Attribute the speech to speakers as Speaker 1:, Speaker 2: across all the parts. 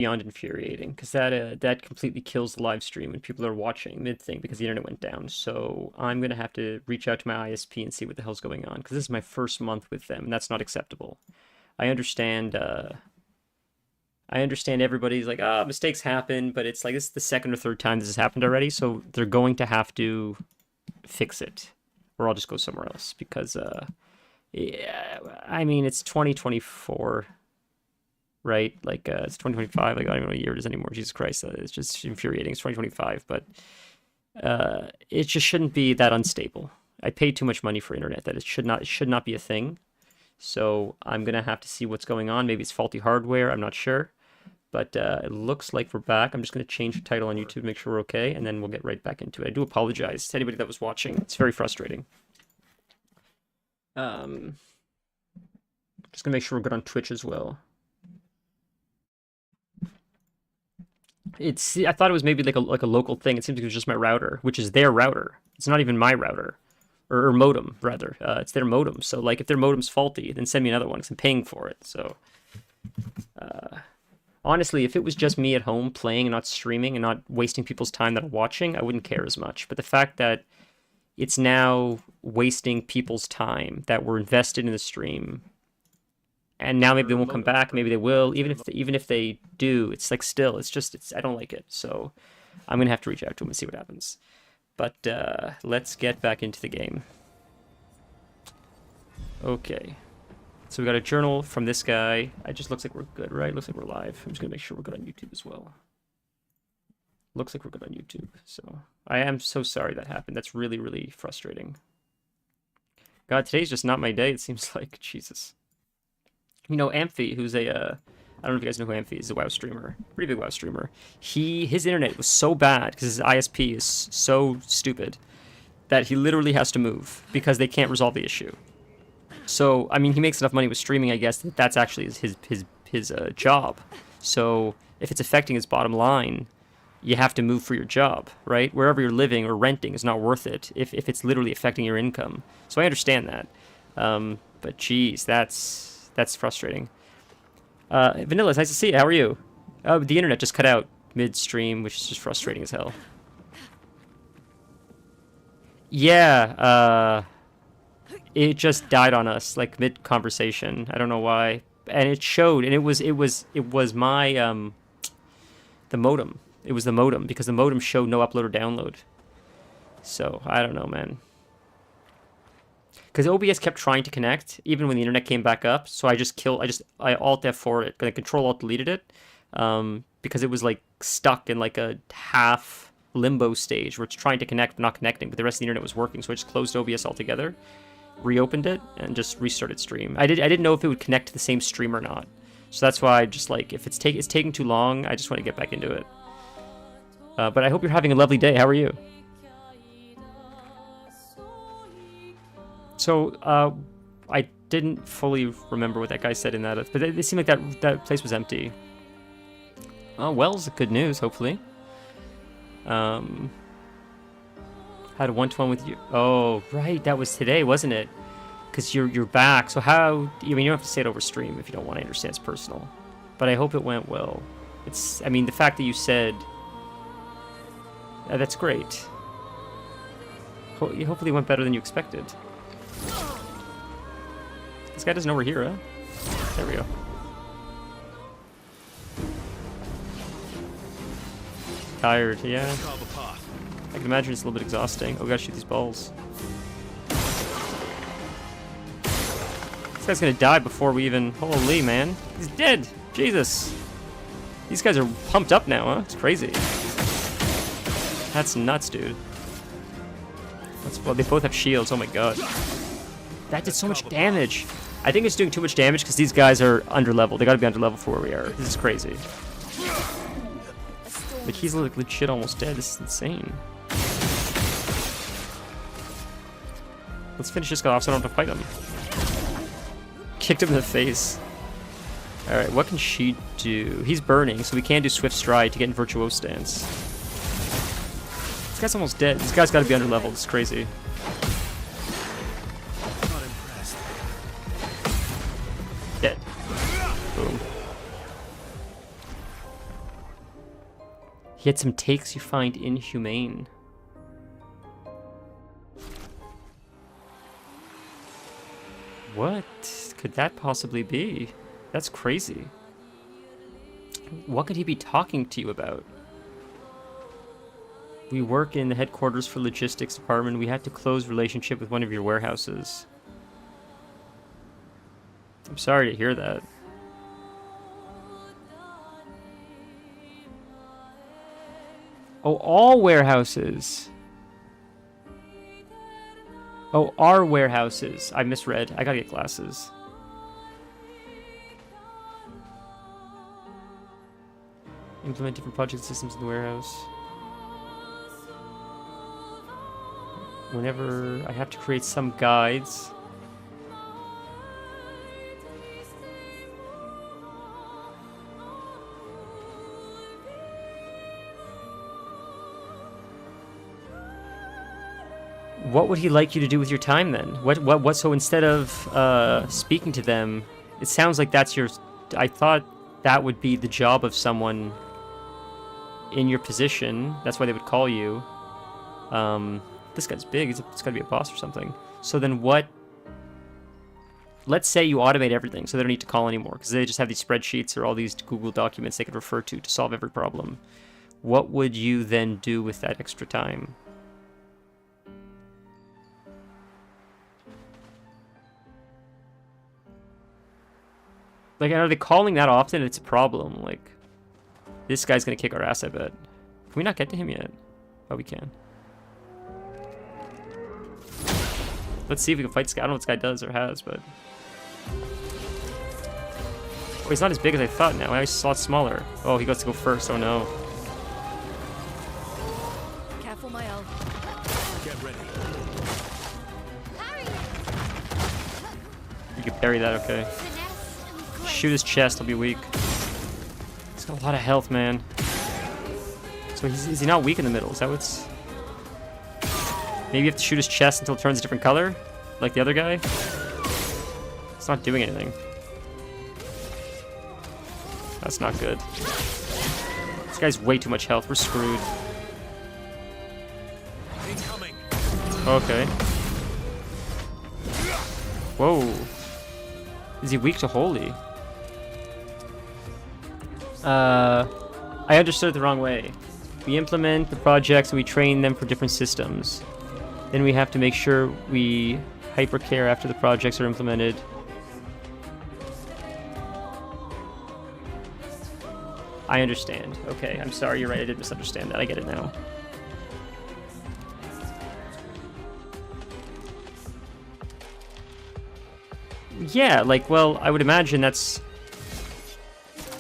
Speaker 1: beyond infuriating, because that completely kills the live stream when people are watching mid-thing because the internet went down. So I'm going to have to reach out to my ISP and see what the hell's going on, because this is my first month with them, and that's not acceptable. I understand everybody's like, oh, mistakes happen, but it's like this is the second or third time this has happened already, so they're going to have to fix it, or I'll just go somewhere else, because yeah, I mean, it's 2024, right? Like, it's 2025. Like, I don't even know what year it is anymore. Jesus Christ, it's just infuriating. It's 2025, but it just shouldn't be that unstable. I paid too much money for internet that it should not be a thing. So I'm gonna have to see what's going on. Maybe it's faulty hardware. I'm not sure, but it looks like we're back. I'm just gonna change the title on YouTube to make sure we're okay, and then we'll get right back into it. I do apologize to anybody that was watching. It's very frustrating. Just gonna make sure we're good on Twitch as well. I thought it was maybe like a local thing. It seems like it was just my router, which is their router. It's not even my router, or modem rather. It's their modem. So like, if their modem's faulty, then send me another one because I'm paying for it. So honestly, if it was just me at home playing and not streaming and not wasting people's time that are watching, I wouldn't care as much. But the fact that it's now wasting people's time that were invested in the stream, and now maybe they won't come back, maybe they will, even if they do, it's like, still, I don't like it. So I'm gonna have to reach out to them and see what happens. But let's get back into the game. Okay, so we got a journal from this guy. It just looks like we're good, right? Looks like we're live. I'm just gonna make sure we're good on YouTube as well. Looks like we're good on YouTube. So I am so sorry that happened. That's really, really frustrating. God, today's just not my day, it seems like. Jesus. You know, Amphi, who's I don't know if you guys know who Amphi is, a WoW streamer, pretty big WoW streamer. His internet was so bad because his ISP is so stupid that he literally has to move because they can't resolve the issue. So, I mean, he makes enough money with streaming, I guess, that's actually his job. So, if it's affecting his bottom line, you have to move for your job, right? Wherever you're living or renting is not worth it if it's literally affecting your income. So I understand that. But geez, that's frustrating. Vanilla, it's nice to see you. How are you? Oh, the internet just cut out mid-stream, which is just frustrating as hell. Yeah, it just died on us, like, mid-conversation. I don't know why. And it showed, and it was my, the modem. It was the modem, because the modem showed no upload or download. So, I don't know, man. Because OBS kept trying to connect, even when the internet came back up. So I Alt F4 it, I Control Alt deleted it, because it was like stuck in like a half limbo stage where it's trying to connect but not connecting, but the rest of the internet was working. So I just closed OBS altogether, reopened it, and just restarted stream. I didn't know if it would connect to the same stream or not. So that's why I just like, if it's taking too long, I just want to get back into it. But I hope you're having a lovely day. How are you? So, I didn't fully remember what that guy said in that, but it seemed like that place was empty. Oh, well, good news, hopefully. Had a one-to-one with you. Oh, right, that was today, wasn't it? Because you're back. So how? I mean, you don't have to say it over stream if you don't want to. I understand it's personal, but I hope it went well. I mean, the fact that you said that's great. Hopefully, it went better than you expected. This guy doesn't know we're here, huh? There we go. Tired, yeah. I can imagine it's a little bit exhausting. Oh, we gotta shoot these balls. This guy's gonna die before we even... Holy, man. He's dead! Jesus! These guys are pumped up now, huh? It's crazy. That's nuts, dude. Well, they both have shields. Oh my god. That did so much damage. I think it's doing too much damage because these guys are under level. They gotta be under level for where we are. This is crazy. Like, he's like legit almost dead. This is insane. Let's finish this guy off so I don't have to fight him. Kicked him in the face. Alright, what can she do? He's burning, so we can do Swift Stride to get in Virtuose Stance. This guy's almost dead. This guy's gotta be under level. This is crazy.
Speaker 2: Not impressed.
Speaker 1: Dead. Boom. He had some takes you find inhumane. What could that possibly be? That's crazy. What could he be talking to you about? We work in the headquarters for logistics department. We had to close relationship with one of your warehouses. I'm sorry to hear that. Oh, all warehouses. Oh, our warehouses. I misread. I gotta get glasses. Implement different project systems in the warehouse. Whenever I have to create some guides. What would he like you to do with your time then? What so instead of speaking to them, it sounds like that's your... I thought that would be the job of someone in your position. That's why they would call you. This guy's big. It's got to be a boss or something. So then what... Let's say you automate everything so they don't need to call anymore because they just have these spreadsheets or all these Google documents they could refer to solve every problem. What would you then do with that extra time? Like, are they calling that often? It's a problem. Like, this guy's gonna kick our ass, I bet. Can we not get to him yet? Oh, we can. Let's see if we can fight this guy. I don't know what this guy does or has, but... Oh, he's not as big as I thought now. He's a lot smaller. Oh, he gets to go first. Oh, no.
Speaker 2: Careful, my elf.
Speaker 3: Get ready.
Speaker 2: Parry!
Speaker 1: You can parry that, okay. Shoot his chest, he'll be weak. He's got a lot of health, man. So is he not weak in the middle? Is that what's... Maybe you have to shoot his chest until it turns a different color? Like the other guy? It's not doing anything. That's not good. This guy's way too much health. We're screwed.
Speaker 3: Incoming.
Speaker 1: Okay. Whoa. Is he weak to holy? I understood it the wrong way. We implement the projects and we train them for different systems. Then we have to make sure we hypercare after the projects are implemented. I understand. Okay, I'm sorry, you're right, I did misunderstand that. I get it now. Yeah, like, well, I would imagine that's...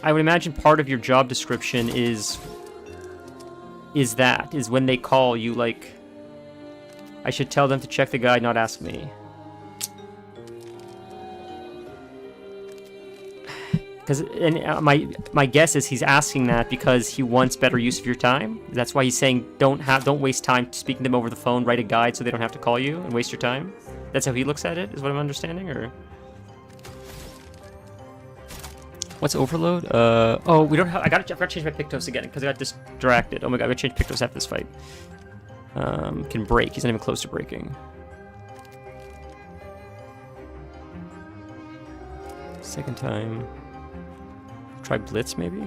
Speaker 1: I would imagine part of your job description is when they call you, like... I should tell them to check the guide, not ask me. Because my guess is he's asking that because he wants better use of your time. That's why he's saying don't waste time speaking to them over the phone. Write a guide so they don't have to call you and waste your time. That's how he looks at it. Is what I'm understanding, or what's overload? Oh, we don't have. I forgot to change my Pictos again because I got distracted. Oh my god, I gotta change Pictos after this fight. Can break. He's not even close to breaking. Second time. Try Blitz, maybe?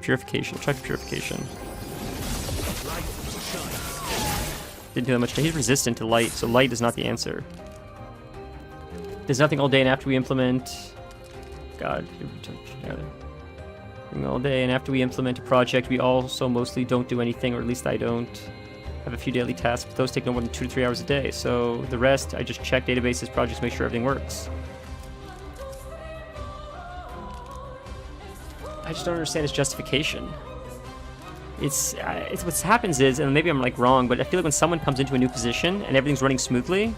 Speaker 1: Purification. Try Purification. Didn't do that much. He's resistant to light, so light is not the answer. There's nothing all day, and after we implement... God. All day, and after we implement a project, we also mostly don't do anything, or at least I don't. Have a few daily tasks, but those take no more than 2 to 3 hours a day. So the rest, I just check databases, projects, make sure everything works. I just don't understand his justification. It's what happens is, and maybe I'm like wrong, but I feel like when someone comes into a new position and everything's running smoothly,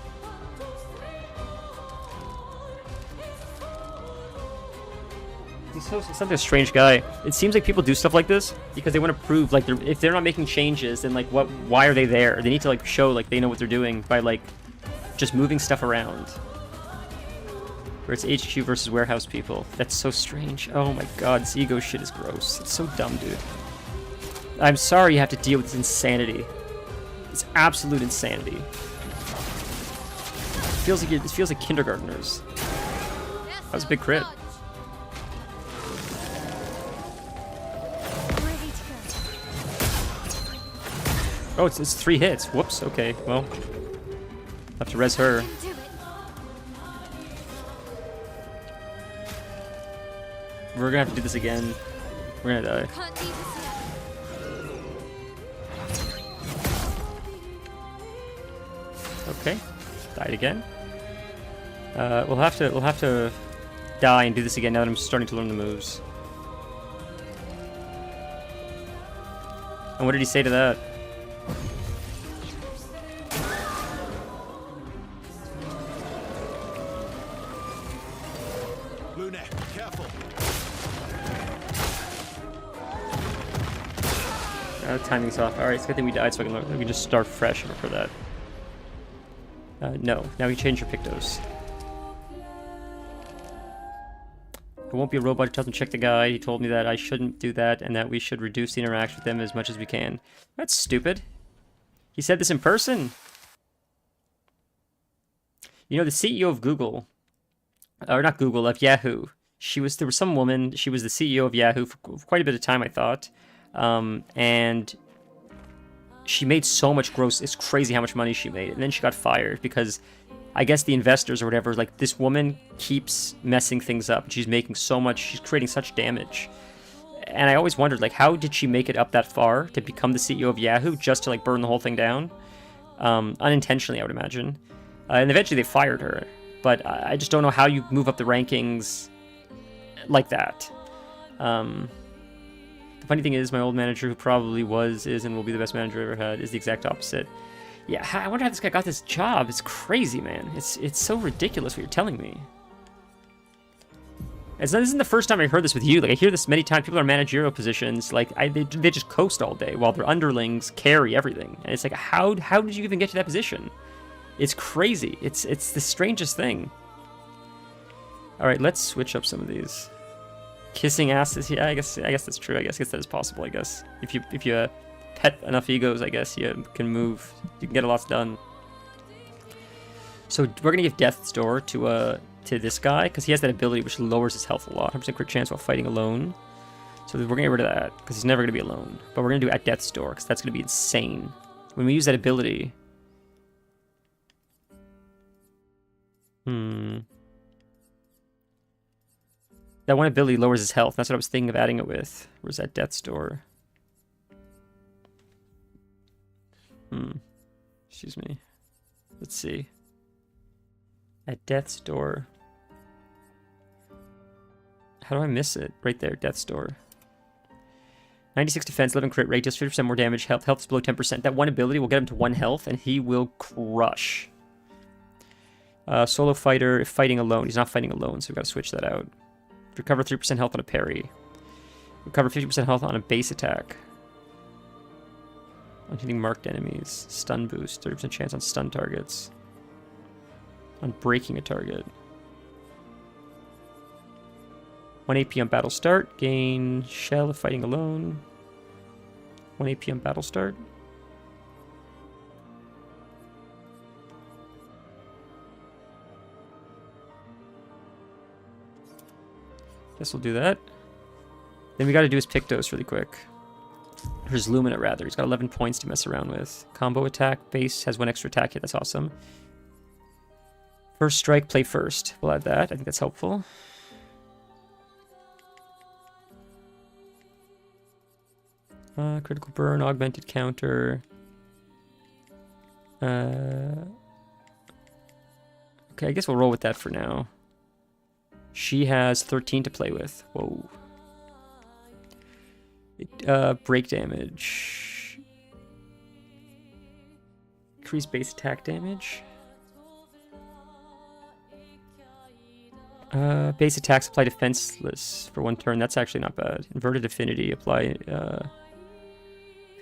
Speaker 1: he's something a strange guy. It seems like people do stuff like this because they want to prove, like, if they're not making changes, then like why are they there? They need to like show like they know what they're doing by like just moving stuff around. Where it's HQ versus warehouse people. That's so strange. Oh my god, this ego shit is gross. It's so dumb, dude. I'm sorry you have to deal with this insanity. It's absolute insanity. It feels like kindergartners. That was a big crit.
Speaker 2: Ready to go.
Speaker 1: Oh, it's 3 hits. Whoops. Okay, well, have to res her.
Speaker 2: Do it.
Speaker 1: We're gonna have to do this again. We're gonna die.
Speaker 2: Can't leave this yet.
Speaker 1: Okay, died again. We'll have to die and do this again now that I'm starting to learn the moves. And what did he say to that?
Speaker 3: Blue neck, careful.
Speaker 1: Timing's off. Alright, it's a good thing we died so we can just start fresh for that. No. Now we change your Pictos. It won't be a robot who tells him to check the guy. He told me that I shouldn't do that and that we should reduce the interaction with them as much as we can. That's stupid. He said this in person. You know, the CEO of Google, or not Google, of Yahoo. There was some woman, she was the CEO of Yahoo for quite a bit of time, I thought. And she made so much gross, it's crazy how much money she made. And then she got fired because I guess the investors or whatever, like, this woman keeps messing things up. She's making so much, she's creating such damage. And I always wondered, like, how did she make it up that far to become the CEO of Yahoo just to, like, burn the whole thing down? Unintentionally, I would imagine. And eventually they fired her. But I just don't know how you move up the rankings like that. The funny thing is, my old manager, who probably is, and will be the best manager I ever had, is the exact opposite. Yeah, I wonder how this guy got this job. It's crazy, man. It's so ridiculous what you're telling me. This isn't the first time I heard this with you. Like, I hear this many times. People are in managerial positions. Like, they just coast all day while their underlings carry everything. And it's like, how did you even get to that position? It's crazy. It's the strangest thing. All right, let's switch up some of these. Kissing asses. Yeah, I guess that's true. I guess that is possible. I guess if you pet enough egos, I guess you can move. You can get a lot done. So we're gonna give Death's Door to this guy because he has that ability which lowers his health a lot. 100% crit chance while fighting alone. So we're gonna get rid of that because he's never gonna be alone. But we're gonna do at Death's Door because that's gonna be insane when we use that ability. That one ability lowers his health. That's what I was thinking of adding it with. Where's that Death's Door? Excuse me. Let's see. At Death's Door. How do I miss it? Right there, Death's Door. 96 defense, 11 crit rate, just 50% more damage. Health is below 10%. That one ability will get him to 1 health, and he will crush. Solo fighter, if fighting alone. He's not fighting alone, so we've got to switch that out. Recover 3% health on a parry. Recover 50% health on a base attack. On hitting marked enemies. Stun boost. 30% chance on stun targets. On breaking a target. 1 AP on battle start. Gain shell if fighting alone. 1 AP on battle start. Guess we'll do that. Then we got to do his Pictos really quick. Or his Lumina, rather. He's got 11 points to mess around with. Combo attack. Base has 1 extra attack hit. That's awesome. First strike, play first. We'll add that. I think that's helpful. Critical burn, augmented counter. Okay, I guess we'll roll with that for now. She has 13 to play with. Whoa. Break damage. Increase base attack damage. Base attacks apply defenseless for 1 turn. That's actually not bad. Inverted affinity apply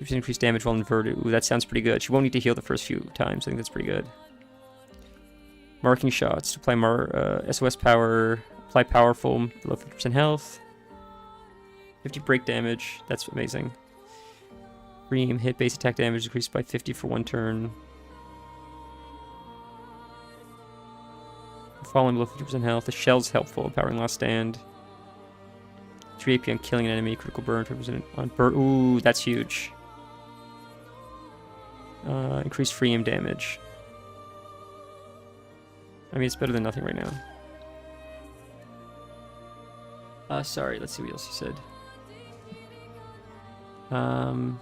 Speaker 1: 50% increased damage while inverted. Ooh, that sounds pretty good. She won't need to heal the first few times. I think that's pretty good. Marking shots to apply SOS power. Apply powerful below 50% health. 50 break damage. That's amazing. Ream hit base attack damage decreased by 50 for 1 turn. Falling below 50% health. The shell's helpful, empowering last stand. 3 AP on killing an enemy. Critical burn 20% on burn. Ooh, that's huge. Increased free aim damage. I mean, it's better than nothing right now. Sorry, let's see what else he said. One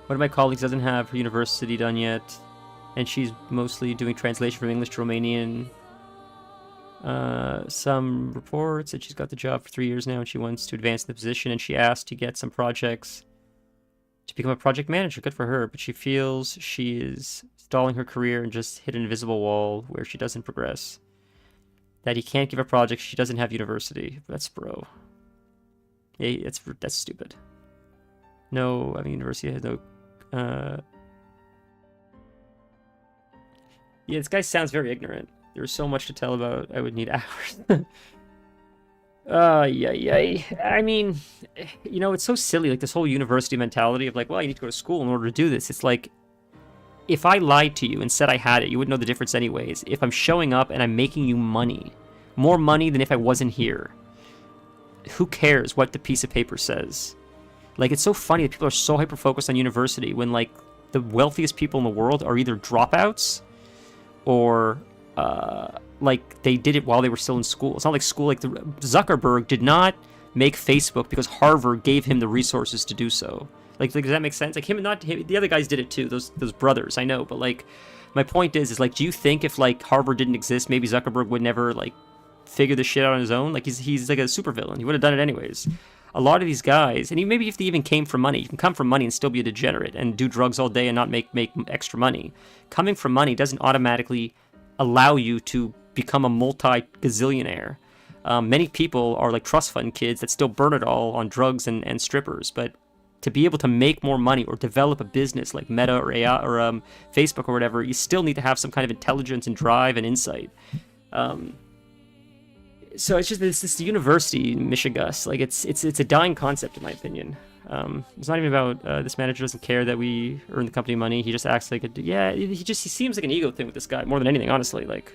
Speaker 1: of my colleagues doesn't have her university done yet, and she's mostly doing translation from English to Romanian. Some reports that she's got the job for 3 years now, and she wants to advance in the position, and she asked to get some projects to become a project manager. Good for her, but she feels she is stalling her career and just hit an invisible wall where she doesn't progress. That he can't give her projects, she doesn't have university. That's bro. Yeah, that's stupid. No, I mean, university has no... Yeah, this guy sounds very ignorant. There's so much to tell about. I would need hours. Yeah. I mean, you know, it's so silly, like this whole university mentality of like, well, you need to go to school in order to do this. It's like, if I lied to you and said I had it, you wouldn't know the difference anyways. If I'm showing up and I'm making you money, more money than if I wasn't here, who cares what the piece of paper says? Like, it's so funny that people are so hyper-focused on university when, like, the wealthiest people in the world are either dropouts or, like, they did it while they were still in school. It's not like school, like, Zuckerberg did not make Facebook because Harvard gave him the resources to do so. Like does that make sense? Like, the other guys did it too, those brothers, I know, but, like, my point is, like, do you think if, like, Harvard didn't exist, maybe Zuckerberg would never, like, figure this shit out on his own? Like, he's like a supervillain. He would have done it anyways. A lot of these guys, and maybe if they even came from money, you can come from money and still be a degenerate and do drugs all day and not make extra money. Coming from money doesn't automatically allow you to become a multi-gazillionaire. Many people are like trust fund kids that still burn it all on drugs and strippers, but to be able to make more money or develop a business like Meta or AI or Facebook or whatever, you still need to have some kind of intelligence and drive and insight. So it's just this university mishigas. Like, it's a dying concept in my opinion. It's not even about this manager doesn't care that we earn the company money. He just acts like he seems like an ego thing with this guy more than anything, honestly. Like,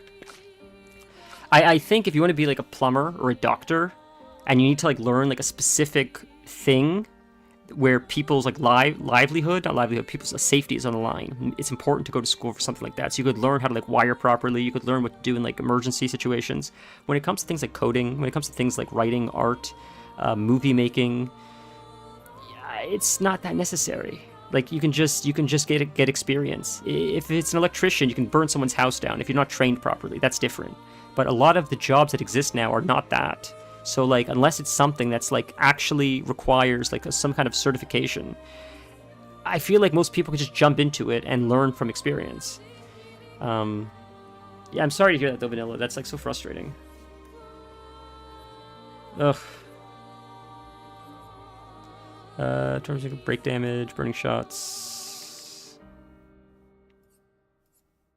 Speaker 1: I think if you want to be like a plumber or a doctor and you need to like learn like a specific thing where people's like people's safety is on the line, it's important to go to school for something like that. So you could learn how to like wire properly, you could learn what to do in like emergency situations. When it comes to things like coding, when it comes to things like writing, art, movie making, it's not that necessary. Like, you can just get experience. If it's an electrician, you can burn someone's house down if you're not trained properly. That's different. But a lot of the jobs that exist now are not that. So, like, unless it's something that's, like, actually requires, like, some kind of certification, I feel like most people can just jump into it and learn from experience. Yeah, I'm sorry to hear that, though, Vanilla. That's, like, so frustrating. Ugh. Terms of break damage, burning shots.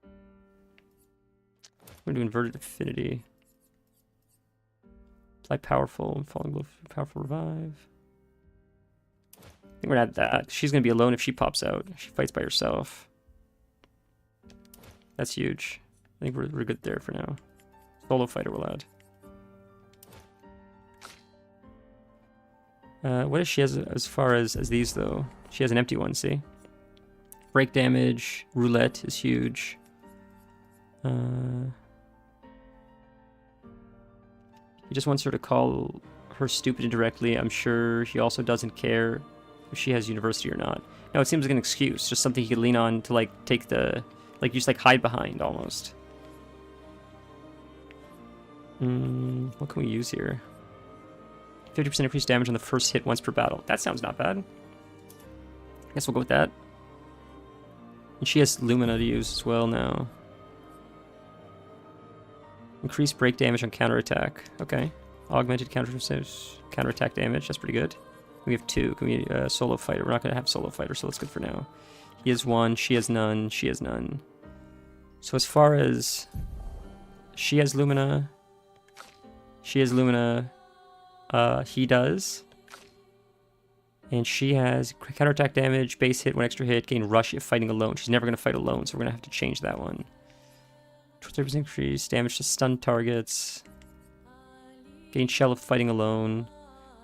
Speaker 1: I'm going to do inverted affinity. Apply powerful, falling below powerful revive. I think we're gonna add that. She's gonna be alone if she pops out. She fights by herself. That's huge. I think we're good there for now. Solo fighter we'll add. What does she has as far as these though? She has an empty one, see? Break damage, roulette is huge. He just wants her to call her stupid indirectly. I'm sure he also doesn't care if she has university or not. No, it seems like an excuse, just something he could lean on to like take the, like, just like hide behind almost. What can we use here? 50% increased damage on the first hit once per battle. That sounds not bad. I guess we'll go with that. And she has Lumina to use as well now. Increased break damage on counterattack. Okay. Augmented counterattack damage. That's pretty good. We have 2. Can we solo fighter? We're not going to have solo fighter, so that's good for now. He has 1. She has none. She has none. So as far as... She has Lumina. She has Lumina. He does. And she has counterattack damage, base hit, 1 extra hit, gain rush if fighting alone. She's never going to fight alone, so we're going to have to change that one. 30% increase, damage to stun targets. Gain shell if fighting alone.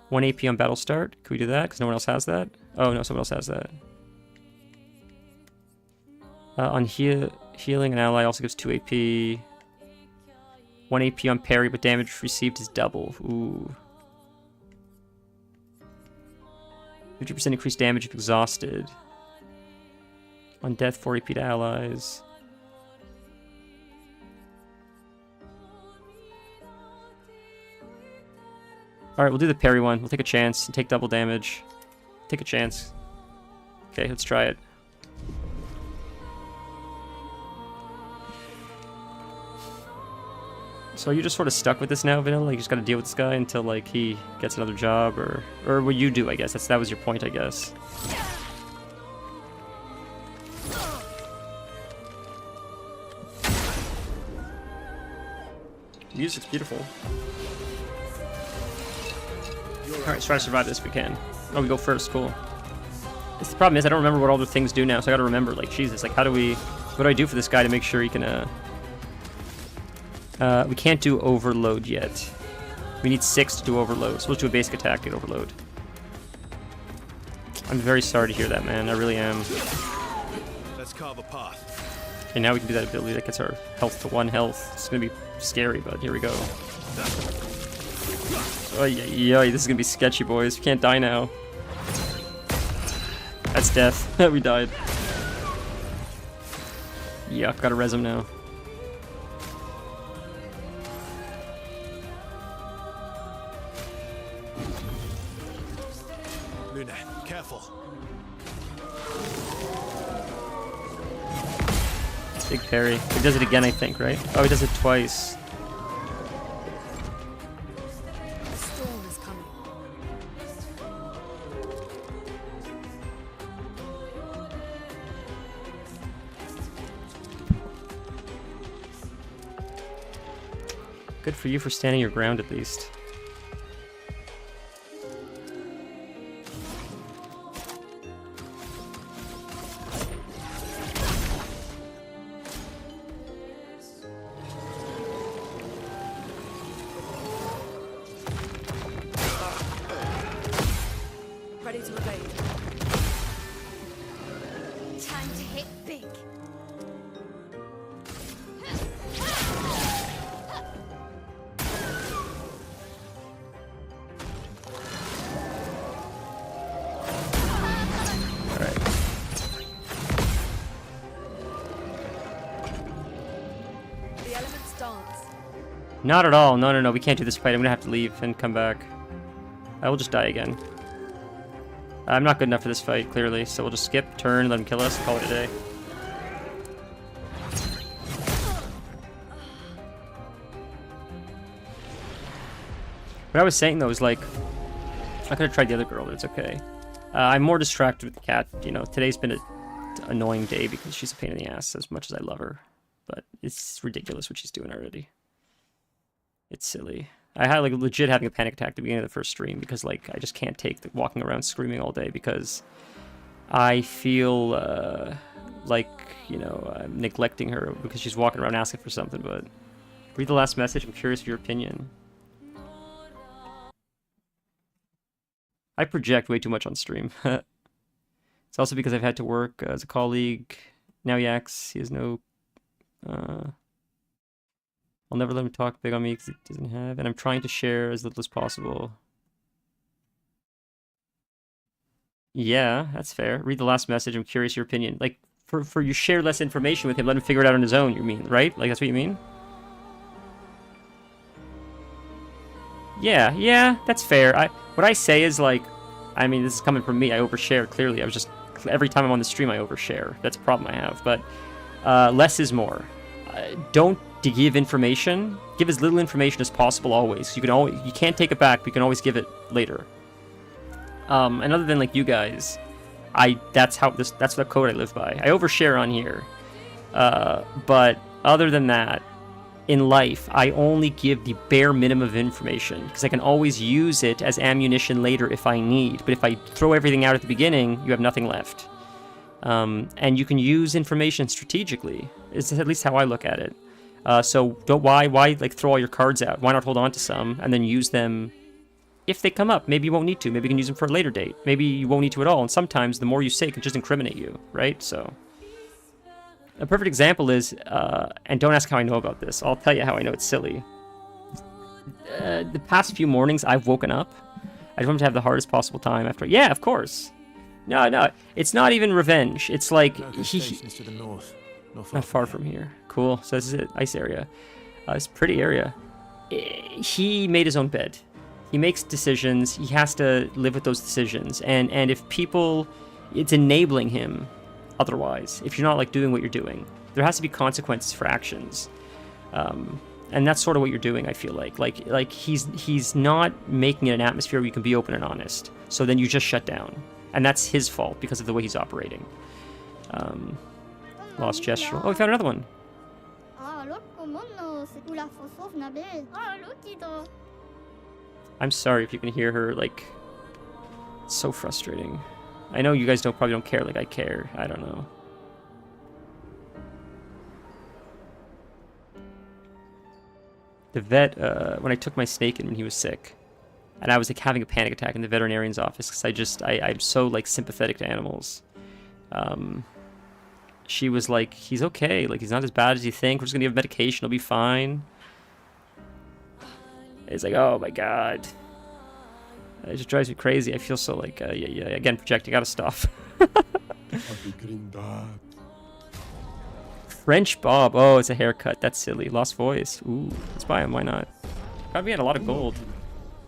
Speaker 1: 1 AP on battle start. Can we do that? Because no one else has that. Oh, no, someone else has that. On healing, an ally also gives 2 AP. 1 AP on parry, but damage received is double. Ooh. 50% increased damage if exhausted. On death, 4 AP to allies. Alright, we'll do the parry one. We'll take a chance and take double damage. Take a chance. Okay, let's try it. So are you just sort of stuck with this now, Vanilla? Like, you just gotta deal with this guy until, like, he gets another job, or what you do, I guess. That was your point, I guess. Music's beautiful. Alright, let's try to survive this if we can. Oh, we go first, cool. The problem is I don't remember what all the things do now, so I gotta remember, like, Jesus, like, what do I do for this guy to make sure he can, we can't do overload yet. We need 6 to do overload, so let's do a basic attack to get overload. I'm very sorry to hear that, man. I really am.
Speaker 3: Let's carve a path.
Speaker 1: Okay, now we can do that ability that gets our health to 1 health. It's gonna be scary, but here we go. Oh, yeah, this is gonna be sketchy, boys. We can't die now. That's death. We died. Yuck, gotta res him now.
Speaker 3: Luna, careful.
Speaker 1: Big parry. He does it again, I think, right? Oh, he does it twice.
Speaker 2: The storm is coming.
Speaker 1: Good for you for standing your ground, at least.
Speaker 2: Ready to evade. Time to hit big.
Speaker 1: Alright.
Speaker 2: The elements dance.
Speaker 1: Not at all. No. We can't do this fight. I'm gonna have to leave and come back. I will just die again. I'm not good enough for this fight, clearly, so we'll just skip, turn, let him kill us, call it a day. What I was saying, though, is, like, I could have tried the other girl, but it's okay. I'm more distracted with the cat. You know, today's been an annoying day because she's a pain in the ass as much as I love her. But it's ridiculous what she's doing already. It's silly. I had, like, legit having a panic attack at the beginning of the first stream because, like, I just can't take the walking around screaming all day because I feel, like, you know, I'm neglecting her because she's walking around asking for something, but read the last message. I'm curious of your opinion. I project way too much on stream. It's also because I've had to work as a colleague. Now he acts. He has no... I'll never let him talk big on me because he doesn't have... And I'm trying to share as little as possible. Yeah, that's fair. Read the last message. I'm curious your opinion. Like, for you share less information with him, let him figure it out on his own, you mean, right? Like, that's what you mean? Yeah, that's fair. What I say is, like, I mean, this is coming from me. I overshare, clearly. I was just... Every time I'm on the stream, I overshare. That's a problem I have. But less is more. Don't give information. Give as little information as possible always. You can't take it back, but you can always give it later. And other than, like, you guys, that's the code I live by. I overshare on here. But other than that, in life, I only give the bare minimum of information because I can always use it as ammunition later if I need. But if I throw everything out at the beginning, you have nothing left. And you can use information strategically. It's at least how I look at it. So why like throw all your cards out? Why not hold on to some and then use them if they come up? Maybe you won't need to. Maybe you can use them for a later date. Maybe you won't need to at all. And sometimes the more you say can just incriminate you, right? So a perfect example is, and don't ask how I know about this. I'll tell you how I know it's silly. The past few mornings I've woken up. I just want to have the hardest possible time after. Yeah, of course. No, it's not even revenge. It's like
Speaker 3: to the north.
Speaker 1: not far from here. Cool. So this is an ice area. It's a pretty area. He made his own bed. He makes decisions. He has to live with those decisions. And if people, it's enabling him. Otherwise, if you're not like doing what you're doing, there has to be consequences for actions. And that's sort of what you're doing. I feel like he's not making it an atmosphere where you can be open and honest. So then you just shut down. And that's his fault because of the way he's operating. Lost gesture. Oh, we found another one. I'm sorry if you can hear her, like, it's so frustrating. I know you guys probably don't care like I care. I don't know. The vet, when I took my snake in when he was sick, and I was like having a panic attack in the veterinarian's office because I'm so like sympathetic to animals. She was like, he's okay, like he's not as bad as you think. We're just gonna give him medication, he'll be fine. It's like, oh my god. It just drives me crazy. I feel so like, yeah, again, projecting, gotta stop. French Bob. Oh, it's a haircut. That's silly. Lost voice. Ooh, let's buy him. Why not? Probably had a lot of gold.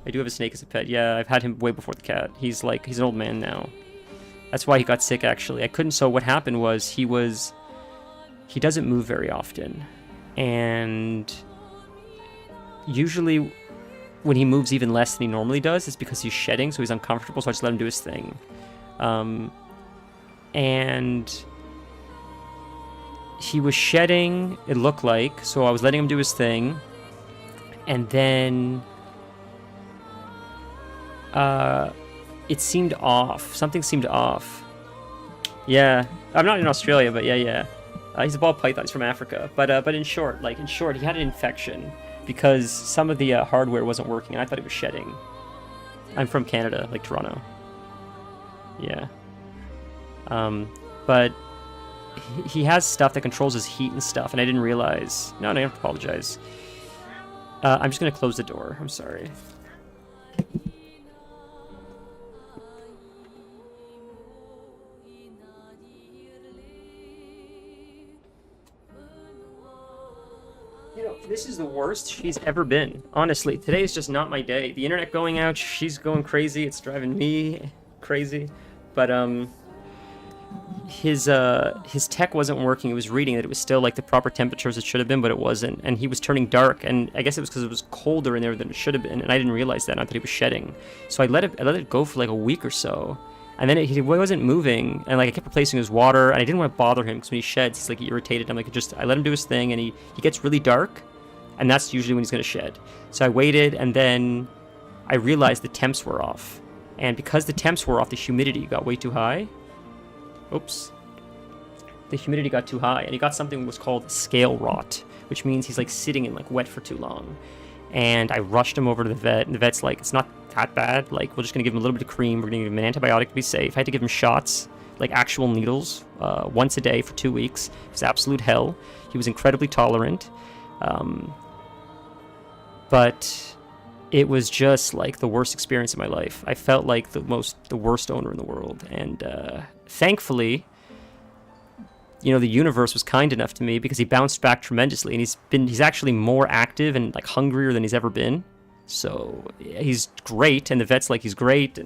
Speaker 1: I do have a snake as a pet. Yeah, I've had him way before the cat. He's an old man now. That's why he got sick, actually. I couldn't, so what happened was he doesn't move very often. And usually when he moves even less than he normally does, it's because he's shedding, so he's uncomfortable, so I just let him do his thing. And he was shedding, it looked like, so I was letting him do his thing. And then it seemed off. Something seemed off. Yeah, I'm not in Australia, but yeah. He's a ball python. He's from Africa. But in short, he had an infection because some of the hardware wasn't working, and I thought he was shedding. I'm from Canada, like Toronto. Yeah. But he has stuff that controls his heat and stuff, and I didn't realize. No, you don't have to apologize. I'm just gonna close the door. I'm sorry. You know, this is the worst she's ever been. Honestly, today is just not my day. The internet going out, she's going crazy. It's driving me crazy. But his tech wasn't working. It was reading that it was still like the proper temperatures it should have been, but it wasn't. And he was turning dark, and I guess it was because it was colder in there than it should have been, and I didn't realize that. I thought he was shedding. So I let it go for like a week or so. And then he wasn't moving, and like I kept replacing his water, and I didn't want to bother him because when he sheds, he's like irritated. I'm like, I let him do his thing, and he gets really dark, and that's usually when he's gonna shed. So I waited, and then I realized the temps were off, and because the temps were off, the humidity got way too high. Oops. The humidity got too high, and he got something that was called scale rot, which means he's like sitting in like wet for too long. And I rushed him over to the vet, and the vet's like, it's not that bad, like we're just gonna give him a little bit of cream, we're gonna give him an antibiotic to be safe. I had to give him shots, like actual needles, once a day for 2 weeks. It was absolute hell. He was incredibly tolerant, but it was just like the worst experience of my life. I felt like the worst owner in the world, and thankfully, you know, the universe was kind enough to me because he bounced back tremendously, and he's actually more active and like hungrier than he's ever been. So he's great, and the vet's like, he's great,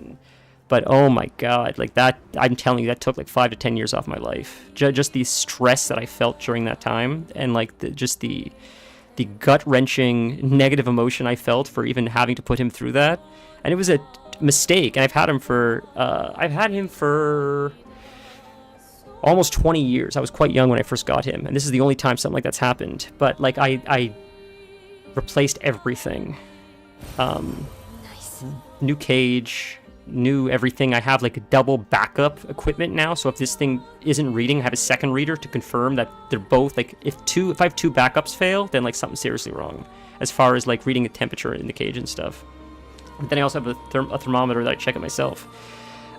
Speaker 1: but oh my god, like that, I'm telling you, that took like 5 to 10 years off my life. Just the stress that I felt during that time, and like the gut-wrenching negative emotion I felt for even having to put him through that. And it was a mistake, and I've had him for almost 20 years. I was quite young when I first got him, and this is the only time something like that's happened. But like I replaced everything.
Speaker 2: Nice.
Speaker 1: New cage, new everything. I have like a double backup equipment now, so if this thing isn't reading, I have a second reader to confirm that they're both like if I have two backups fail, then like something's seriously wrong as far as like reading the temperature in the cage and stuff. And then I also have a thermometer that I check it myself.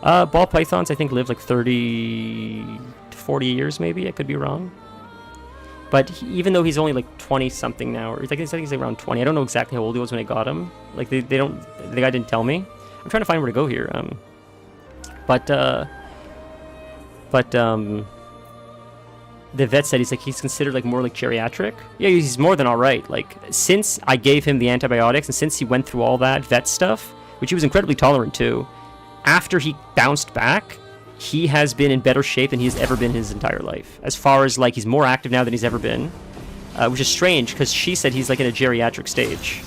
Speaker 1: Ball pythons I think live like 30 to 40 years maybe. I could be wrong. But even though he's only like 20 something now, or I think he's around 20. I don't know exactly how old he was when I got him. Like the guy didn't tell me. I'm trying to find where to go here. But the vet said he's considered like more like geriatric. Yeah, he's more than all right. Like since I gave him the antibiotics and since he went through all that vet stuff, which he was incredibly tolerant to, after he bounced back, he has been in better shape than he's ever been in his entire life. As far as like he's more active now than he's ever been, which is strange because she said he's like in a geriatric stage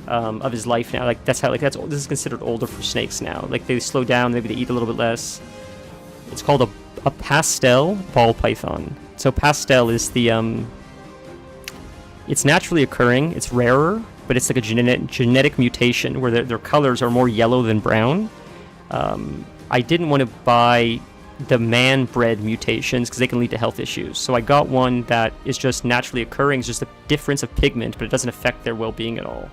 Speaker 1: of his life now. Like this is considered older for snakes now. Like they slow down, maybe they eat a little bit less. It's called a pastel ball python. So pastel is the it's naturally occurring. It's rarer, but it's like a genetic mutation where their colors are more yellow than brown. I didn't want to buy the man-bred mutations because they can lead to health issues. So I got one that is just naturally occurring. It's just a difference of pigment, but it doesn't affect their well-being at all.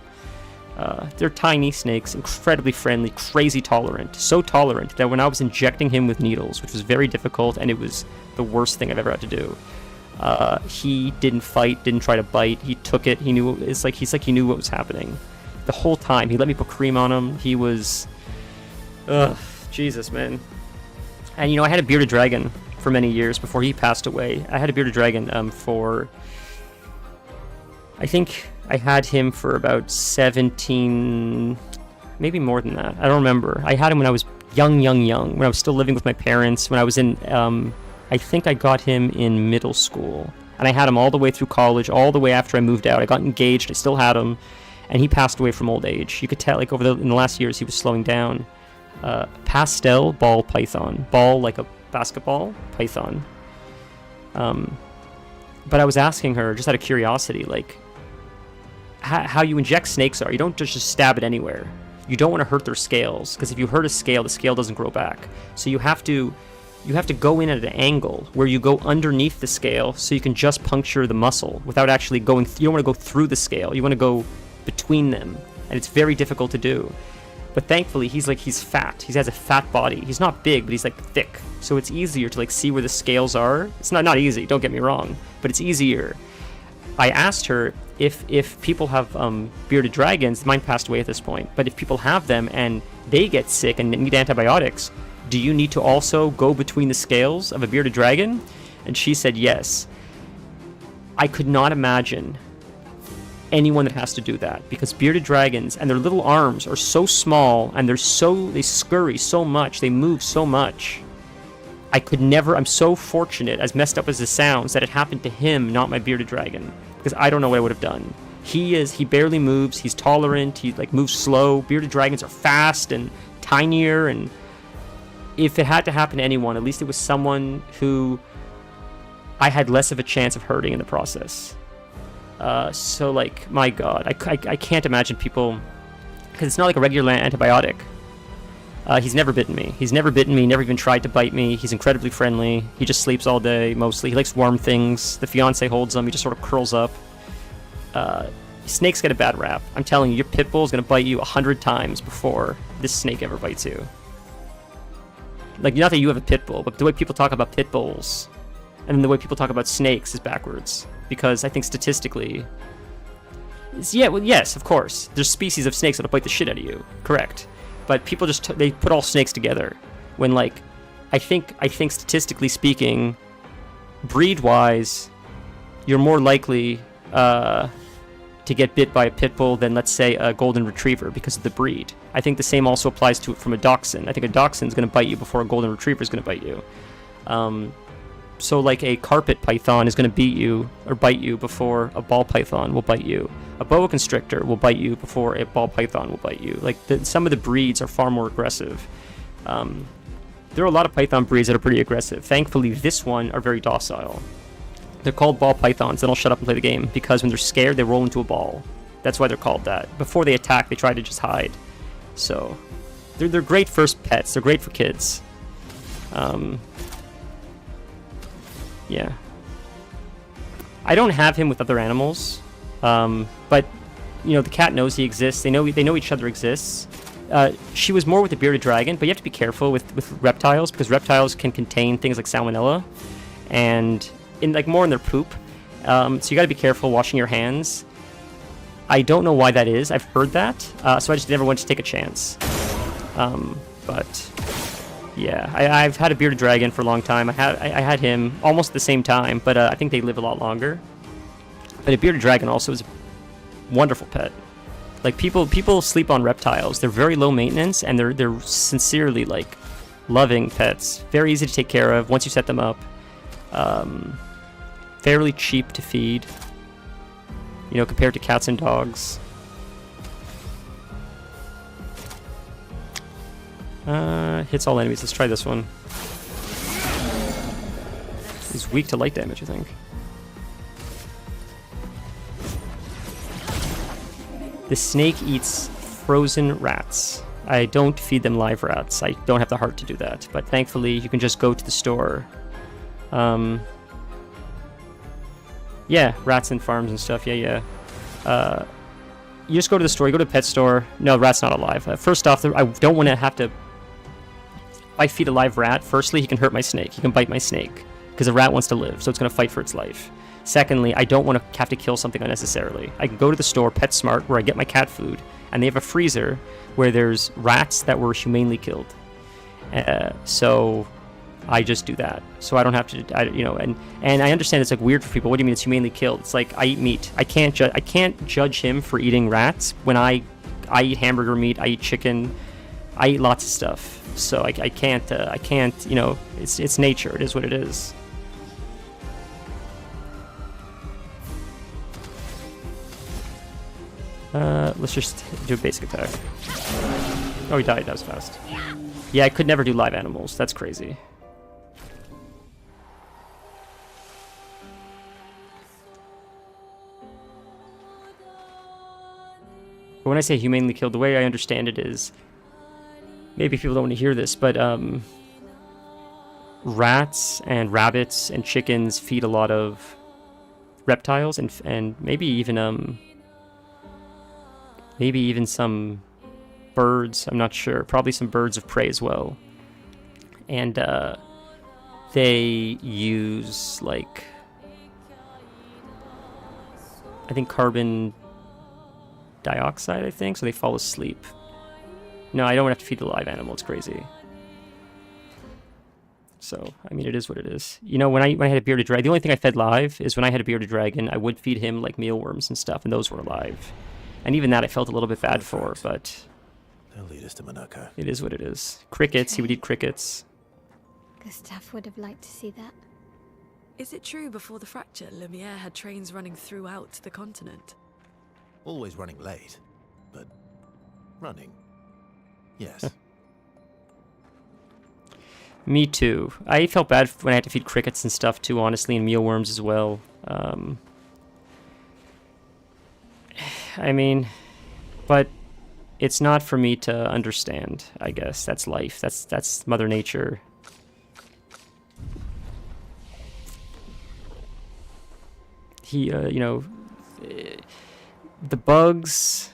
Speaker 1: They're tiny snakes, incredibly friendly, crazy tolerant. So tolerant that when I was injecting him with needles, which was very difficult, and it was the worst thing I've ever had to do, he didn't fight, didn't try to bite. He took it. He knew he knew what was happening the whole time. He let me put cream on him. He was, Jesus, man. And I had a bearded dragon for many years before he passed away. I had a bearded dragon for, I think I had him for about 17, maybe more than that. I don't remember. I had him when I was young, when I was still living with my parents, when I was in, I think I got him in middle school. And I had him all the way through college, all the way after I moved out. I got engaged, I still had him, and he passed away from old age. You could tell, like, in the last years, he was slowing down. Pastel ball python. Ball like a basketball, python. But I was asking her, just out of curiosity, like, how you inject snakes are. You don't just stab it anywhere. You don't want to hurt their scales, because if you hurt a scale, the scale doesn't grow back. So you have to go in at an angle where you go underneath the scale so you can just puncture the muscle without actually going, you don't want to go through the scale. You want to go between them, and it's very difficult to do. But thankfully, he's fat. He has a fat body. He's not big, but he's like thick. So it's easier to like see where the scales are. It's not easy, don't get me wrong, but it's easier. I asked her if people have bearded dragons, mine passed away at this point, but if people have them and they get sick and need antibiotics, do you need to also go between the scales of a bearded dragon? And she said yes. I could not imagine anyone that has to do that, because bearded dragons and their little arms are so small and they scurry so much, they move so much. I could never. I'm so fortunate, as messed up as this sounds, that it happened to him, not my bearded dragon, because I don't know what I would have done. He barely moves, he's tolerant, he like moves slow. Bearded dragons are fast and tinier, and if it had to happen to anyone, at least it was someone who I had less of a chance of hurting in the process. So like, my God, I can't imagine people, because it's not like a regular antibiotic. He's never bitten me. Never even tried to bite me. He's incredibly friendly. He just sleeps all day, mostly. He likes warm things. The fiance holds him. He just sort of curls up. Snakes get a bad rap. I'm telling you, your pit bull is going to bite you 100 times before this snake ever bites you. Like, not that you have a pit bull, but the way people talk about pit bulls and then the way people talk about snakes is backwards. Because I think statistically... yes, of course. There's species of snakes that'll bite the shit out of you. Correct. But people just... they put all snakes together. When, like... I think statistically speaking, breed-wise, you're more likely to get bit by a pit bull than, let's say, a golden retriever because of the breed. I think the same also applies to it from a dachshund. I think a dachshund is going to bite you before a golden retriever is going to bite you. So like a carpet python is going to beat you or bite you before a ball python will bite you. A boa constrictor will bite you before a ball python will bite you. Like some of the breeds are far more aggressive. There are a lot of python breeds that are pretty aggressive. Thankfully, this one are very docile. They're called ball pythons. They don't shut up and play the game because when they're scared, they roll into a ball. That's why they're called that. Before they attack, they try to just hide. So they're great first pets. They're great for kids. Yeah. I don't have him with other animals, but you know the cat knows he exists. They know each other exists. She was more with the bearded dragon, but you have to be careful with reptiles because reptiles can contain things like salmonella, and more in their poop. So you got to be careful washing your hands. I don't know why that is. I've heard that, so I just never went to take a chance. But yeah, I've had a bearded dragon for a long time. I had him almost at the same time, but I think they live a lot longer. But a bearded dragon also is a wonderful pet. Like people sleep on reptiles. They're very low maintenance, and they're sincerely like loving pets. Very easy to take care of once you set them up. Fairly cheap to feed. You know, compared to cats and dogs. Hits all enemies. Let's try this one. He's weak to light damage, I think. The snake eats frozen rats. I don't feed them live rats. I don't have the heart to do that. But thankfully, you can just go to the store. Yeah, rats and farms and stuff. Yeah. You just go to the store. You go to the pet store. No, rat's not alive. First off, I don't want to have to... If I feed a live rat, firstly, he can hurt my snake. He can bite my snake. Because a rat wants to live, so it's going to fight for its life. Secondly, I don't want to have to kill something unnecessarily. I can go to the store, PetSmart, where I get my cat food, and they have a freezer where there's rats that were humanely killed. So I just do that. So I don't have to, and I understand it's like weird for people. What do you mean it's humanely killed? It's like I eat meat. I can't judge him for eating rats when I eat hamburger meat. I eat chicken. I eat lots of stuff. So I can't. It's nature. It is what it is. Let's just do a basic attack. Oh, he died. That was fast. Yeah, I could never do live animals. That's crazy. But when I say humanely killed, the way I understand it is, maybe people don't want to hear this, but rats and rabbits and chickens feed a lot of reptiles and maybe even some birds. I'm not sure. Probably some birds of prey as well. And they use I think carbon dioxide, I think, so they fall asleep. No, I don't have to feed the live animal. It's crazy. So, I mean, it is what it is. You know, when I had a bearded dragon, the only thing I fed live is when I had a bearded dragon, I would feed him like mealworms and stuff, and those were alive. And even that I felt a little bit bad for, but
Speaker 3: They'll lead us to Monaco.
Speaker 1: it is what it is. Crickets, he would eat crickets.
Speaker 4: Gustav would have liked to see that.
Speaker 2: Is it true before the fracture, Lumiere had trains running throughout the continent?
Speaker 3: Always running late, but running. Yes.
Speaker 1: Me too. I felt bad when I had to feed crickets and stuff too, honestly, and mealworms as well. I mean, but it's not for me to understand, I guess. That's life. That's Mother Nature. The bugs...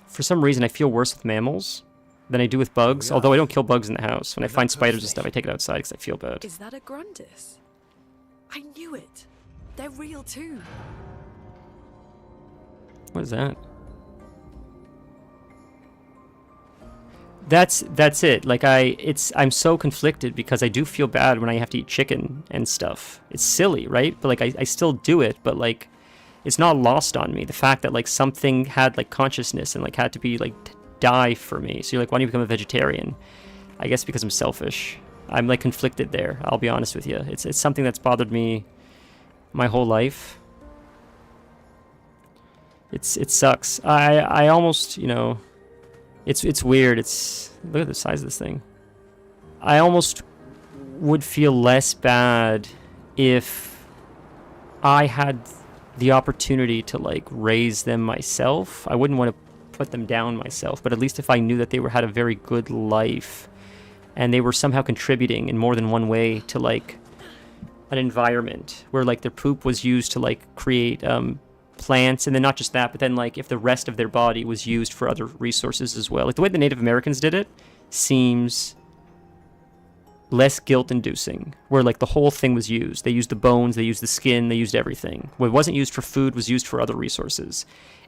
Speaker 1: For some reason, I feel worse with mammals than I do with bugs, although I don't kill bugs in the house. When I find spiders and stuff, I take it outside because I feel bad.
Speaker 2: Is that a Grundis? I knew it. They're real too.
Speaker 1: What is that? That's it. Like I'm so conflicted because I do feel bad when I have to eat chicken and stuff. It's silly, right? But like I still do it, but like it's not lost on me. The fact that like something had like consciousness and like had to be like die for me. So you're like, why don't you become a vegetarian? I guess because I'm selfish. I'm like conflicted there. I'll be honest with you. It's something that's bothered me my whole life. It sucks. I almost, it's weird. Look at the size of this thing. I almost would feel less bad if I had the opportunity to like raise them myself. I wouldn't want to put them down myself, but at least if I knew that they had a very good life and they were somehow contributing in more than one way to like an environment where like their poop was used to like create plants, and then not just that, but then like if the rest of their body was used for other resources as well. Like the way the Native Americans did it seems less guilt-inducing, where like the whole thing was used. They used the bones, they used the skin, they used everything. What wasn't used for food was used for other resources.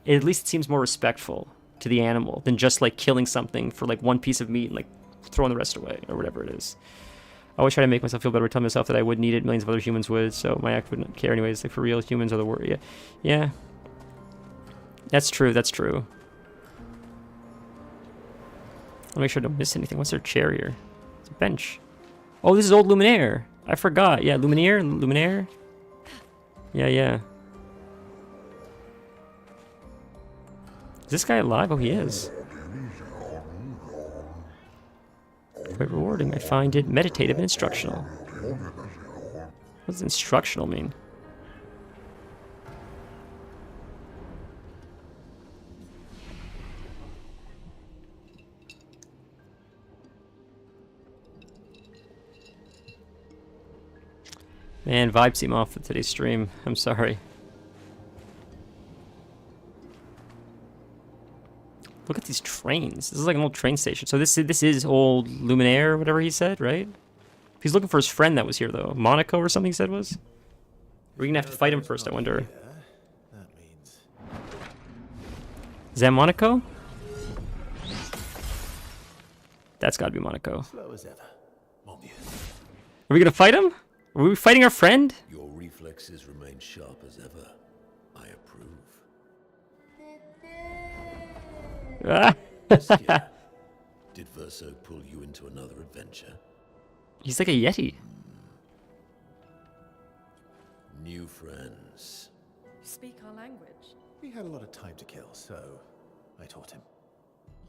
Speaker 1: At least it seems more respectful to the animal than just like killing something for like one piece of meat and like throwing the rest away or whatever it is. I always try to make myself feel better, telling myself that I would need it, millions of other humans would, so my act wouldn't care anyways. Like for real, humans are the worst. Yeah. That's true, that's true. I'll make sure I don't miss anything. What's their chair here? It's a bench. Oh, this is old Luminaire. I forgot. Yeah, Luminaire. Yeah. Is this guy alive? Oh, he is. Quite rewarding. I find it meditative and instructional. What does instructional mean? Man, vibes seem off with today's stream. I'm sorry. Look at these trains. This is like an old train station. So this is old Luminaire, whatever he said, right? He's looking for his friend that was here, though. Monaco or something he said was? We're gonna have to fight him first, I wonder.
Speaker 3: That means
Speaker 1: Is that Monaco? That's gotta be Monaco.
Speaker 3: slow as ever. Mon Dieu.
Speaker 1: Are we gonna fight him? Are we fighting our friend?
Speaker 5: Your reflexes remain sharp as ever. I approve.
Speaker 1: Ah.
Speaker 5: Obscur, did Verso pull you into another adventure?
Speaker 1: He's like a yeti.
Speaker 5: New friends.
Speaker 2: Speak our language.
Speaker 3: We had a lot of time to kill, so I taught him.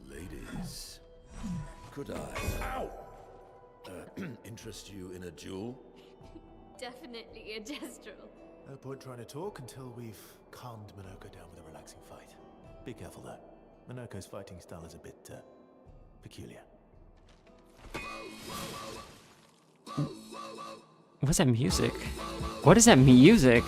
Speaker 5: Ladies, could I interest you in a duel?
Speaker 4: Definitely a gestural.
Speaker 3: No point trying to talk until we've calmed Minoko down with a relaxing fight. Be careful though. Minoko's fighting style is a bit peculiar.
Speaker 1: What's that music? What is that music?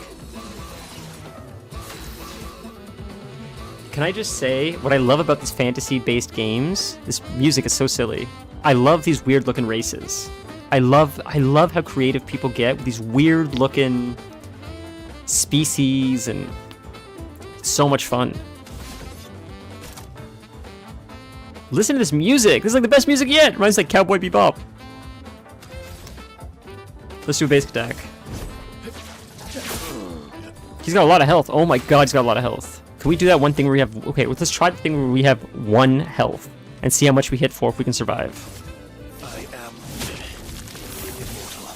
Speaker 1: Can I just say, what I love about these fantasy-based games, this music is so silly. I love these weird-looking races. I love how creative people get with these weird-looking species, and it's so much fun. Listen to this music. This is like the best music yet. Reminds me like Cowboy Bebop. Let's do a basic attack. He's got a lot of health. Oh my god, he's got a lot of health. Can we do that one thing where we have... Okay, let's try the thing where we have 1 health and see how much we hit for if we can survive.
Speaker 3: I am immortal.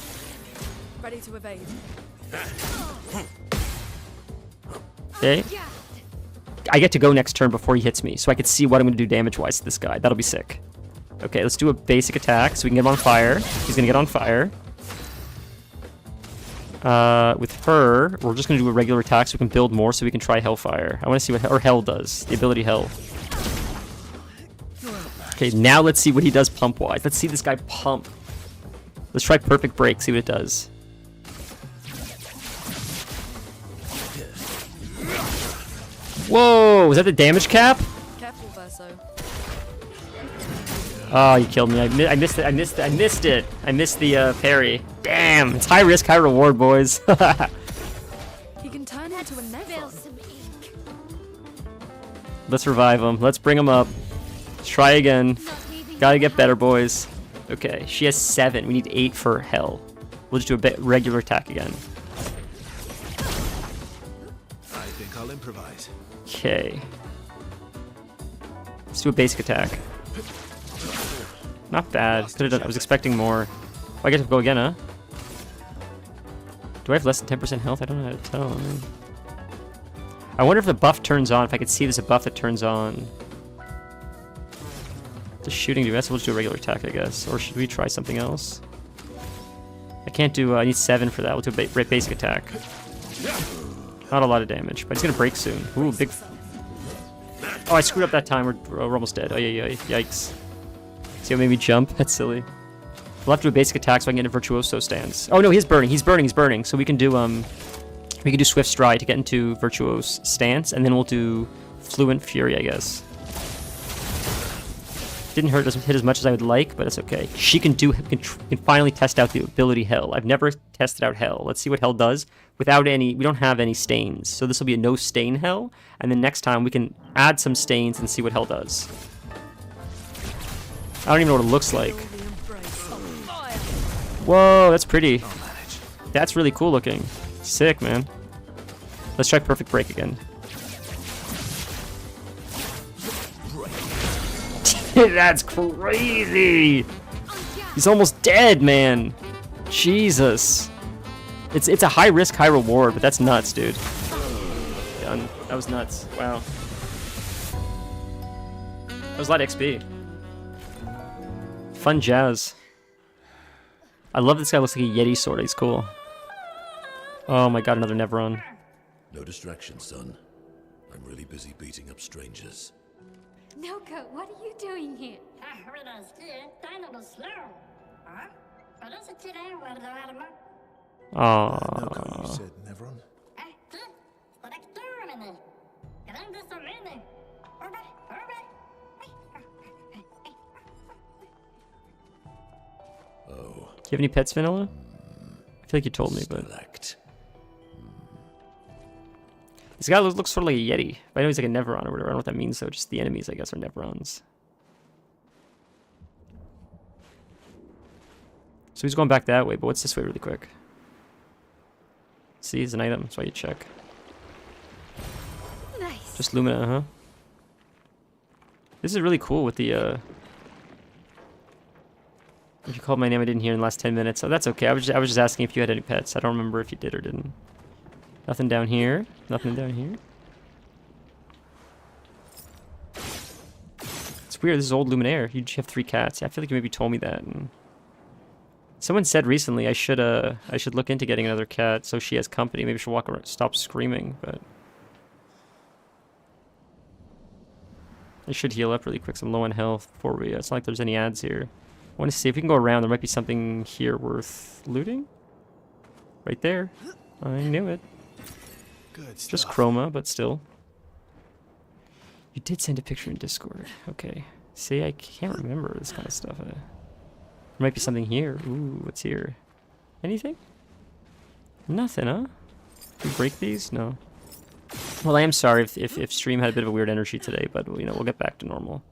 Speaker 2: Ready to evade.
Speaker 1: Okay. I get to go next turn before he hits me, so I can see what I'm going to do damage-wise to this guy. That'll be sick. Okay, let's do a basic attack so we can get him on fire. He's going to get on fire. With her, we're just going to do a regular attack so we can build more so we can try Hellfire. I want to see what or Hell does. The ability Hell. Okay, now let's see what he does pump-wise. Let's see this guy pump. Let's try Perfect Break, see what it does. Whoa, was that the damage cap?
Speaker 2: Careful, Verso.
Speaker 1: Oh, you killed me. I missed it. I missed it. I missed the parry. Damn, it's high risk, high reward, boys.
Speaker 2: He can turn into a nephron.
Speaker 1: Let's revive him. Let's bring him up. Let's try again. Gotta get better, boys. Okay, she has 7. We need 8 for Hell. We'll just do a bit regular attack again.
Speaker 3: I think I'll improvise.
Speaker 1: Okay. Let's do a basic attack. Not bad. Could have done. I was expecting more. Oh, I get to go again, huh? Do I have less than 10% health? I don't know how to tell. I wonder if the buff turns on. If I could see there's a buff that turns on. The shooting do. We'll just do a regular attack, I guess. Or should we try something else? I can't do. I need 7 for that. We'll do a basic attack. Not a lot of damage, but he's gonna break soon. Ooh, big. Oh, I screwed up that time. We're almost dead. Oh, yeah, yikes. See what made me jump? That's silly. We'll have to do a basic attack so I can get into Virtuoso stance. Oh no, he's burning. He's burning. So we can do Swift Stride to get into Virtuoso stance, and then we'll do Fluent Fury, I guess. Didn't hit as much as I would like, but it's okay. She can finally test out the ability Hell. I've never tested out Hell. Let's see what Hell does without any. We don't have any stains, so this will be a no stain Hell, and then next time we can add some stains and see what Hell does. I don't even know what it looks like. Whoa, that's pretty. That's really cool looking. Sick, man. Let's try Perfect Break again. That's crazy. He's almost dead, man. Jesus. It's a high risk, high reward, but that's nuts, dude. Done. That was nuts. Wow. That was a lot of XP. Fun jazz. I love this guy. Looks like a Yeti sword. He's cool. Oh my god, another Neveron.
Speaker 5: No distraction, son. I'm really busy beating up strangers.
Speaker 4: Noko, what are you doing here?
Speaker 3: Noko, you
Speaker 1: Aww.
Speaker 3: said Neveron?
Speaker 5: Oh.
Speaker 1: Do you have any pets, Vanilla? I feel like you told me, but
Speaker 5: Select.
Speaker 1: this guy looks sort of like a Yeti. I know he's like a Neveron or whatever. I don't know what that means though. Just the enemies, I guess, are Neverons. So he's going back that way, but what's this way really quick? See, it's an item. That's why you check.
Speaker 4: Nice.
Speaker 1: Just Lumina, huh? This is really cool with the if you called my name, I didn't hear in the last 10 minutes. Oh, that's okay. I was just asking if you had any pets. I don't remember if you did or didn't. Nothing down here. Nothing down here. It's weird. This is old Luminaire. You have 3 cats. Yeah, I feel like you maybe told me that. And someone said recently I should look into getting another cat so she has company. Maybe she'll walk around, stop screaming. But I should heal up really quick. So I'm low on health before we. It's not like there's any ads here. I want to see if we can go around. There might be something here worth looting. Right there. I knew it.
Speaker 3: Good stuff.
Speaker 1: Just chroma, but still. You did send a picture in Discord. Okay. See, I can't remember this kind of stuff. There might be something here. Ooh, what's here? Anything? Nothing, huh? Can we break these? No. Well, I am sorry if stream had a bit of a weird energy today, but you know, we'll get back to normal.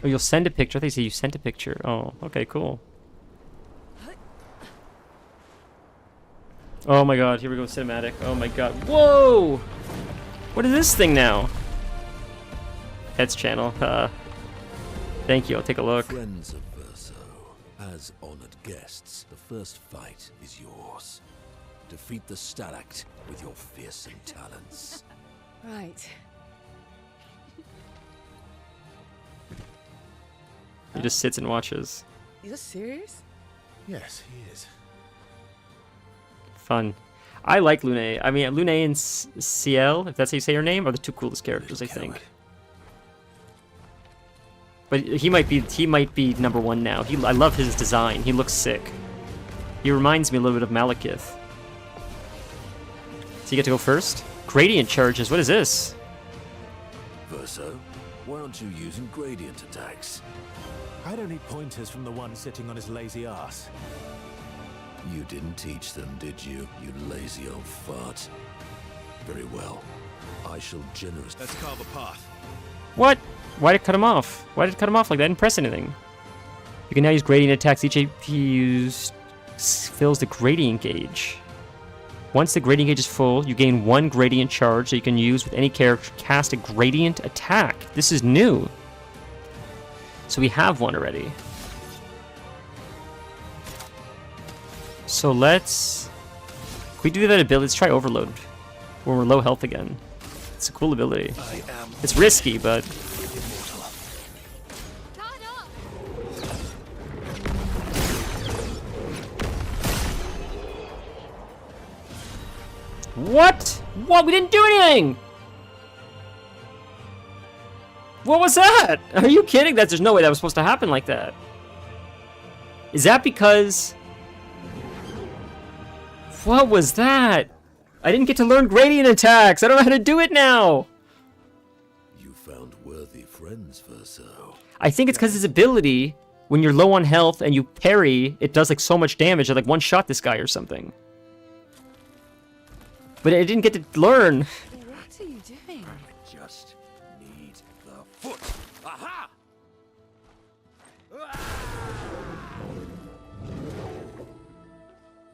Speaker 1: Oh, you'll send a picture. I think you said you sent a picture. Oh, okay, cool. Oh my god, here we go, cinematic. Oh my god. Whoa! What is this thing now? Pets channel. Thank you, I'll take a look.
Speaker 5: Friends of Verso, as honored guests, the first fight is yours. Defeat the Stalact with your fearsome talents.
Speaker 2: Right.
Speaker 1: He just sits and watches.
Speaker 2: You're serious?
Speaker 3: Yes, he is.
Speaker 1: Fun. I like Lune. I mean, Lune and CL, if that's how you say her name, are the 2 coolest characters, I think. But he might be number 1 now. I love his design. He looks sick. He reminds me a little bit of Malekith. So you get to go first? Gradient charges. What is this?
Speaker 5: Verso, why aren't you using gradient attacks?
Speaker 3: I don't need pointers from the one sitting on his lazy ass.
Speaker 5: You didn't teach them, did you, you lazy old fart? Very well. I shall generously...
Speaker 3: Let's carve a path.
Speaker 1: What? Why did it cut him off? Why did it cut him off like that? I didn't press anything. You can now use gradient attacks. Each AP used fills the gradient gauge. Once the gradient gauge is full, you gain 1 gradient charge that you can use with any character to cast a gradient attack. This is new. So we have 1 already. So let's... Can we do that ability? Let's try Overload. When we're low health again. It's a cool ability.
Speaker 5: I am
Speaker 1: It's risky, but
Speaker 5: immortal.
Speaker 4: God up!
Speaker 1: what? What? We didn't do anything. What was that? Are you kidding? There's no way that was supposed to happen like that. Is that because? What was that? I didn't get to learn gradient attacks. I don't know how to do it now.
Speaker 5: You found worthy friends, Verso.
Speaker 1: I think it's because his ability, when you're low on health and you parry, it does like so much damage. It like one shot this guy or something. But I didn't get to learn.
Speaker 2: What are you doing?
Speaker 5: I just need the foot. Aha!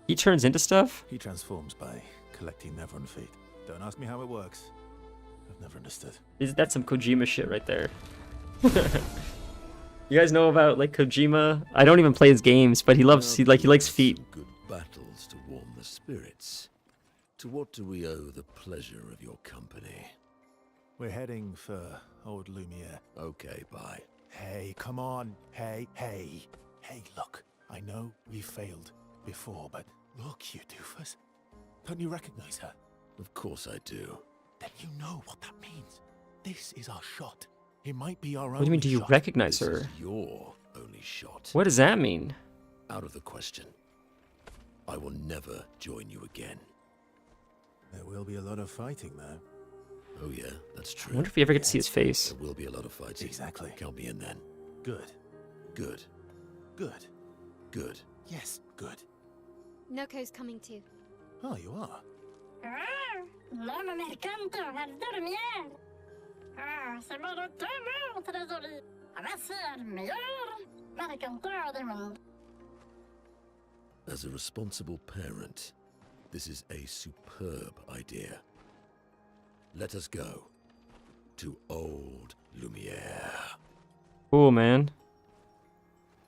Speaker 1: He turns into stuff?
Speaker 3: He transforms by collecting Nevron feet. Don't ask me how it works. I've never understood.
Speaker 1: Isn't that some Kojima shit right there? You guys know about like Kojima? I don't even play his games, but he likes feet.
Speaker 5: Some good battles to warm the spirits. To what do we owe the pleasure of your company?
Speaker 3: We're heading for old Lumiere.
Speaker 5: Okay, bye.
Speaker 3: Hey, come on. Hey, hey. Hey, look. I know we failed before, but look, you doofus. Don't you recognize her?
Speaker 5: Of course I do.
Speaker 3: Then you know what that means. This is our shot. It might be our only
Speaker 1: What do you mean, do you
Speaker 3: shot.
Speaker 1: recognize
Speaker 5: This
Speaker 1: her?
Speaker 5: is your only shot.
Speaker 1: What does that mean?
Speaker 5: Out of the question. I will never join you again.
Speaker 3: There will be a lot of fighting, though.
Speaker 5: Oh yeah, that's
Speaker 1: I
Speaker 5: true.
Speaker 1: wonder if we ever get to see his face.
Speaker 5: There will be a lot of fighting.
Speaker 3: Exactly.
Speaker 5: Count me in then.
Speaker 3: Good.
Speaker 5: Good.
Speaker 3: Good.
Speaker 5: Good.
Speaker 3: Yes, good.
Speaker 4: Noko's coming too.
Speaker 3: Oh, you are?
Speaker 6: L'homme mercante va dormir. C'est mon retour, très joli. Voici le meilleur mercanteur du monde.
Speaker 5: As a responsible parent, this is a superb idea. Let us go to old Lumiere.
Speaker 1: Cool, man.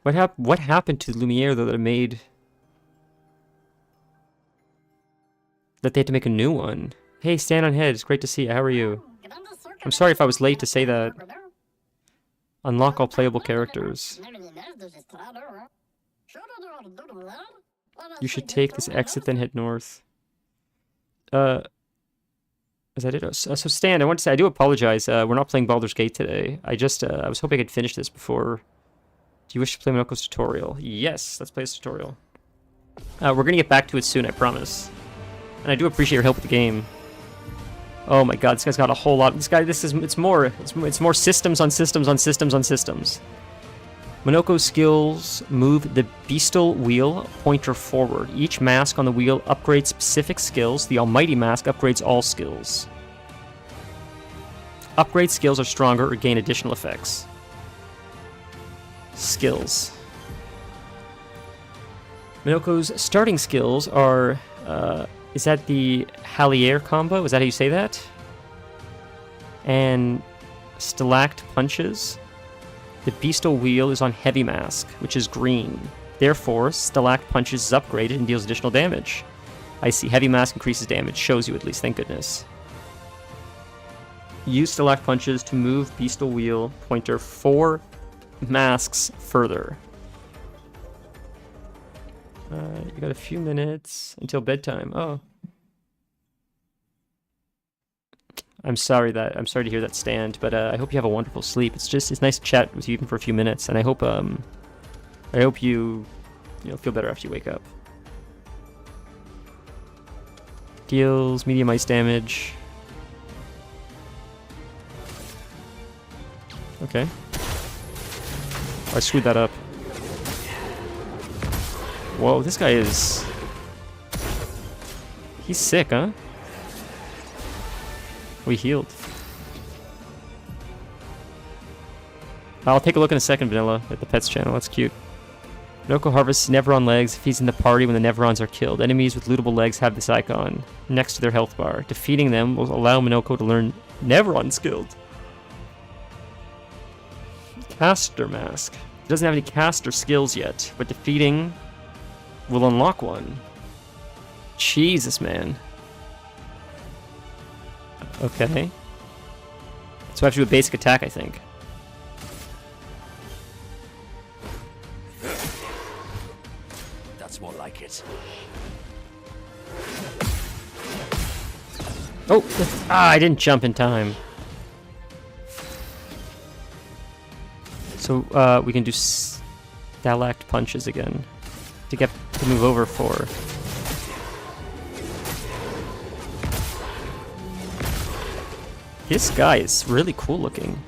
Speaker 1: What happened to Lumiere though that it made that they had to make a new one? Hey, stand on head. It's great to see you. How are you? I'm sorry if I was late to say that. Unlock all playable characters. You should take this exit, then head north. Is that it? So Stan, I want to say I do apologize. We're not playing Baldur's Gate today. I was hoping I could finish this before. Do you wish to play Minoko's tutorial? Yes, let's play this tutorial. We're gonna get back to it soon, I promise. And I do appreciate your help with the game. Oh my god, this guy's got a whole lot. It's more systems on systems on systems on systems. Minoko's skills move the Beastal Wheel pointer forward. Each mask on the wheel upgrades specific skills. The Almighty Mask upgrades all skills. Upgrade skills are stronger or gain additional effects. Skills. Minoko's starting skills are... is that the Hallier combo? Is that how you say that? And Stalact Punches. The Beastal Wheel is on Heavy Mask, which is green. Therefore, Stalact Punches is upgraded and deals additional damage. I see. Heavy Mask increases damage. Shows you at least, thank goodness. Use Stalact Punches to move Beastal Wheel pointer 4 masks further. You got a few minutes until bedtime. Oh. I'm sorry to hear that, Stand, but I hope you have a wonderful sleep. It's nice to chat with you even for a few minutes, and I hope you feel better after you wake up. Deals medium ice damage. Okay. I screwed that up. Whoa, this guy is... He's sick, huh? We healed. I'll take a look in a second, Vanilla, at the pets channel. That's cute. Minoko harvests Nevron legs if he's in the party when the Nevrons are killed. Enemies with lootable legs have this icon next to their health bar. Defeating them will allow Minoko to learn Nevron skills. Caster Mask. He doesn't have any caster skills yet, but defeating will unlock one. Jesus, man. Okay. So I have to do a basic attack, I think.
Speaker 5: That's more like it.
Speaker 1: Oh, I didn't jump in time. So we can do Stalact punches again to get to move over 4. This guy is really cool looking.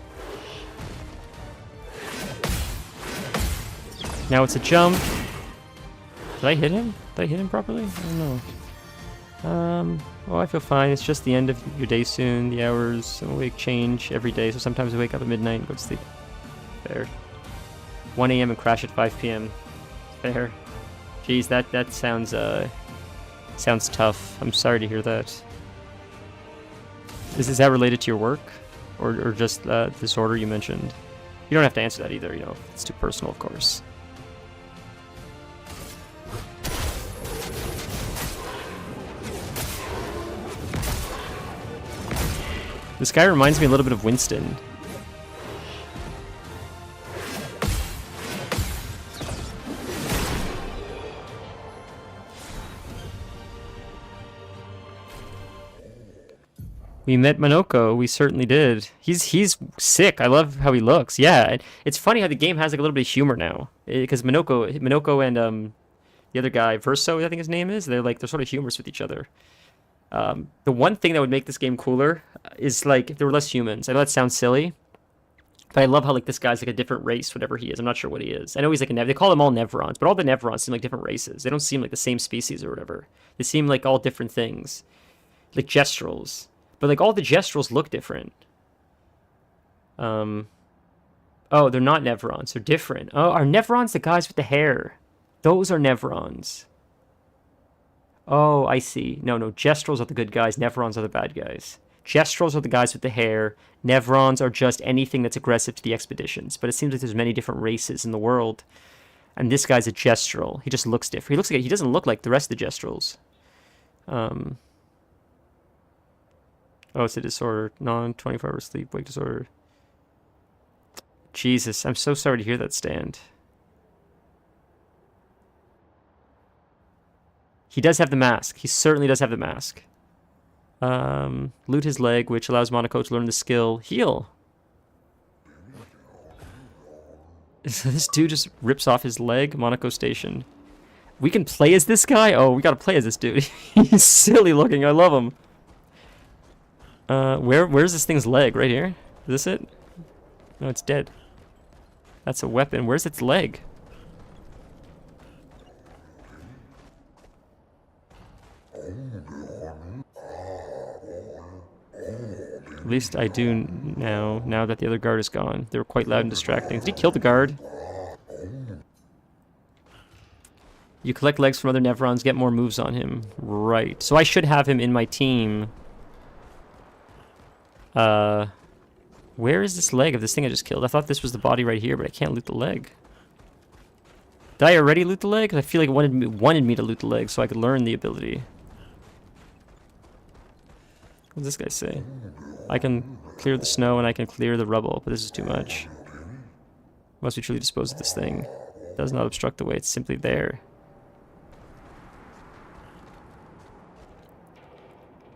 Speaker 1: Now it's a jump. Did I hit him? Did I hit him properly? I don't know. Oh, I feel fine. It's just the end of your day soon. The hours awake change every day, so sometimes I wake up at midnight and go to sleep. Fair. 1 a.m. and crash at 5 p.m. Fair. Jeez, that sounds tough. I'm sorry to hear that. Is that related to your work, or just the disorder you mentioned? You don't have to answer that either. You know, it's too personal, of course. This guy reminds me a little bit of Winston. We met Minoko. We certainly did. He's sick. I love how he looks. Yeah, it's funny how the game has like a little bit of humor now. Because Minoko and the other guy, Verso, I think his name is. They're sort of humorous with each other. The one thing that would make this game cooler is like if there were less humans. I know that sounds silly, but I love how like this guy's like a different race, whatever he is. I'm not sure what he is. I know he's like they call them all Nevrons, but all the Nevrons seem like different races. They don't seem like the same species or whatever. They seem like all different things, like Gestrals. But like all the Gestrals look different. Oh, they're not Nevrons. They're different. Oh, are Nevrons the guys with the hair? Those are Nevrons. Oh, I see. No, Gestrals are the good guys. Nevrons are the bad guys. Gestrals are the guys with the hair. Nevrons are just anything that's aggressive to the expeditions. But it seems like there's many different races in the world. And this guy's a Gestral. He just looks different. He doesn't look like the rest of the Gestrals. Oh, it's a disorder. Non-24-hour sleep-wake disorder. Jesus, I'm so sorry to hear that, Stand. He does have the mask. He certainly does have the mask. Loot his leg, which allows Monaco to learn the skill Heal. So this dude just rips off his leg, Monaco Station. We can play as this guy? Oh, we gotta play as this dude. He's silly looking. I love him. Where's this thing's leg? Right here? Is this it? No, it's dead. That's a weapon. Where's its leg? At least I do now that the other guard is gone. They were quite loud and distracting. Did he kill the guard? You collect legs from other Nevrons, get more moves on him. Right. So I should have him in my team. Where is this leg of this thing I just killed? I thought this was the body right here, but I can't loot the leg. Did I already loot the leg? I feel like it wanted me to loot the leg so I could learn the ability. What does this guy say? I can clear the snow and I can clear the rubble, but this is too much. Must be truly dispose of this thing. It does not obstruct the way, it's simply there.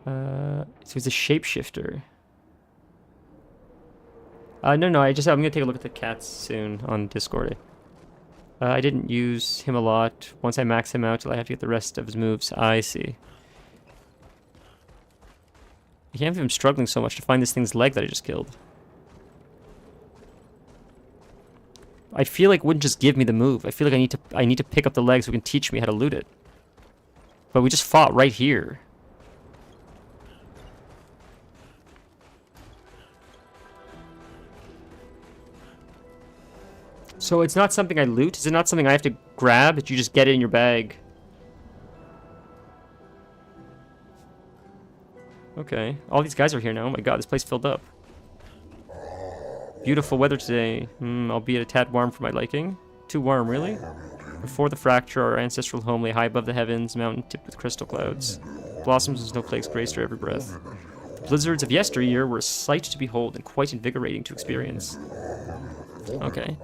Speaker 1: So he's a shapeshifter. No, I'm gonna take a look at the cats soon on Discord. I didn't use him a lot. Once I max him out, till I have to get the rest of his moves. I see. I can't believe I'm struggling so much to find this thing's leg that I just killed. I feel like it wouldn't just give me the move. I feel like I need to pick up the leg so it can teach me how to loot it. But we just fought right here. So it's not something I loot? Is it not something I have to grab? That you just get it in your bag? Okay. All these guys are here now. Oh my god, this place filled up. Beautiful weather today. Albeit a tad warm for my liking. Too warm, really? Before the fracture, our ancestral home lay high above the heavens, mountain tipped with crystal clouds. Blossoms and snowflakes graced her every breath. The blizzards of yesteryear were a sight to behold and quite invigorating to experience. Okay.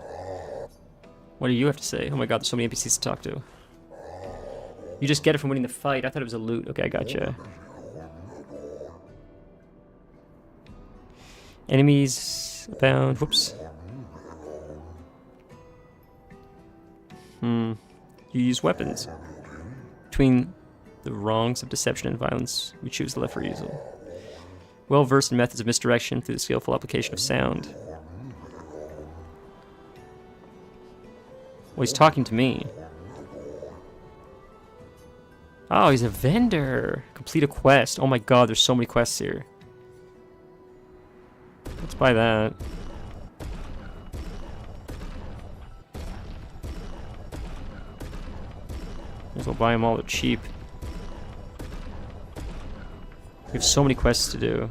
Speaker 1: What do you have to say? Oh my god, there's so many NPCs to talk to. You just get it from winning the fight. I thought it was a loot. Okay, I gotcha. Enemies abound. Whoops. You use weapons. Between the wrongs of deception and violence, we choose the left refusal. Well versed in methods of misdirection through the skillful application of sound. Well, he's talking to me. Oh, he's a vendor. Complete a quest. Oh my god, there's so many quests here. Let's buy that. Might as well buy them all. They're cheap. We have so many quests to do.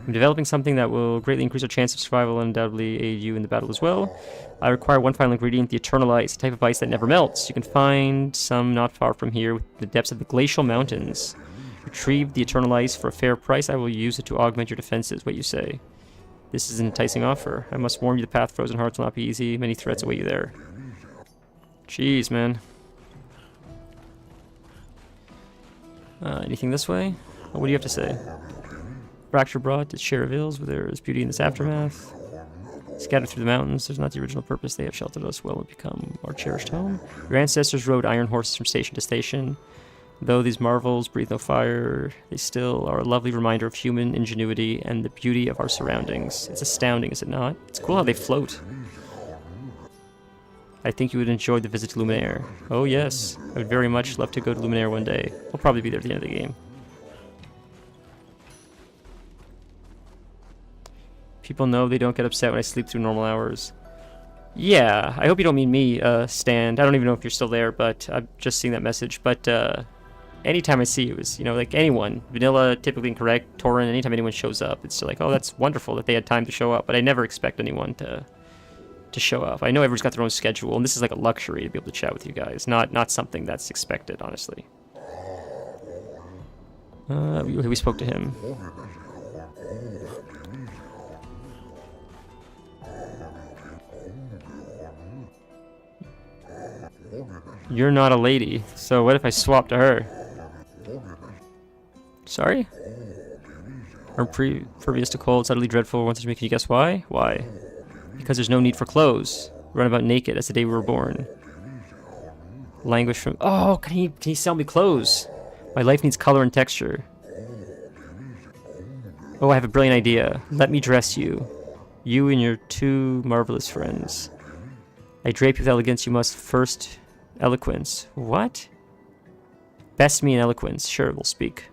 Speaker 1: I'm developing something that will greatly increase our chance of survival and undoubtedly aid you in the battle as well. I require one final ingredient, the eternal ice, a type of ice that never melts. You can find some not far from here within the depths of the glacial mountains. Retrieve the eternal ice for a fair price. I will use it to augment your defenses, what you say. This is an enticing offer. I must warn you, the path to Frozen Hearts will not be easy. Many threats await you there. Jeez, man. Anything this way? What do you have to say? Fracture brought its share of ills, but there is beauty in this aftermath. Scattered through the mountains, there's not the original purpose. They have sheltered us well and become our cherished home. Your ancestors rode iron horses from station to station. Though these marvels breathe no fire, they still are a lovely reminder of human ingenuity and the beauty of our surroundings. It's astounding, is it not? It's cool how they float. I think you would enjoy the visit to Luminaire. Oh yes, I would very much love to go to Luminaire one day. We'll probably be there at the end of the game. People know they don't get upset when I sleep through normal hours. Yeah, I hope you don't mean me, Stan. I don't even know if you're still there, but I'm just seeing that message. But anytime I see you, is, you know, like anyone, Vanilla, typically incorrect, Torin, anytime anyone shows up, it's like, oh, that's wonderful that they had time to show up. But I never expect anyone to show up. I know everyone's got their own schedule, and this is like a luxury to be able to chat with you guys. Not something that's expected, honestly. We spoke to him. You're not a lady, so what if I swap to her? Sorry? Are pervious to cold, subtly dreadful, wants to make you guess why? Why? Because there's no need for clothes. Run about naked as the day we were born. Languish from... Oh, can he sell me clothes? My life needs color and texture. Oh, I have a brilliant idea. Let me dress you. You and your two marvelous friends. I drape you with elegance, you must first... Eloquence. What? Best me in eloquence. Sure, we'll speak.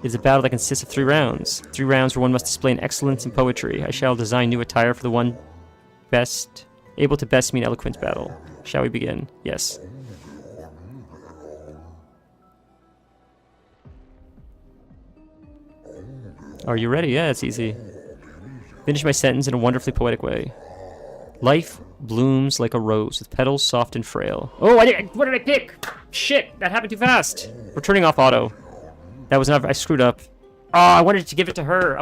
Speaker 1: It is a battle that consists of 3 rounds. 3 rounds where one must display an excellence in poetry. I shall design new attire for the one best... able to best me in eloquence battle. Shall we begin? Yes. Are you ready? Yeah, it's easy. Finish my sentence in a wonderfully poetic way. Life blooms like a rose with petals soft and frail. Oh, what did I pick? Shit, that happened too fast. We're turning off auto. That was not... I screwed up. Oh, I wanted to give it to her.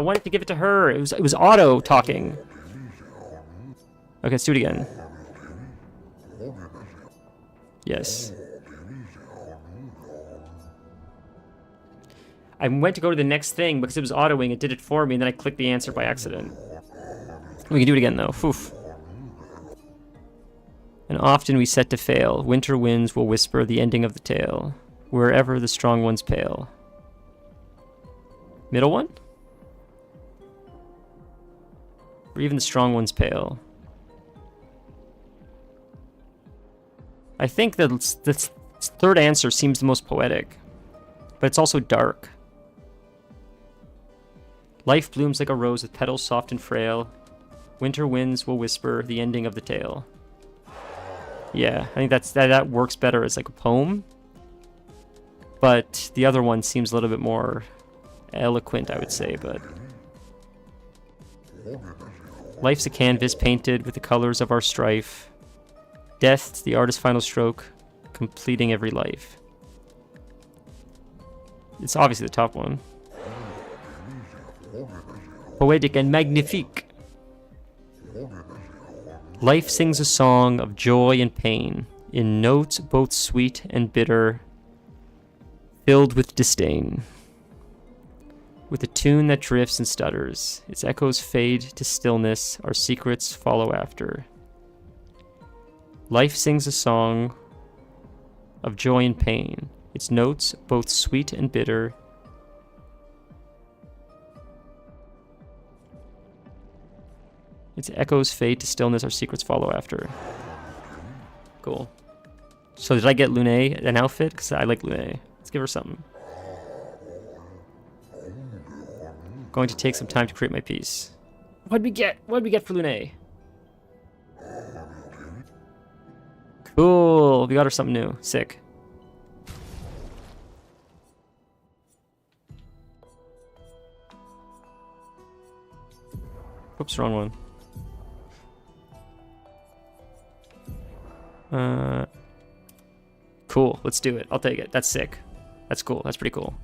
Speaker 1: It was auto talking. Okay, let's do it again. Yes. I went to go to the next thing because it was autoing. It did it for me, and then I clicked the answer by accident. We can do it again, though. Oof. And often we set to fail. Winter winds will whisper the ending of the tale. Wherever the strong ones pale. Middle one? Or even the strong ones pale. I think that the third answer seems the most poetic. But it's also dark. Life blooms like a rose with petals soft and frail. Winter winds will whisper the ending of the tale. Yeah, I think that works better as like a poem. But the other one seems a little bit more eloquent, I would say, but... Life's a canvas painted with the colors of our strife. Death's the artist's final stroke, completing every life. It's obviously the top one. Poetic and magnifique. Life sings a song of joy and pain, in notes both sweet and bitter, filled with disdain. With a tune that drifts and stutters, its echoes fade to stillness, our secrets follow after. Life sings a song of joy and pain, its notes both sweet and bitter. Its echoes fade to stillness, our secrets follow after. Cool. So did I get Lune an outfit? Because I like Lune. Let's give her something. Going to take some time to create my piece. What'd we get? What'd we get for Lune? Cool. We got her something new. Sick. Oops, wrong one. Cool. Let's do it. I'll take it. That's sick. That's cool. That's pretty cool.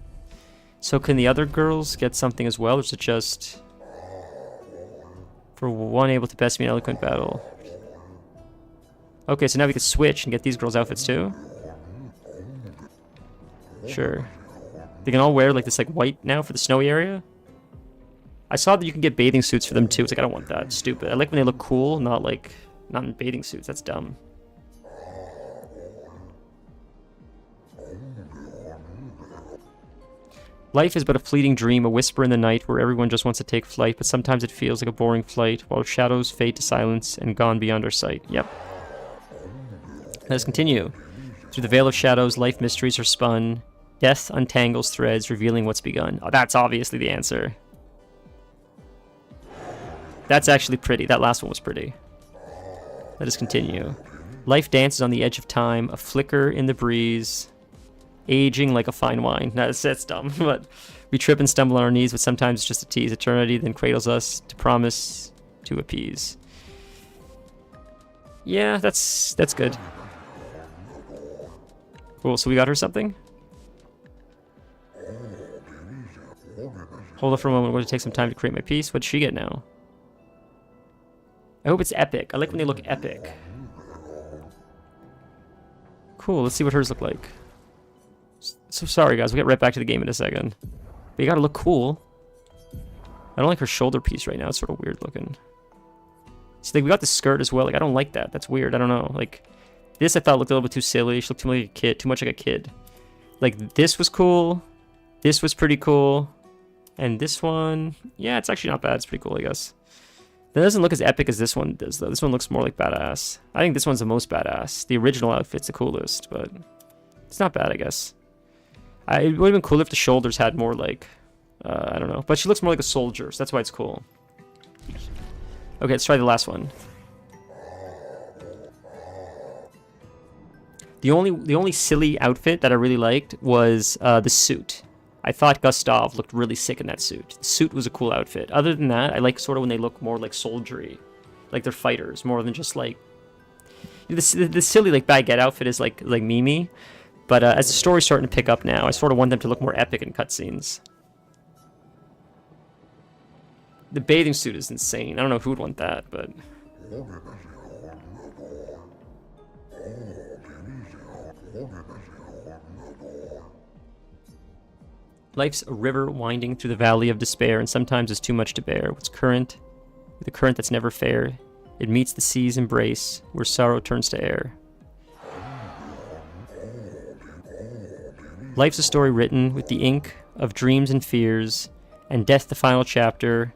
Speaker 1: So can the other girls get something as well, or is it just for one able to best me in eloquent battle? Okay, so now we can switch and get these girls' outfits too. Sure. They can all wear like this like white now for the snowy area. I saw that you can get bathing suits for them too. It's like I don't want that. It's stupid. I like when they look cool, not in bathing suits. That's dumb. Life is but a fleeting dream, a whisper in the night where everyone just wants to take flight, but sometimes it feels like a boring flight, while shadows fade to silence and gone beyond our sight. Yep. Let's continue. Through the veil of shadows, life mysteries are spun. Death untangles threads, revealing what's begun. Oh, that's obviously the answer. That's actually pretty. That last one was pretty. Let us continue. Life dances on the edge of time, a flicker in the breeze. Aging like a fine wine. No, that's dumb, but we trip and stumble on our knees, but sometimes it's just a tease. Eternity then cradles us to promise to appease. Yeah, that's good. Cool, so we got her something? Hold up for a moment, I'm going to take some time to create my piece. What'd she get now? I hope it's epic. I like when they look epic. Cool, let's see what hers look like. So sorry, guys. We'll get right back to the game in a second. But you gotta look cool. I don't like her shoulder piece right now. It's sort of weird looking. See, like, we got the skirt as well. Like, I don't like that. That's weird. I don't know. Like, this I thought looked a little bit too silly. She looked too much like a kid. Too much like a kid. Like, this was cool. This was pretty cool. And this one... Yeah, it's actually not bad. It's pretty cool, I guess. That doesn't look as epic as this one does, though. This one looks more like badass. I think this one's the most badass. The original outfit's the coolest, but... It's not bad, I guess. It would have been cool if the shoulders had more, like... I don't know. But she looks more like a soldier, so that's why it's cool. Okay, let's try the last one. The only silly outfit that I really liked was the suit. I thought Gustav looked really sick in that suit. The suit was a cool outfit. Other than that, I like sort of when they look more like soldiery. Like they're fighters, more than just like... The silly like baguette outfit is like Mimi. But as the story's starting to pick up now, I sort of want them to look more epic in cutscenes. The bathing suit is insane. I don't know who would want that, but... Life's a river winding through the valley of despair, and sometimes it's too much to bear. What's current, with a current that's never fair, it meets the sea's embrace, where sorrow turns to air. Life's a story written with the ink of dreams and fears, and death the final chapter.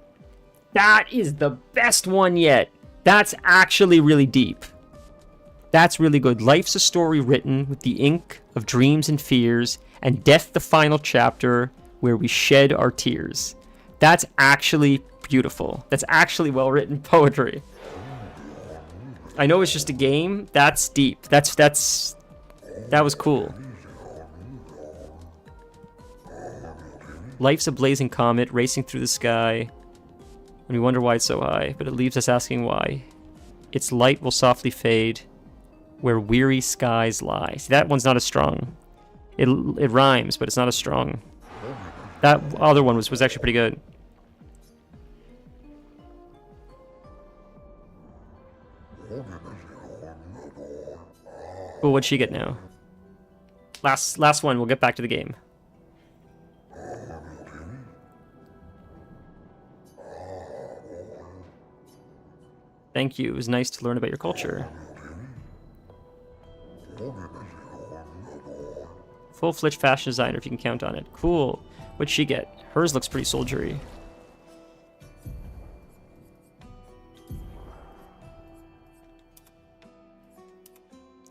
Speaker 1: That is the best one yet! That's actually really deep. That's really good. Life's a story written with the ink of dreams and fears, and death the final chapter where we shed our tears. That's actually beautiful. That's actually well-written poetry. I know it's just a game. That's deep. That was cool. Life's a blazing comet racing through the sky, and we wonder why it's so high, but it leaves us asking why. Its light will softly fade where weary skies lie. See, that one's not as strong. It rhymes, but it's not as strong. That other one was actually pretty good. Cool, what'd she get now? Last one, we'll get back to the game. Thank you, it was nice to learn about your culture. Full-fledged fashion designer, if you can count on it. Cool. What'd she get? Hers looks pretty soldiery.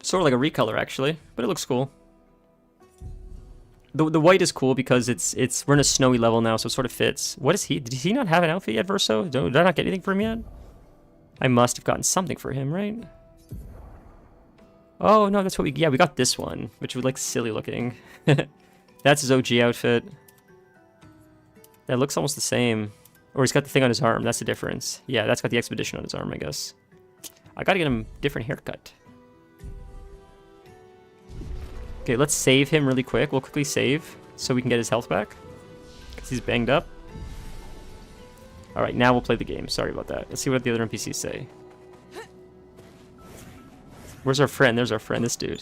Speaker 1: Sort of like a recolor, actually, but it looks cool. The white is cool because we're in a snowy level now, so it sort of fits. What is he? Did he not have an outfit yet, Verso? Did I not get anything for him yet? I must have gotten something for him, right? Oh, no, that's what we got this one, which was like silly looking. That's his OG outfit. That looks almost the same. Or he's got the thing on his arm, that's the difference. Yeah, that's got the expedition on his arm, I guess. I gotta get him a different haircut. Okay, let's save him really quick. We'll quickly save so we can get his health back. Because he's banged up. Alright, now we'll play the game. Sorry about that. Let's see what the other NPCs say. Where's our friend? There's our friend, this dude.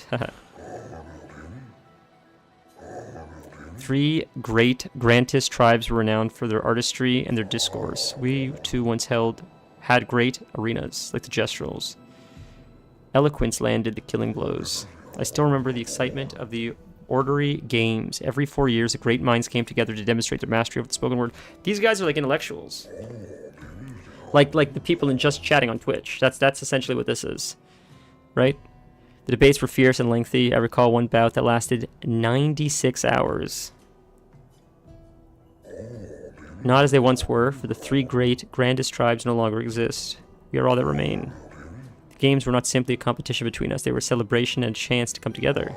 Speaker 1: 3 great Grantist tribes were renowned for their artistry and their discourse. We too once had great arenas, like the Gestrals. Eloquence landed the killing blows. I still remember the excitement of the Orrery Games. Every 4 years, the great minds came together to demonstrate their mastery of the spoken word. These guys are like intellectuals. Like the people in Just Chatting on Twitch. That's essentially what this is. Right? The debates were fierce and lengthy. I recall one bout that lasted 96 hours. Not as they once were, for the 3 great, grandest tribes no longer exist. We are all that remain. The games were not simply a competition between us. They were a celebration and a chance to come together.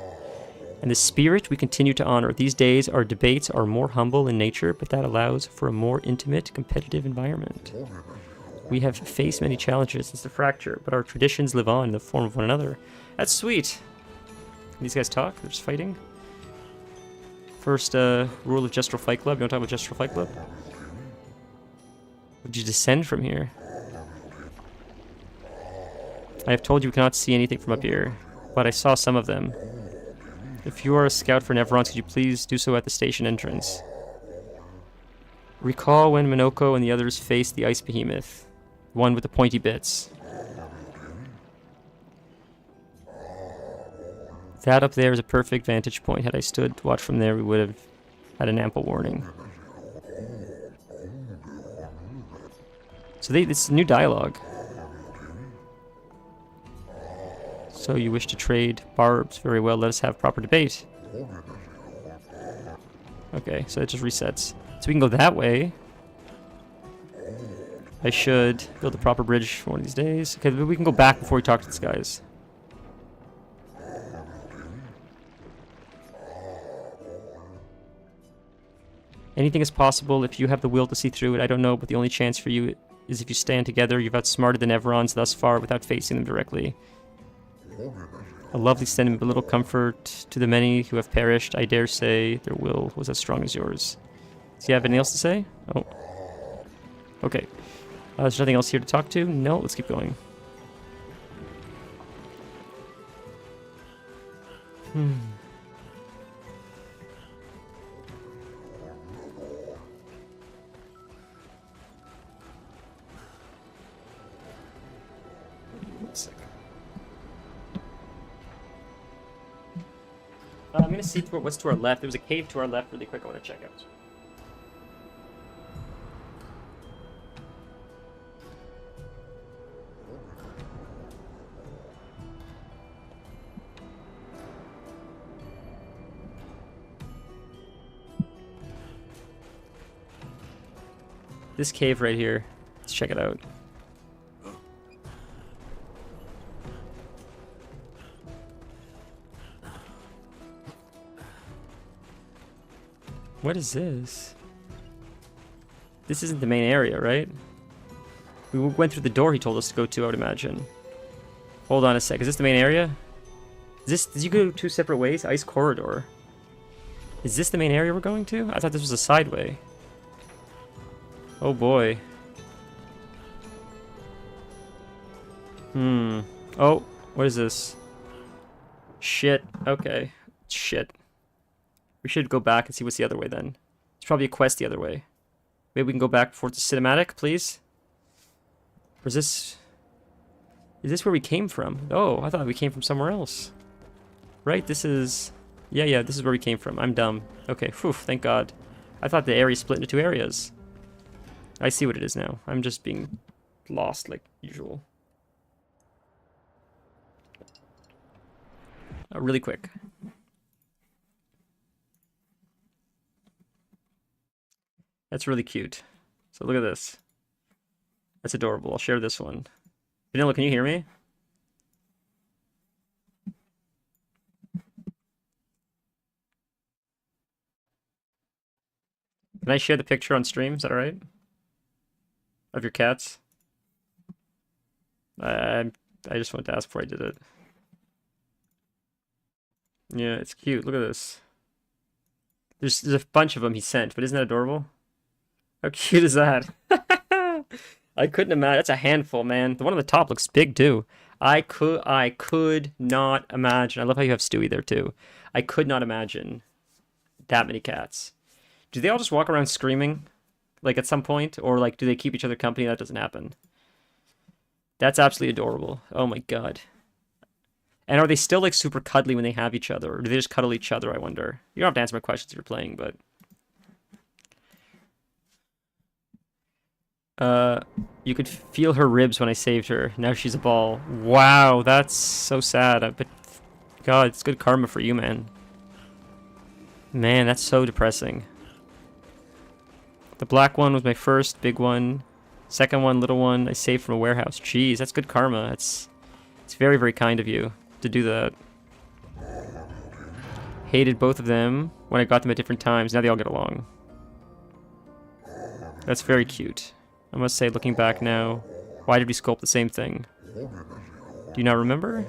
Speaker 1: And the spirit we continue to honor. These days, our debates are more humble in nature, but that allows for a more intimate, competitive environment. We have faced many challenges since the fracture, but our traditions live on in the form of one another. That's sweet. Can these guys talk? They're just fighting. First rule of Gestral Fight Club. You want to talk about Gestral Fight Club? Would you descend from here? I have told you we cannot see anything from up here, but I saw some of them. If you are a scout for Neverons, could you please do so at the station entrance? Recall when Minoko and the others faced the ice behemoth. The one with the pointy bits. That up there is a perfect vantage point. Had I stood to watch from there, we would have had an ample warning. So this is new dialogue. So you wish to trade barbs? Very well, let us have proper debate. Okay, so it just resets. So we can go that way. I should build a proper bridge for one of these days. Okay, we can go back before we talk to these guys. Anything is possible if you have the will to see through it. I don't know, but the only chance for you is if you stand together. You've outsmarted the Neverons thus far without facing them directly. A lovely sentiment, but little comfort to the many who have perished. I dare say their will was as strong as yours. Do you have anything else to say? Oh. Okay. There's nothing else here to talk to? No, let's keep going. I'm gonna see what's to our left. There was a cave to our left really quick I want to check out. This cave right here. Let's check it out. What is this? This isn't the main area, right? We went through the door he told us to go to, I would imagine. Hold on a sec. Is this the main area? Is this... Did you go 2 separate ways? Ice corridor. Is this the main area we're going to? I thought this was a side way. Oh boy. Oh, what is this? Shit. Okay. Shit. We should go back and see what's the other way then. It's probably a quest the other way. Maybe we can go back before it's a cinematic, please? Or is this... Is this where we came from? Oh, I thought we came from somewhere else. Right, this is... Yeah, this is where we came from. I'm dumb. Okay, phew, thank God. I thought the area split into 2 areas. I see what it is now. I'm just being lost like usual. Really quick. That's really cute. So look at this. That's adorable. I'll share this one. Vanilla, can you hear me? Can I share the picture on stream? Is that alright? Of your cats? I just wanted to ask before I did it. Yeah, it's cute. Look at this. There's a bunch of them he sent, but isn't that adorable? How cute is that? I couldn't imagine. That's a handful, man. The one on the top looks big too. I could not imagine. I love how you have Stewie there too. I could not imagine that many cats. Do they all just walk around screaming, like at some point, or like do they keep each other company? That doesn't happen. That's absolutely adorable. Oh my God. And are they still like super cuddly when they have each other, or do they just cuddle each other? I wonder. You don't have to answer my questions if you're playing, but. You could feel her ribs when I saved her. Now she's a ball. Wow, that's so sad. But God, it's good karma for you, man. Man, that's so depressing. The black one was my first big one. Second one, little one, I saved from a warehouse. Jeez, that's good karma. It's very, very kind of you to do that. Hated both of them when I got them at different times. Now they all get along. That's very cute. I must say, looking back now, why did we sculpt the same thing? Do you not remember?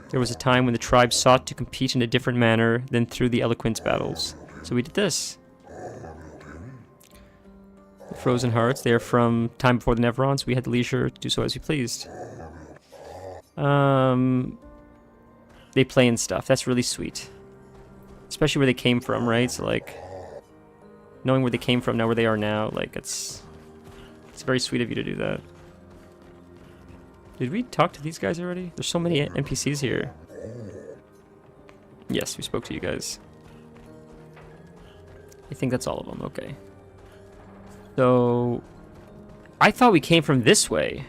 Speaker 1: There was a time when the tribe sought to compete in a different manner than through the eloquence battles. So we did this. The Frozen Hearts, they are from time before the Neverons. We had the leisure to do so as we pleased. They play and stuff. That's really sweet. Especially where they came from, right? So, like, knowing where they came from, now where they are now, like, it's very sweet of you to do that. Did we talk to these guys already? There's so many NPCs here. Yes, we spoke to you guys. I think that's all of them. Okay. So, I thought we came from this way.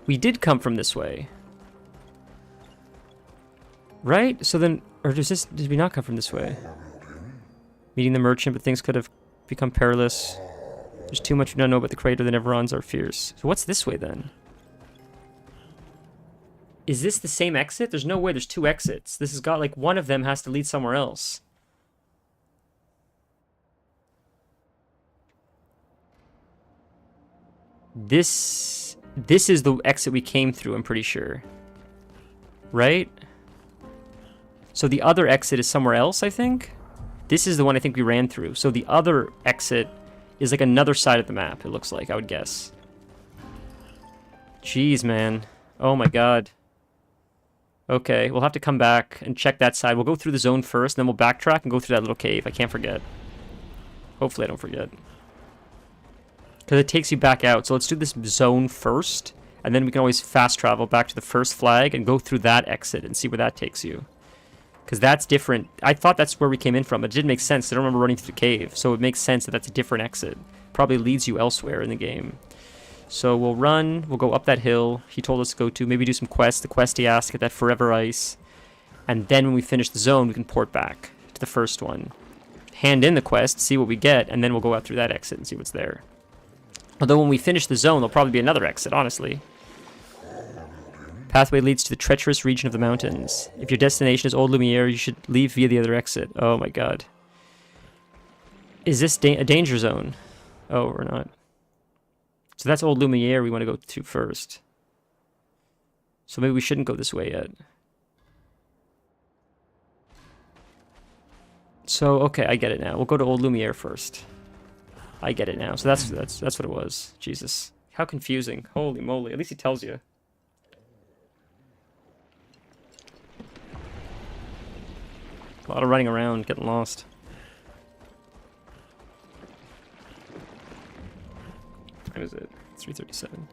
Speaker 1: We did come from this way. Right? So then, or did we not come from this way? Meeting the merchant, but things could have become perilous. There's too much we don't know about the crater. The Neverons are fierce. So what's this way then? Is this the same exit? There's no way there's 2 exits. This has got, like, one of them has to lead somewhere else. This is the exit we came through, I'm pretty sure. Right? So the other exit is somewhere else, I think? This is the one I think we ran through. So the other exit is like another side of the map, it looks like, I would guess. Jeez, man. Oh my God. Okay, we'll have to come back and check that side. We'll go through the zone first, and then we'll backtrack and go through that little cave. I can't forget. Hopefully I don't forget. Because it takes you back out. So let's do this zone first, and then we can always fast travel back to the first flag and go through that exit and see where that takes you. Because that's different. I thought that's where we came in from, but it didn't make sense. I don't remember running through the cave. So it makes sense that that's a different exit. Probably leads you elsewhere in the game. So we'll run. We'll go up that hill he told us to go to. Maybe do some quests. The quest he asked to get that forever ice. And then when we finish the zone, we can port back to the first one. Hand in the quest, see what we get, and then we'll go out through that exit and see what's there. Although when we finish the zone, there'll probably be another exit, honestly. Pathway leads to the treacherous region of the mountains. If your destination is Old Lumiere, you should leave via the other exit. Oh my God. Is this a danger zone? Oh, or not. So that's Old Lumiere we want to go to first. So maybe we shouldn't go this way yet. So, okay, I get it now. We'll go to Old Lumiere first. I get it now. So that's what it was. Jesus. How confusing. Holy moly. At least he tells you. A lot of running around, getting lost. What time is it? 3:37.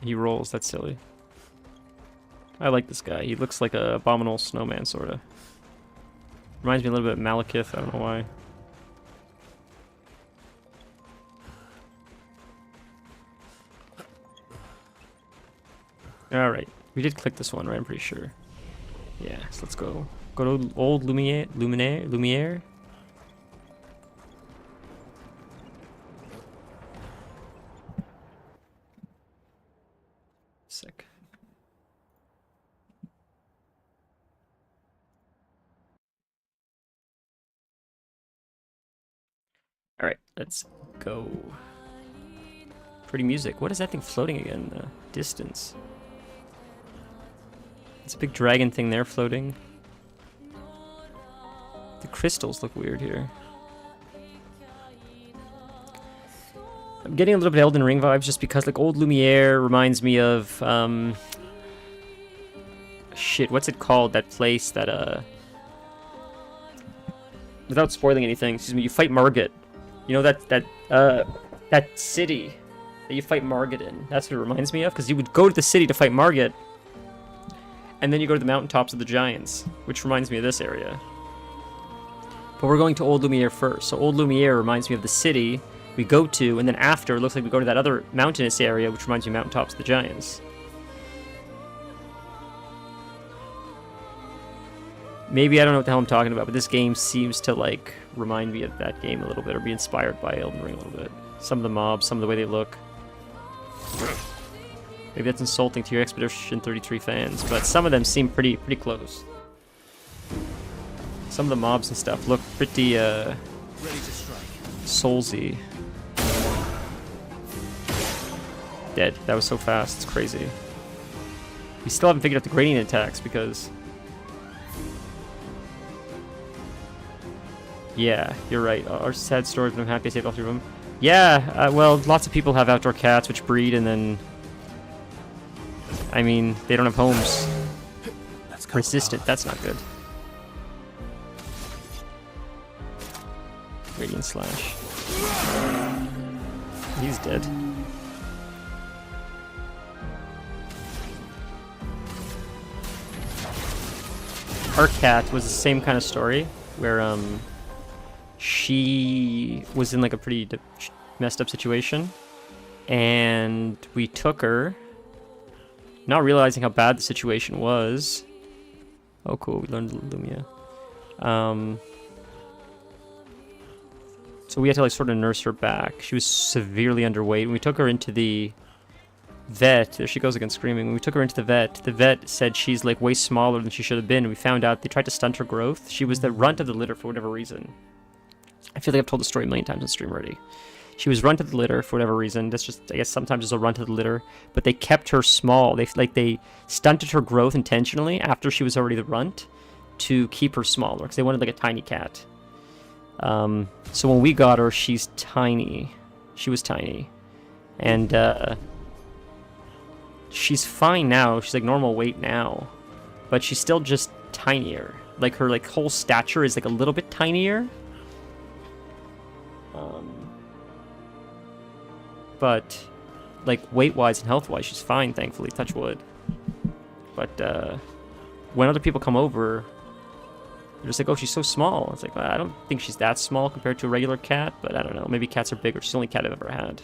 Speaker 1: He rolls, that's silly. I like this guy. He looks like a abominable snowman, sorta. Reminds me a little bit of Malekith, I don't know why. Alright. We did click this one, right? I'm pretty sure. Yeah, so let's go. Go to Old Lumiere? Sick. Alright, let's go. Pretty music. What is that thing floating again? The distance. It's a big dragon thing there floating. The crystals look weird here. I'm getting a little bit Elden Ring vibes just because like Old Lumiere reminds me of shit, what's it called? That place that without spoiling anything, excuse me, you fight Margit. You know that city that you fight Margit in. That's what it reminds me of, because you would go to the city to fight Margit, and then you go to the mountaintops of the giants, which reminds me of this area. But we're going to Old Lumiere first. So Old Lumiere reminds me of the city we go to, and then after, it looks like we go to that other mountainous area, which reminds me of mountaintops of the giants. Maybe I don't know what the hell I'm talking about, but this game seems to, like, remind me of that game a little bit, or be inspired by Elden Ring a little bit. Some of the mobs, some of the way they look. Maybe that's insulting to your Expedition 33 fans, but some of them seem pretty close. Some of the mobs and stuff look pretty, Soulsy. Dead. That was so fast, it's crazy. We still haven't figured out the gradient attacks, because... Yeah, you're right. Our sad story, but I'm happy I saved all three of them. Yeah, well, lots of people have outdoor cats which breed, and then... I mean, they don't have homes. Resistant, that's not good. Radiant Slash. He's dead. Our cat was the same kind of story, where, she was in like a pretty messed up situation, and we took her, not realizing how bad the situation was. Oh cool, we learned Lumia. So we had to like sort of nurse her back. She was severely underweight. When we took her into the vet, there she goes again screaming. When we took her into the vet said she's like way smaller than she should have been, and we found out they tried to stunt her growth. She was the runt of the litter for whatever reason. I feel like I've told the story a million times on stream already. She was runt of the litter for whatever reason. That's just, I guess sometimes there's a runt of the litter, but they kept her small. They stunted her growth intentionally after she was already the runt to keep her smaller, because they wanted like a tiny cat. So when we got her, she's tiny. She was tiny. And, she's fine now. She's like normal weight now. But she's still just tinier. Like her like whole stature is like a little bit tinier. But like weight-wise and health-wise, she's fine, thankfully, touch wood. But when other people come over, they're just like, oh, she's so small. It's like, well, I don't think she's that small compared to a regular cat, but I don't know. Maybe cats are bigger. She's the only cat I've ever had.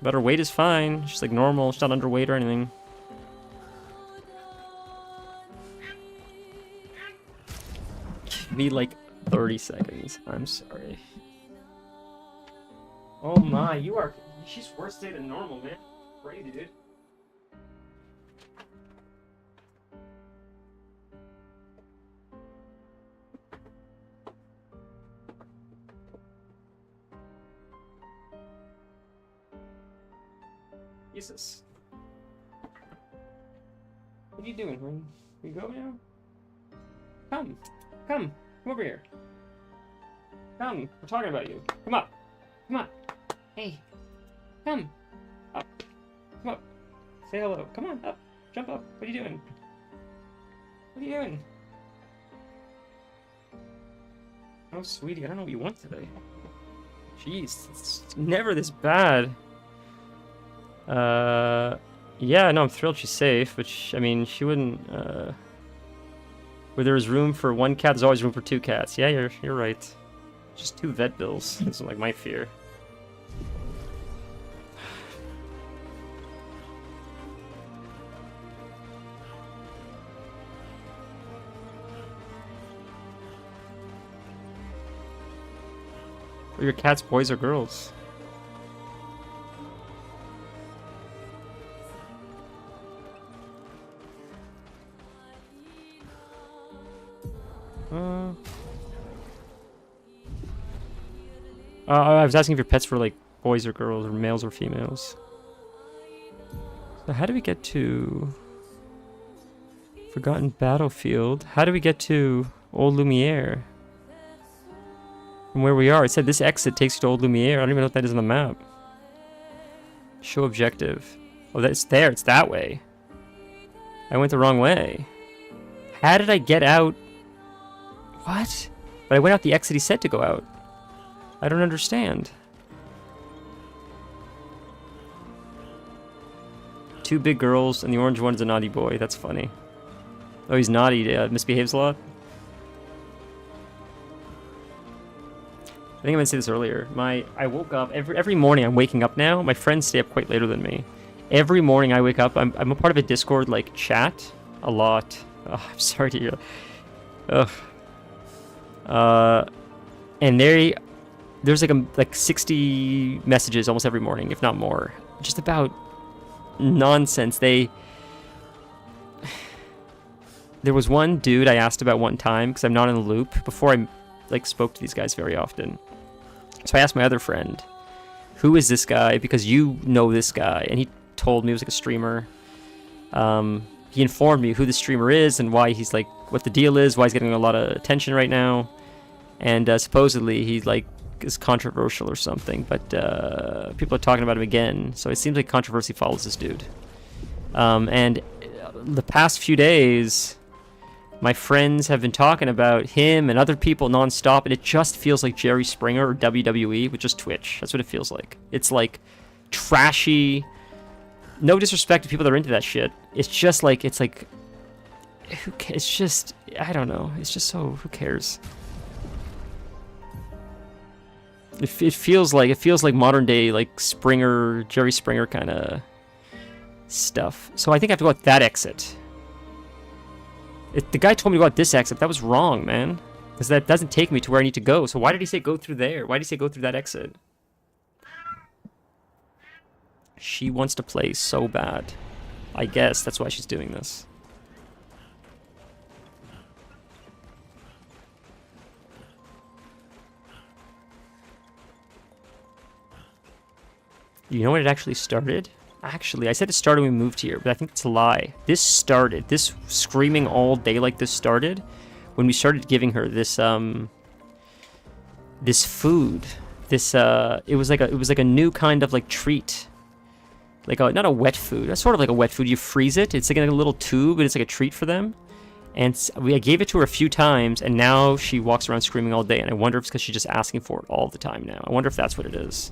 Speaker 1: But her weight is fine. She's like normal. She's not underweight or anything. Give me like 30 seconds. I'm sorry. Oh my, she's worse today than normal, man. Crazy, dude. Jesus. What are you doing, Rin? You go now? Come. Come. Come over here. Come. We're talking about you. Come up. Come on. Hey. Come. Up. Come up. Say hello. Come on. Up. Jump up. What are you doing? What are you doing? Oh, sweetie, I don't know what you want today. Jeez, it's never this bad. Yeah, no, I'm thrilled she's safe, but I mean, she wouldn't, where there is room for one cat, there's always room for two cats. Yeah, you're right. Just 2 vet bills. This is like my fear. Are your cats boys or girls? I was asking if your pets were like boys or girls, or males or females. So how do we get to Forgotten Battlefield? How do we get to Old Lumiere? From where we are, it said this exit takes you to Old Lumiere. I don't even know what that is on the map. Show objective. Oh, that's there. It's that way. I went the wrong way. How did I get out? What? But I went out the exit he said to go out. I don't understand. 2 big girls, and the orange one's a naughty boy. That's funny. Oh, he's naughty. Misbehaves a lot. I think I meant to say this earlier. I woke up every morning. I'm waking up now. My friends stay up quite later than me. Every morning I wake up. I'm a part of a Discord like chat a lot. Oh, I'm sorry to hear. Ugh. And there's like 60 messages almost every morning, if not more, just about nonsense. There was one dude I asked about one time because I'm not in the loop before I like spoke to these guys very often. So I asked my other friend, who is this guy? Because you know this guy. And he told me it was like a streamer. He informed me who the streamer is and why he's like, what the deal is, why he's getting a lot of attention right now. And supposedly he like is controversial or something, but people are talking about him again. So it seems like controversy follows this dude. And the past few days, my friends have been talking about him and other people nonstop, and it just feels like Jerry Springer or WWE with just Twitch. That's what it feels like. It's like trashy. No disrespect to people that are into that shit. It's just like, it's just, I don't know. It's just so, who cares? It feels like modern day, like Springer, Jerry Springer kind of stuff. So I think I have to go out that exit. The guy told me to go out this exit. That was wrong, man. Because that doesn't take me to where I need to go. So why did he say go through there? Why did he say go through that exit? She wants to play so bad. I guess that's why she's doing this. You know when it actually started? Actually, I said it started when we moved here, but I think it's a lie. This screaming all day like this started when we started giving her this this food. It was like a new kind of like treat. Like not a wet food. It's sort of like a wet food. You freeze it. It's like in a little tube, and it's like a treat for them. And I gave it to her a few times, and now she walks around screaming all day. And I wonder if it's because she's just asking for it all the time now. I wonder if that's what it is.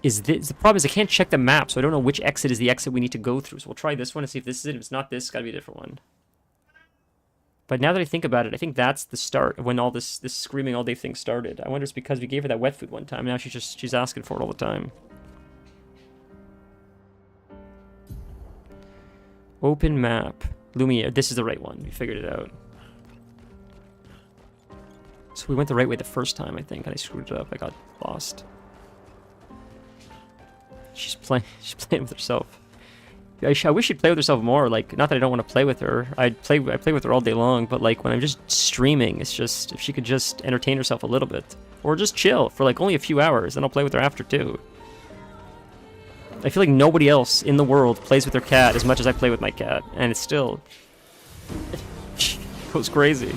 Speaker 1: The problem is I can't check the map, so I don't know which exit is the exit we need to go through. So we'll try this one and see if this is it. If it's not this, it's got to be a different one. But now that I think about it, I think that's the start of when all this screaming all day thing started. I wonder if it's because we gave her that wet food one time. Now she's asking for it all the time. Open map. Lumiere. This is the right one. We figured it out. So we went the right way the first time, I think, and I screwed it up. I got lost. She's playing with herself. I wish she'd play with herself more. Like, not that I don't want to play with her. I play with her all day long. But like when I'm just streaming, it's just if she could just entertain herself a little bit, or just chill for like only a few hours, then I'll play with her after too. I feel like nobody else in the world plays with their cat as much as I play with my cat, and it's still goes crazy.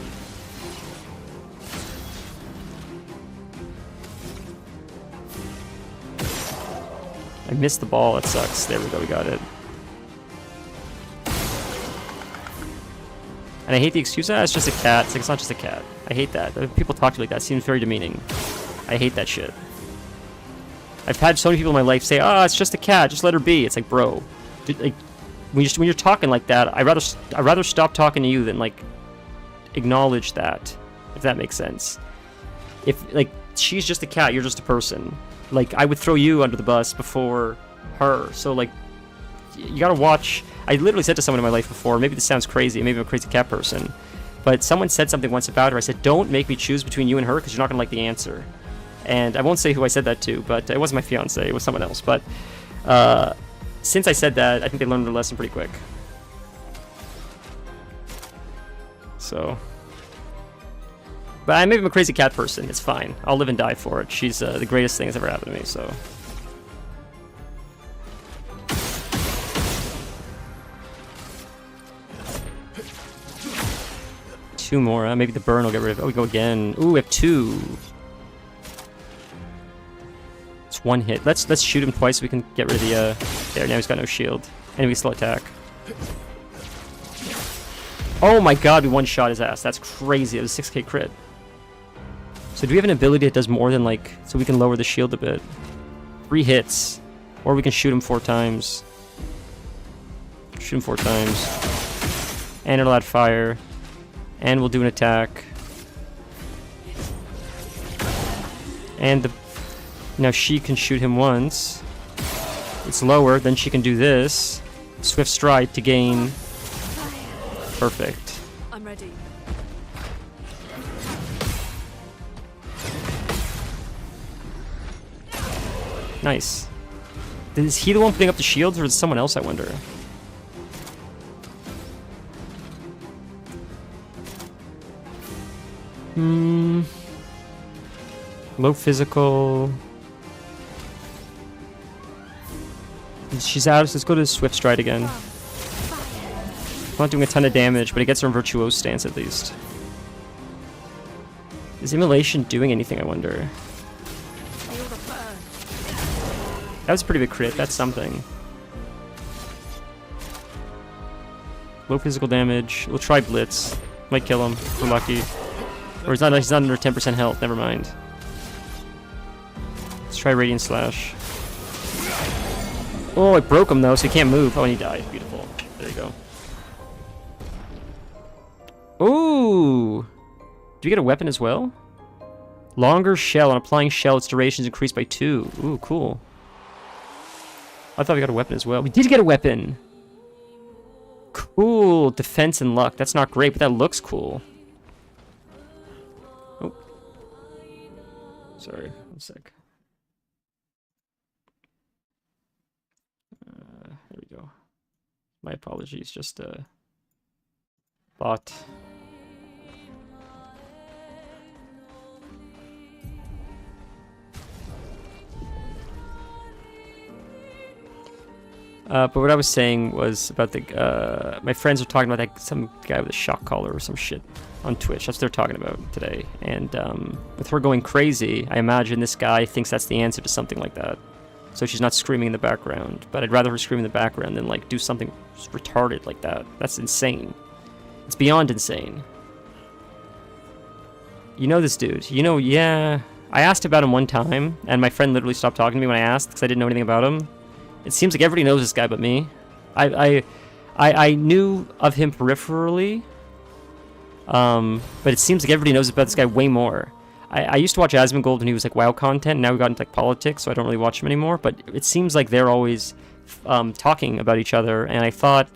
Speaker 1: I missed the ball. That sucks. There we go. We got it. And I hate the excuse, it's just a cat. It's like, it's not just a cat. I hate that. People talk to me like that. It seems very demeaning. I hate that shit. I've had so many people in my life say, "Oh, it's just a cat. Just let her be." It's like, bro, dude, like when you're talking like that, I'd rather stop talking to you than like acknowledge that, if that makes sense. If like she's just a cat, you're just a person. Like I would throw you under the bus before her. So like you gotta watch. I literally said to someone in my life before, maybe this sounds crazy, maybe I'm a crazy cat person, but someone said something once about her. I said, don't make me choose between you and her because you're not gonna like the answer. And I won't say who I said that to, but it wasn't my fiance, it was someone else. But since I said that, I think they learned their lesson pretty quick. So, but maybe I'm a crazy cat person. It's fine. I'll live and die for it. She's the greatest thing that's ever happened to me. So. Two more. Maybe the burn will get rid of it. Oh, we go again. Ooh, we have two. It's one hit. Let's shoot him twice so we can get rid of the there, now he's got no shield. And we can slow attack. Oh my god, we one-shot his ass. That's crazy. It was a 6k crit. So do we have an ability that does more than like, so we can lower the shield a bit? 3 hits. Or we can shoot him 4 times. Shoot him 4 times. And it'll add fire. And we'll do an attack. And now she can shoot him once. It's lower, then she can do this. Swift stride to gain. Perfect.
Speaker 2: I'm ready.
Speaker 1: Nice. Is he the one putting up the shields, or is it someone else, I wonder? Low physical. She's out, so let's go to Swift Stride again. Not doing a ton of damage, but it gets her in Virtuose stance at least. Is Immolation doing anything, I wonder? That was a pretty big crit, that's something. Low physical damage. We'll try Blitz. Might kill him, if we're lucky. Or he's not under 10% health, never mind. Let's try Radiant Slash. Oh, it broke him though, so he can't move. Oh, and he died. Beautiful. There you go. Ooh! Do you get a weapon as well? Longer shell. On applying shell, its duration is increased by 2. Ooh, cool. I thought we got a weapon as well. We did get a weapon! Cool. Defense and luck. That's not great, but that looks cool. Oh. Sorry. One sec. There we go. My apologies. Just bot. But what I was saying was about the my friends are talking about like some guy with a shock collar or some shit on Twitch. That's what they're talking about today. And with her going crazy, I imagine this guy thinks that's the answer to something like that. So she's not screaming in the background. But I'd rather her scream in the background than like do something retarded like that. That's insane. It's beyond insane. You know this dude. You know, yeah. I asked about him one time, and my friend literally stopped talking to me when I asked because I didn't know anything about him. It seems like everybody knows this guy but me. I knew of him peripherally, but it seems like everybody knows about this guy way more. I used to watch Asmongold when he was like WoW content. Now we got into like politics, so I don't really watch him anymore. But it seems like they're always talking about each other, and I thought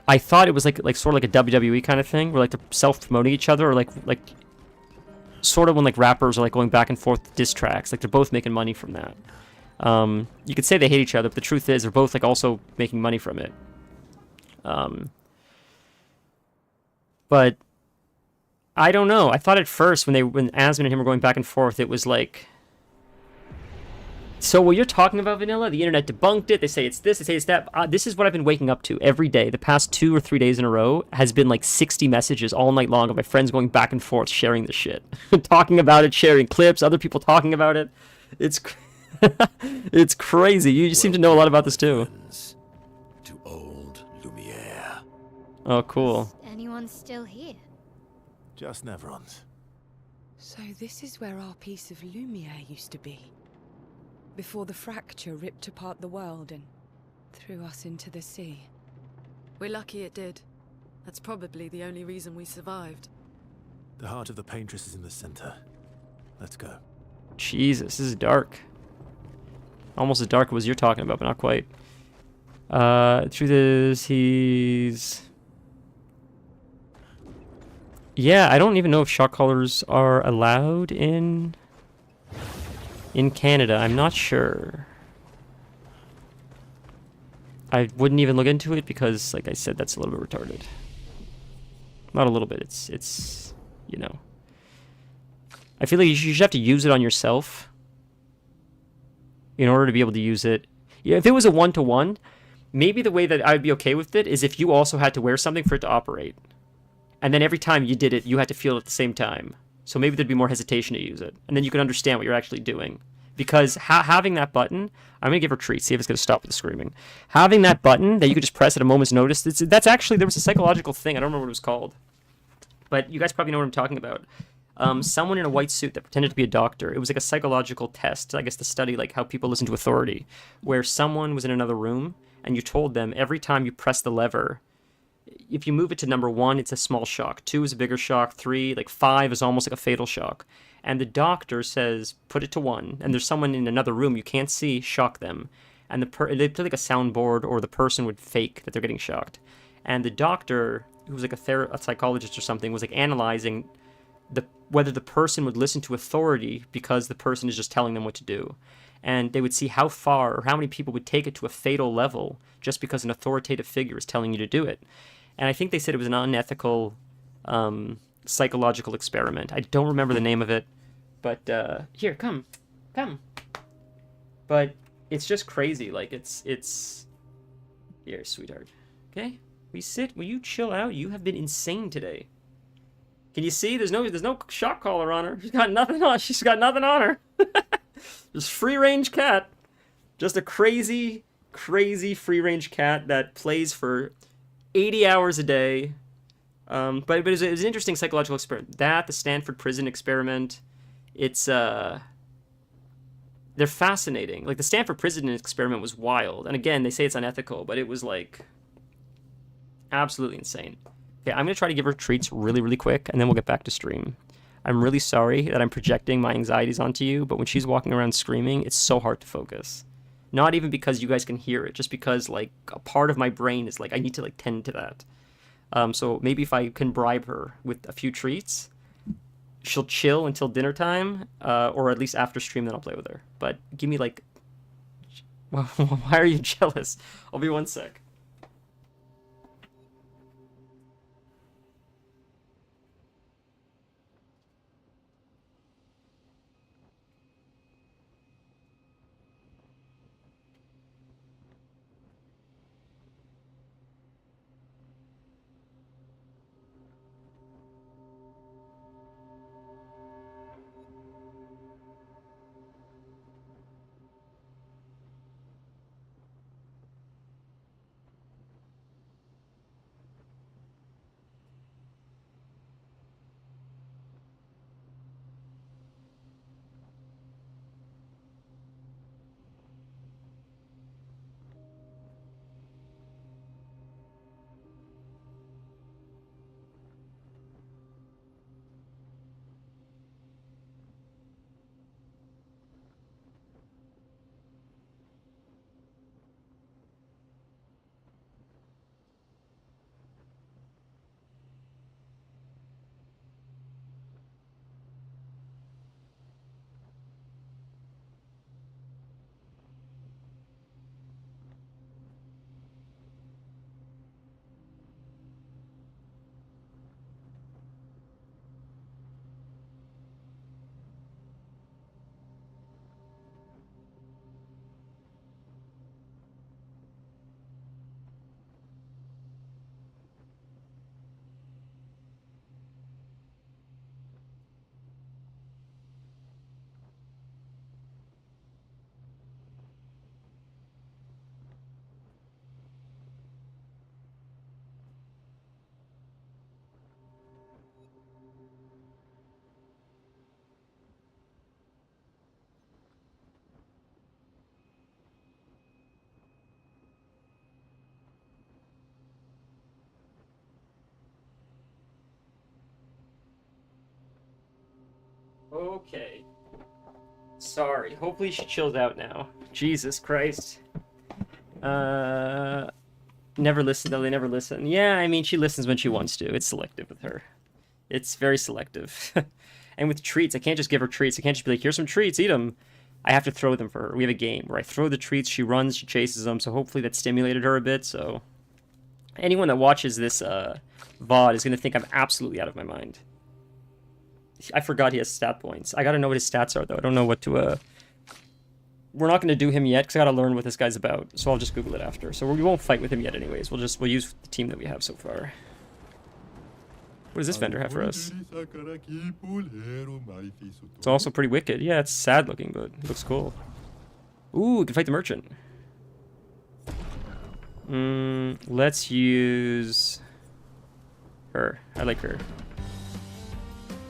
Speaker 1: it was like sort of like a WWE kind of thing, where like they're self-promoting each other, or like sort of when like rappers are like going back and forth with diss tracks, like they're both making money from that. You could say they hate each other, but the truth is they're both like also making money from it. But I don't know. I thought at first when Asmund and him were going back and forth, it was like, so what you're talking about, Vanilla, the internet debunked it. They say it's this, they say it's that. This is what I've been waking up to every day. The past 2 or 3 days in a row has been like 60 messages all night long of my friends going back and forth, sharing this shit. Talking about it, sharing clips, other people talking about it. It's it's crazy. You seem to know a lot about this too.
Speaker 5: To old Lumiere.
Speaker 1: Oh, cool.
Speaker 4: Is anyone still here?
Speaker 3: Just Neverons.
Speaker 2: So this is where our piece of Lumiere used to be. Before the fracture ripped apart the world and threw us into the sea. We're lucky it did. That's probably the only reason we survived.
Speaker 3: The heart of the paintress is in the center. Let's go.
Speaker 1: Jesus, this is dark. Almost as dark as you're talking about, but not quite. Truth is, he's... Yeah, I don't even know if shock collars are allowed in Canada. I'm not sure. I wouldn't even look into it because, like I said, that's a little bit retarded. Not a little bit. It's you know. I feel like you should have to use it on yourself in order to be able to use it. Yeah, if it was a one-to-one, maybe the way that I would be okay with it is if you also had to wear something for it to operate. And then every time you did it, you had to feel it at the same time. So maybe there'd be more hesitation to use it. And then you could understand what you're actually doing. Because having that button... I'm going to give her a treat, see if it's going to stop with the screaming. Having that button that you could just press at a moment's notice, that's actually... There was a psychological thing. I don't remember what it was called. But you guys probably know what I'm talking about. Someone in a white suit that pretended to be a doctor. It was like a psychological test, I guess, to study like how people listen to authority. Where someone was in another room, and you told them every time you press the lever... If you move it to number 1, it's a small shock. 2 is a bigger shock. 3, like 5 is almost like a fatal shock. And the doctor says, put it to 1. And there's someone in another room you can't see, shock them. And they play like a soundboard, or the person would fake that they're getting shocked. And the doctor, who was like a psychologist or something, was like analyzing whether the person would listen to authority because the person is just telling them what to do. And they would see how far or how many people would take it to a fatal level just because an authoritative figure is telling you to do it. And I think they said it was an unethical psychological experiment. I don't remember the name of it, but here, come. But it's just crazy. Like it's here, sweetheart. Okay, will you chill out? You have been insane today. Can you see? There's no shock collar on her. She's got nothing on. She's got nothing on her. Just free range cat. Just a crazy free range cat that plays for 80 hours a day. But it was an interesting psychological experiment. That, the Stanford prison experiment, they're fascinating. Like, the Stanford prison experiment was wild. And again, they say it's unethical, but it was, like, absolutely insane. Okay, I'm going to try to give her treats really, really quick, and then we'll get back to stream. I'm really sorry that I'm projecting my anxieties onto you, but when she's walking around screaming, it's so hard to focus. Not even because you guys can hear it, just because, like, a part of my brain is like, I need to, like, tend to that. So maybe if I can bribe her with a few treats, she'll chill until dinner time, or at least after stream, then I'll play with her. But give me, like... Why are you jealous? I'll be 1 sec. Okay. Sorry. Hopefully she chills out now. Jesus Christ. Never listen though. They never listen. Yeah, I mean, she listens when she wants to. It's selective with her. It's very selective. And with treats, I can't just give her treats. I can't just be like, here's some treats, eat them. I have to throw them for her. We have a game where I throw the treats, she runs, she chases them. So hopefully that stimulated her a bit. So anyone that watches this VOD is going to think I'm absolutely out of my mind. I forgot he has stat points. I got to know what his stats are, though. I don't know what to... We're not going to do him yet, because I got to learn what this guy's about. So I'll just Google it after. So we won't fight with him yet anyways. We'll use the team that we have so far. What does this vendor have for us? It's also pretty wicked. Yeah, it's sad looking, but it looks cool. Ooh, we can fight the merchant. Let's use her. I like her.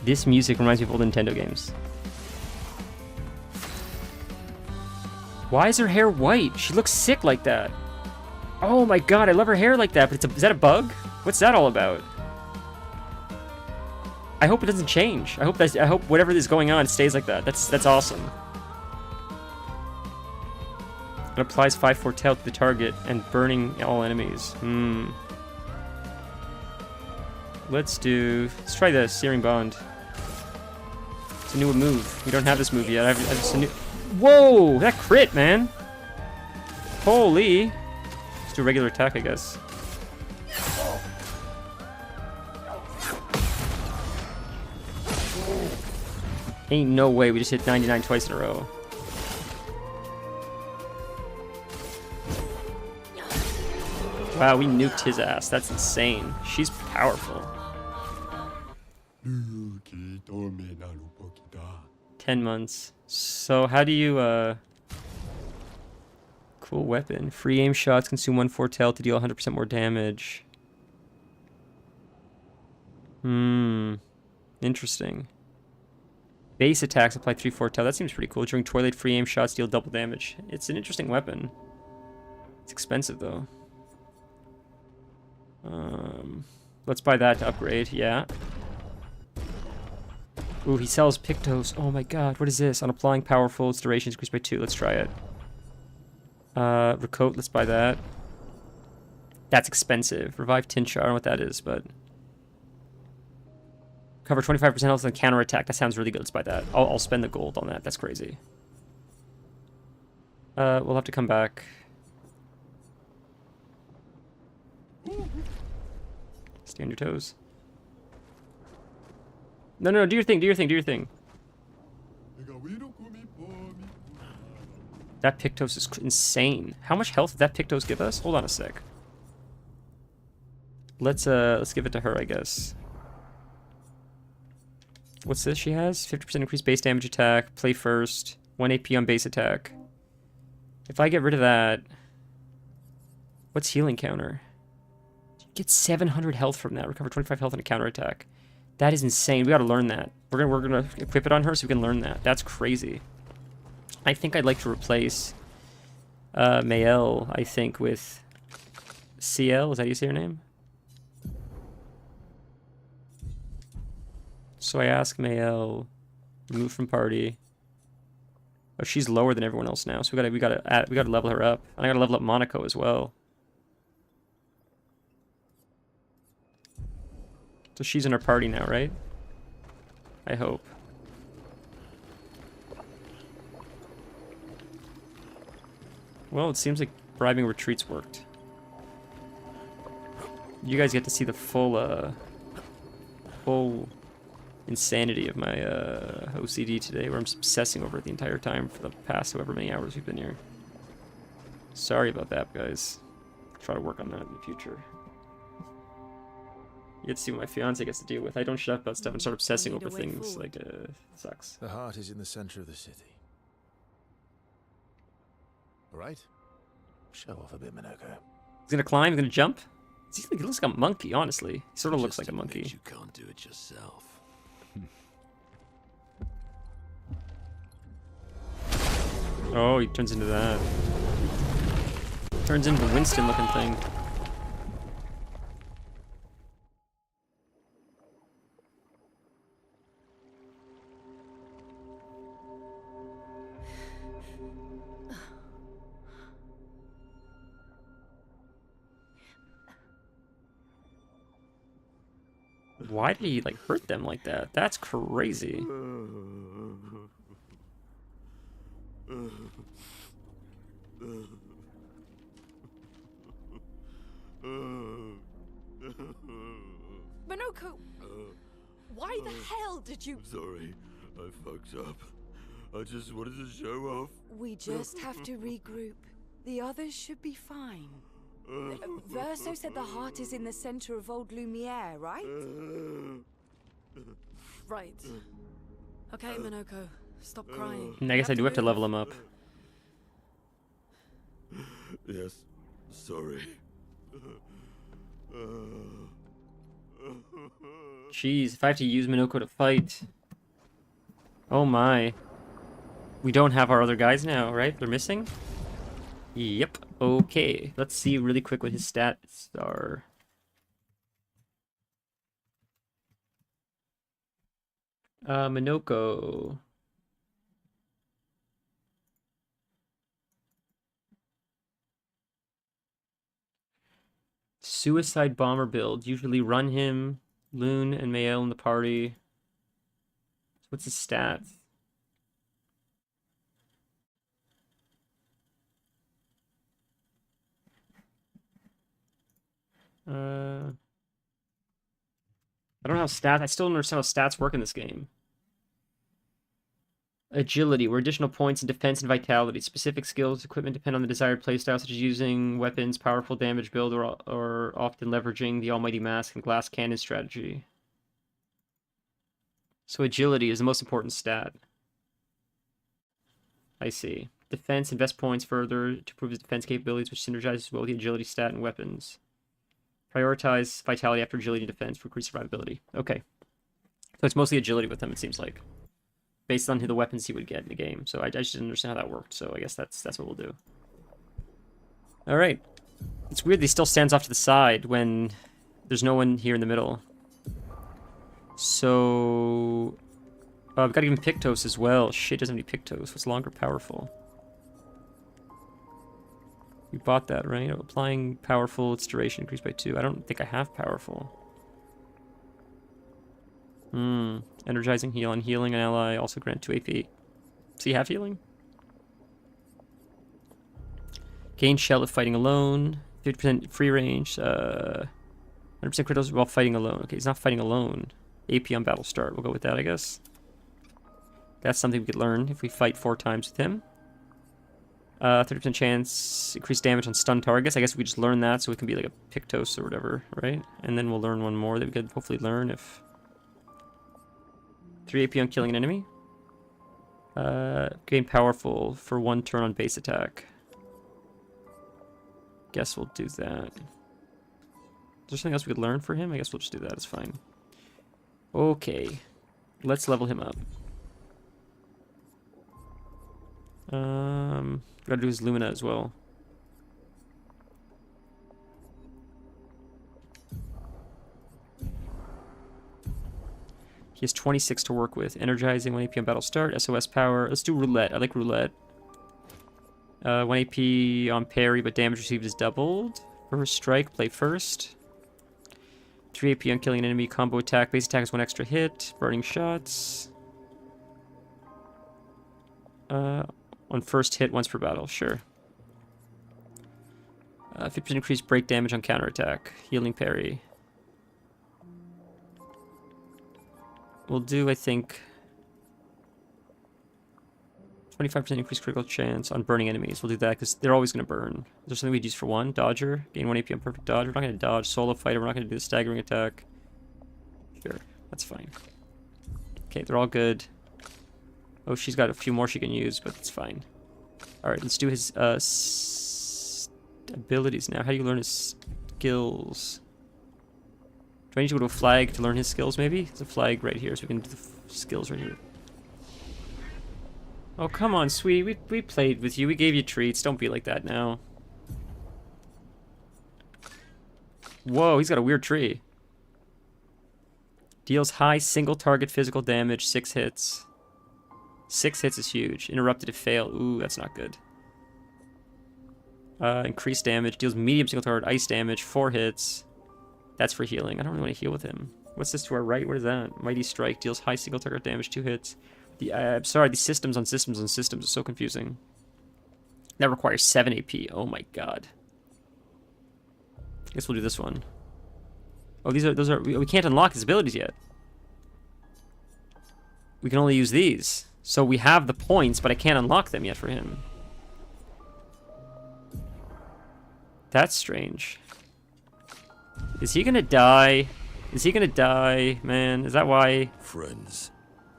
Speaker 1: This music reminds me of old Nintendo games. Why is her hair white? She looks sick like that. Oh my god, I love her hair like that, but is that a bug? What's that all about? I hope it doesn't change. I hope whatever is going on stays like that. That's awesome. It applies 5/4 health to the target and burning all enemies. Let's try the Searing Bond. It's a new move. We don't have this move yet. I have a new... Whoa! That crit, man! Holy! Let's do a regular attack, I guess. Ain't no way we just hit 99 twice in a row. Wow, we nuked his ass. That's insane. She's powerful. 10 months. So how do you, Cool weapon. Free aim shots consume 1/4 health to deal 100% more damage. Interesting. Base attacks apply 3/4 health. That seems pretty cool. During toilet, free aim shots deal double damage. It's an interesting weapon. It's expensive, though. Let's buy that to upgrade. Yeah. Ooh, he sells Pictos. Oh my god, what is this? On applying powerful, its duration is increased by 2. Let's try it. Recoat, let's buy that. That's expensive. Revive Tinsha, I don't know what that is, but... Cover 25% health on counterattack. That sounds really good. Let's buy that. I'll spend the gold on that. That's crazy. We'll have to come back. Stay on your toes. No, do your thing, do your thing. That Pictos is insane. How much health did that Pictos give us? Hold on a sec. Let's give it to her, I guess. What's this she has? 50% increased base damage attack, play first, 1 AP on base attack. If I get rid of that... What's healing counter? Get 700 health from that, recover 25 health on a counterattack. That is insane. We gotta learn that. We're gonna equip it on her so we can learn that. That's crazy. I think I'd like to replace Mael, I think, with CL. Is that how you say her name? So I ask Mael, remove from party. Oh, she's lower than everyone else now, so we gotta level her up. And I gotta level up Monaco as well. So she's in our party now, right? I hope. Well, it seems like bribing retreats worked. You guys get to see the full insanity of my OCD today, where I'm just obsessing over it the entire time for the past however many hours we've been here. Sorry about that, guys. I'll try to work on that in the future. You get to see what my fiance gets to deal with. I don't shut up about stuff and start obsessing over things. Like, sucks.
Speaker 3: The heart is in the center of the city. All right? Show off a bit, Minoko.
Speaker 1: He's gonna climb, he's gonna jump. He looks like a monkey, honestly. He sort of looks like a monkey.
Speaker 5: You can't do it yourself.
Speaker 1: Oh, he turns into that. Turns into the Winston looking thing. Why did he, like, hurt them like that? That's crazy.
Speaker 2: Minoko! Why the hell did you...
Speaker 5: Sorry, I fucked up. I just wanted to show off.
Speaker 2: We just have to regroup. The others should be fine. Verso said the heart is in the center of Old Lumiere, right? Right. Okay, Minoko. Stop crying.
Speaker 1: I guess I do have to level him up.
Speaker 5: Yes, sorry.
Speaker 1: Jeez, if I have to use Minoko to fight. Oh my. We don't have our other guys now, right? They're missing? Yep. Okay. Let's see really quick what his stats are. Minoko. Suicide bomber build. Usually run him, Loon, and Mael in the party. What's his stats? I don't know how stats. I still don't understand how stats work in this game. Agility, where additional points in defense and vitality. Specific skills, equipment depend on the desired playstyle, such as using weapons, powerful damage build, or often leveraging the Almighty Mask and Glass Cannon strategy. So agility is the most important stat. I see. Defense, invest points further to improve his defense capabilities, which synergizes well with the agility stat and weapons. Prioritize vitality after agility and defense for increased survivability. Okay. So it's mostly agility with him, it seems like. Based on the weapons he would get in the game. So I just didn't understand how that worked, so I guess that's what we'll do. Alright. It's weird that he still stands off to the side when there's no one here in the middle. So... I've got to give him Pictos as well. Shit, doesn't have any Pictos. What's longer powerful? We bought that, right? Applying powerful, its duration increased by 2. I don't think I have powerful. Energizing heal. On healing an ally also grant 2 AP. So you have healing? Gain shell if fighting alone. 50% free range. 100% criticals while fighting alone. Okay, he's not fighting alone. AP on battle start. We'll go with that, I guess. That's something we could learn if we fight 4 times with him. 30% chance, increased damage on stun targets. I guess we just learn that so it can be like a Pictos or whatever, right? And then we'll learn one more that we could hopefully learn if... 3 AP on killing an enemy. Gain powerful for 1 turn on base attack. Guess we'll do that. Is there something else we could learn for him? I guess we'll just do that, it's fine. Okay. Let's level him up. Gotta do his Lumina as well. He has 26 to work with. Energizing, 1 AP on battle start. SOS power. Let's do roulette. I like roulette. 1 AP on parry, but damage received is doubled. First strike, play first. 3 AP on killing an enemy. Combo attack. Base attack is 1 extra hit. Burning shots. On first hit, once per battle. Sure. 50% increased break damage on counterattack. Healing parry. We'll do, I think, 25% increased critical chance on burning enemies. We'll do that because they're always going to burn. Is there something we'd use for 1? Dodger. Gain 1 AP on perfect dodge. We're not going to dodge. Solo fighter. We're not going to do the staggering attack. Sure. That's fine. Okay, they're all good. Oh, she's got a few more she can use, but it's fine. Alright, let's do his abilities now. How do you learn his skills? Do I need to go to a flag to learn his skills, maybe? There's a flag right here, so we can do the skills right here. Oh, come on, sweetie. We played with you. We gave you treats. Don't be like that now. Whoa, he's got a weird tree. Deals high single target physical damage, 6 hits. 6 hits is huge. Interrupted if fail. Ooh, that's not good. Increased damage. Deals medium single target ice damage, 4 hits. That's for healing. I don't really want to heal with him. What's this to our right? What is that? Mighty Strike deals high single target damage, 2 hits. I'm sorry, these systems on systems on systems are so confusing. That requires 7 AP. Oh my god. Guess we'll do this one. Oh, we can't unlock his abilities yet. We can only use these. So we have the points, but I can't unlock them yet for him. That's strange. Is he gonna die? Is he gonna die, man? Is that why?
Speaker 5: Friends,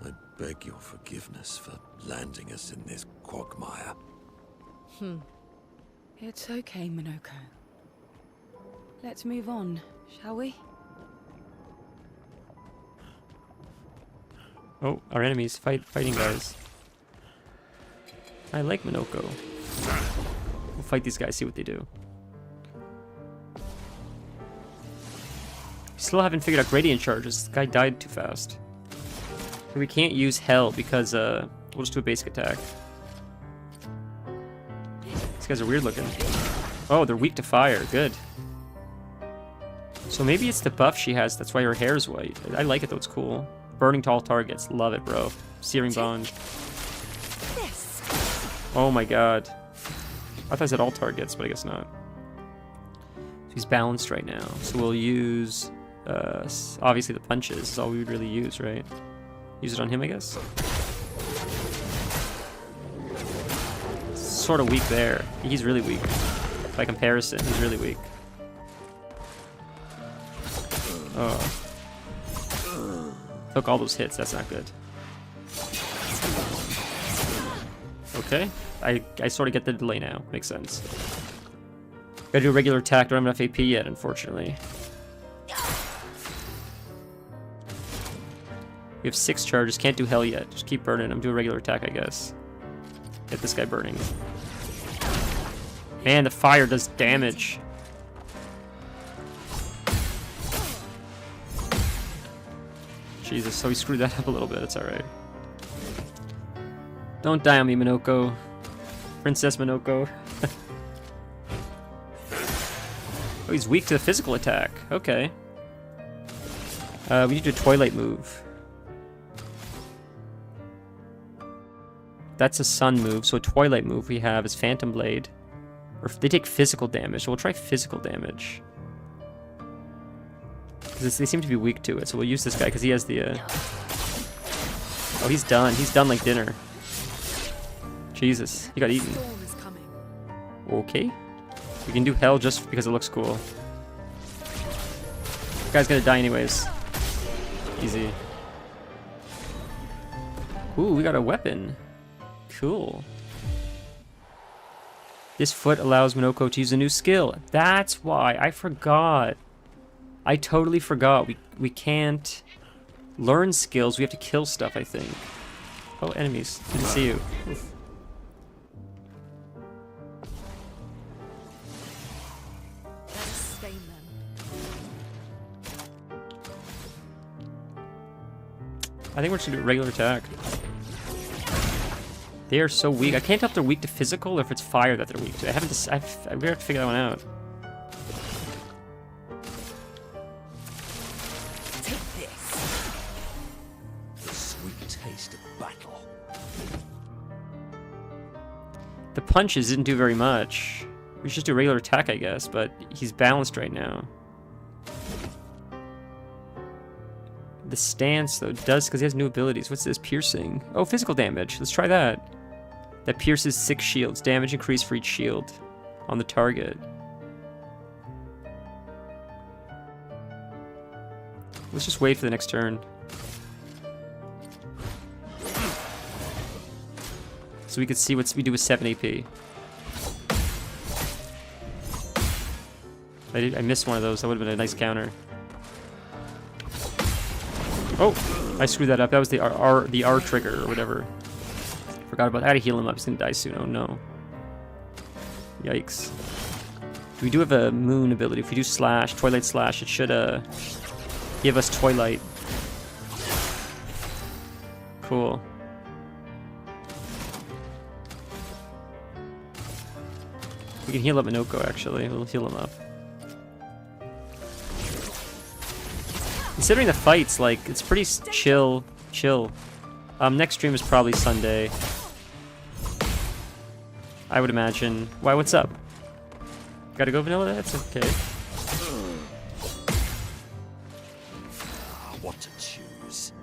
Speaker 5: I beg your forgiveness for landing us in this quagmire.
Speaker 2: It's okay, Minoko. Let's move on, shall we?
Speaker 1: Oh, our enemies fighting guys. I like Minoko. We'll fight these guys, see what they do. Still haven't figured out gradient charges. This guy died too fast. We can't use hell because we'll just do a basic attack. These guys are weird looking. Oh, they're weak to fire. Good. So maybe it's the buff she has. That's why her hair is white. I like it though. It's cool. Burning to all targets. Love it, bro. Searing Bond. Oh my god. I thought I said all targets, but I guess not. So he's balanced right now. So we'll use... obviously the punches is all we would really use, right? Use it on him, I guess. Sort of weak there. He's really weak. By comparison, he's really weak. Oh. Took all those hits, that's not good. Okay. I sort of get the delay now. Makes sense. Gotta do a regular attack, don't have enough AP yet, unfortunately. We have 6 charges, can't do hell yet. Just keep burning. I'm doing a regular attack, I guess. Get this guy burning. Man, the fire does damage. Jesus, so he screwed that up a little bit. It's alright. Don't die on me, Minoko. Princess Minoko. Oh, he's weak to the physical attack. Okay. We need to do a Twilight move. That's a sun move, so a Twilight move we have is Phantom Blade. Or if they take physical damage, so we'll try physical damage. Because they seem to be weak to it, so we'll use this guy because he has the... Oh, he's done. He's done like dinner. Jesus, he got eaten. Okay. We can do hell just because it looks cool. This guy's gonna die anyways. Easy. Ooh, we got a weapon. Cool. This foot allows Minoko to use a new skill. That's why. I forgot. I totally forgot. We can't learn skills. We have to kill stuff, I think. Oh, enemies. Didn't see you. Oof. I think we're just gonna do a regular attack. They are so weak. I can't tell if they're weak to physical or if it's fire that they're weak to. We have to figure that one out.
Speaker 5: Take this. The sweet taste of battle.
Speaker 1: The punches didn't do very much. We should just do a regular attack, I guess, but he's balanced right now. The stance, though, does, because he has new abilities. What's this? Piercing. Oh, physical damage. Let's try that. That pierces 6 shields. Damage increased for each shield on the target. Let's just wait for the next turn. So we could see what we do with 7 AP. I missed one of those. That would have been a nice counter. Oh, I screwed that up. That was the R trigger or whatever. Forgot about that. I had to heal him up. He's gonna die soon. Oh no. Yikes. We do have a moon ability. If we do slash, Twilight slash, it should give us Twilight. Cool. We can heal up Minoko actually. We'll heal him up. Considering the fights, like, it's pretty chill. Next stream is probably Sunday. I would imagine. Why, what's up? Gotta go vanilla? That's okay.
Speaker 5: What to choose?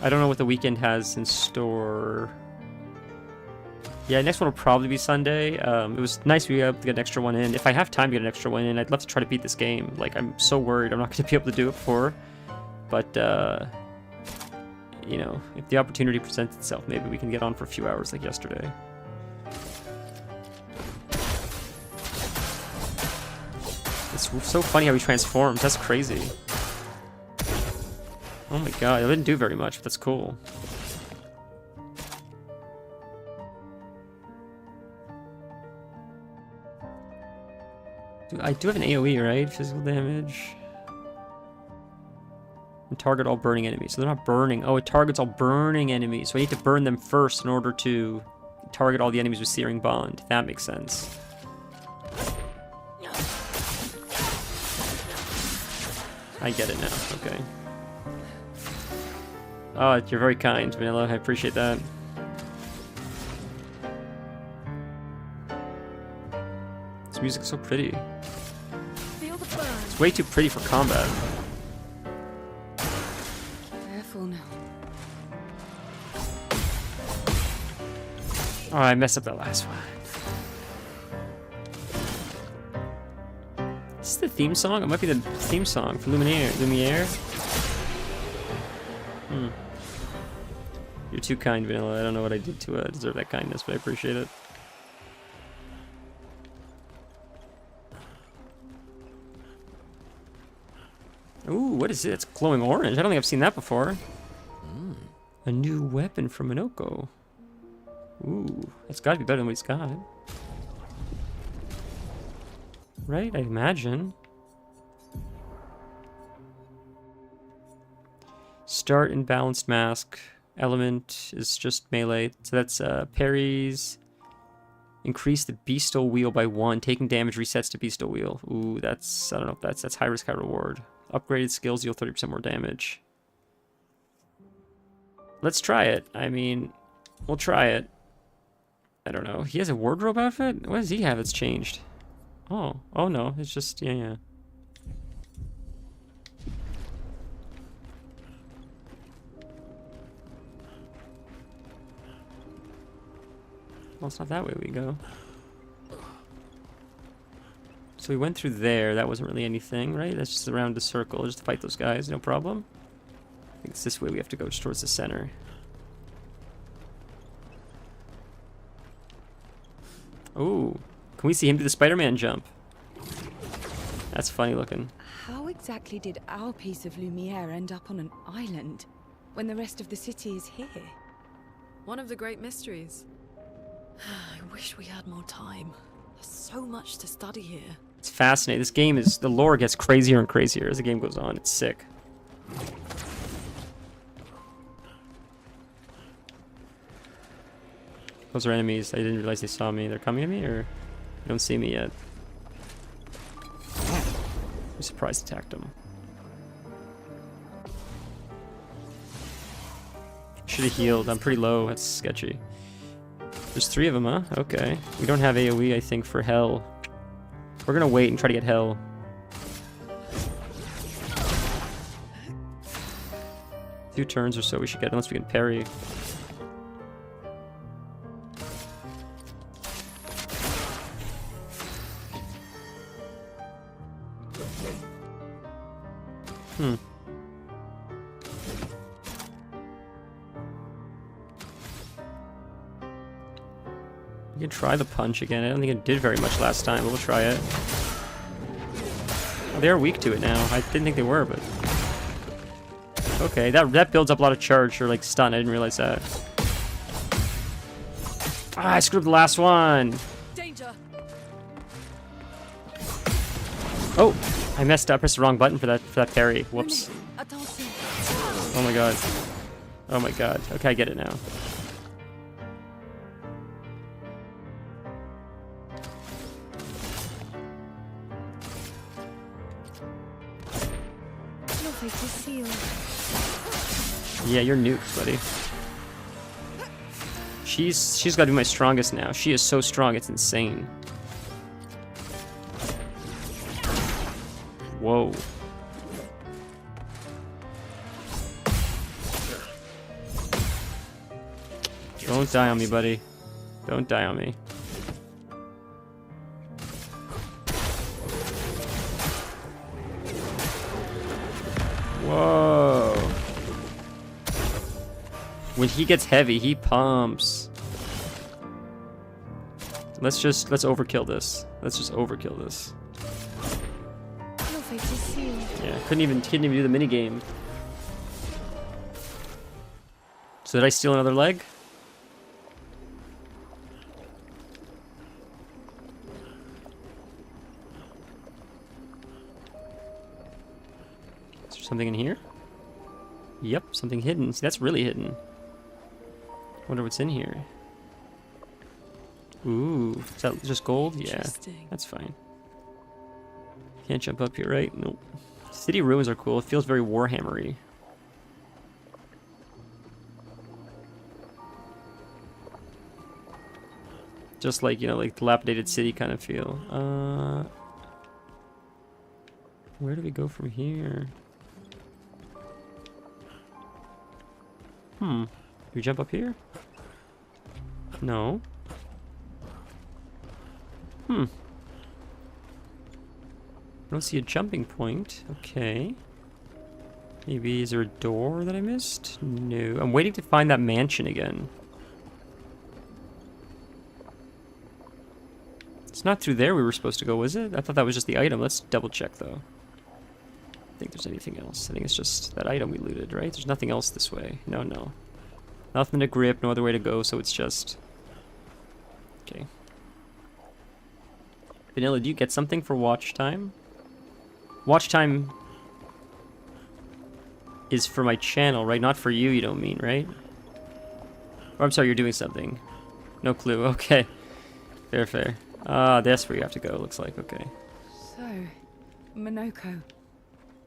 Speaker 1: I don't know what the weekend has in store. Yeah, next one will probably be Sunday. It was nice we were able to get an extra one in. If I have time to get an extra one in, I'd love to try to beat this game. Like, I'm so worried I'm not going to be able to do it before. But, you know, if the opportunity presents itself, maybe we can get on for a few hours like yesterday. It's so funny how he transforms. That's crazy. Oh my god, I didn't do very much, but that's cool. I do have an AoE, right? Physical damage. And target all burning enemies. So they're not burning. Oh, it targets all burning enemies. So I need to burn them first in order to target all the enemies with Searing Bond. That makes sense. I get it now. Okay. Oh, you're very kind, Vanilla. I appreciate that. This music's so pretty. It's way too pretty for combat.
Speaker 2: Careful now.
Speaker 1: Oh, I messed up that last one. Is this the theme song? It might be the theme song for Lumiere. You're too kind, Vanilla. I don't know what I did to deserve that kindness, but I appreciate it. Ooh, what is it? It's glowing orange. I don't think I've seen that before. A new weapon from Minoko. Ooh, that's got to be better than what he's got. Right, I imagine. Start in balanced mask. Element is just melee. So that's parries. Increase the Beastal Wheel by 1. Taking damage resets to Beastal Wheel. Ooh, that's... I don't know if that's high risk, high reward. Upgraded skills deal 30% more damage. Let's try it. I mean, we'll try it. I don't know. He has a wardrobe outfit? What does he have that's changed? Oh. Oh no. It's just... Yeah. Well, it's not that way we go. So we went through there. That wasn't really anything, right? That's just around the circle. Just to fight those guys. No problem. I think it's this way we have to go, just towards the center. Ooh. Can we see him do the Spider-Man jump? That's funny looking.
Speaker 2: How exactly did our piece of Lumiere end up on an island when the rest of the city is here?
Speaker 7: One of the great mysteries. I wish we had more time. There's so much to study here.
Speaker 1: It's fascinating. This game is... The lore gets crazier and crazier as the game goes on. It's sick. Those are enemies. I didn't realize they saw me. They're coming at me, or... They don't see me yet. I'm surprised attacked them. Should have healed. I'm pretty low. That's sketchy. There's 3 of them, huh? Okay. We don't have AoE, I think, for Hell. We're gonna wait and try to get Hell. Two turns or so we should get, unless we can parry. We can try the punch again. I don't think it did very much last time, but we'll try it. Oh, they're weak to it now. I didn't think they were, but... Okay, that builds up a lot of charge, or like stun. I didn't realize that. Ah, I screwed up the last one!
Speaker 2: Danger!
Speaker 1: Oh! I messed up. I pressed the wrong button for that parry. Whoops. Oh my god. Oh my god. Okay, I get it now.
Speaker 2: fate is sealed.
Speaker 1: Yeah, you're nuked, buddy. She's got to be my strongest now. She is so strong, it's insane. Whoa. Don't die on me, buddy. Don't die on me. Whoa. When he gets heavy, he pumps. Let's overkill this. Let's just overkill this.
Speaker 2: Your fate is sealed.
Speaker 1: Yeah, couldn't even do the mini game. So did I steal another leg? Is there something in here? Yep, something hidden. See, that's really hidden. Wonder what's in here. Ooh, is that just gold? Yeah,
Speaker 7: Interesting.
Speaker 1: that's fine. Can't jump up here, right? Nope. City ruins are cool. It feels very Warhammer-y. Just like, you know, like dilapidated city kind of feel. Where do we go from here? Do we jump up here? No. I don't see a jumping point. Okay. Maybe, is there a door that I missed? No. I'm waiting to find that mansion again. It's not through there we were supposed to go, was it? I thought that was just the item. Let's double check, though. I think there's anything else. I think it's just that item we looted, right? There's nothing else this way. No, no. Nothing to grip, no other way to go, so it's just... Okay. Vanilla, do you get something for watch time? Watch time is for my channel, right? Not for you don't mean, right? Or I'm sorry, you're doing something. No clue, okay. Fair, fair. That's where you have to go, looks like, okay.
Speaker 2: So, Minoko,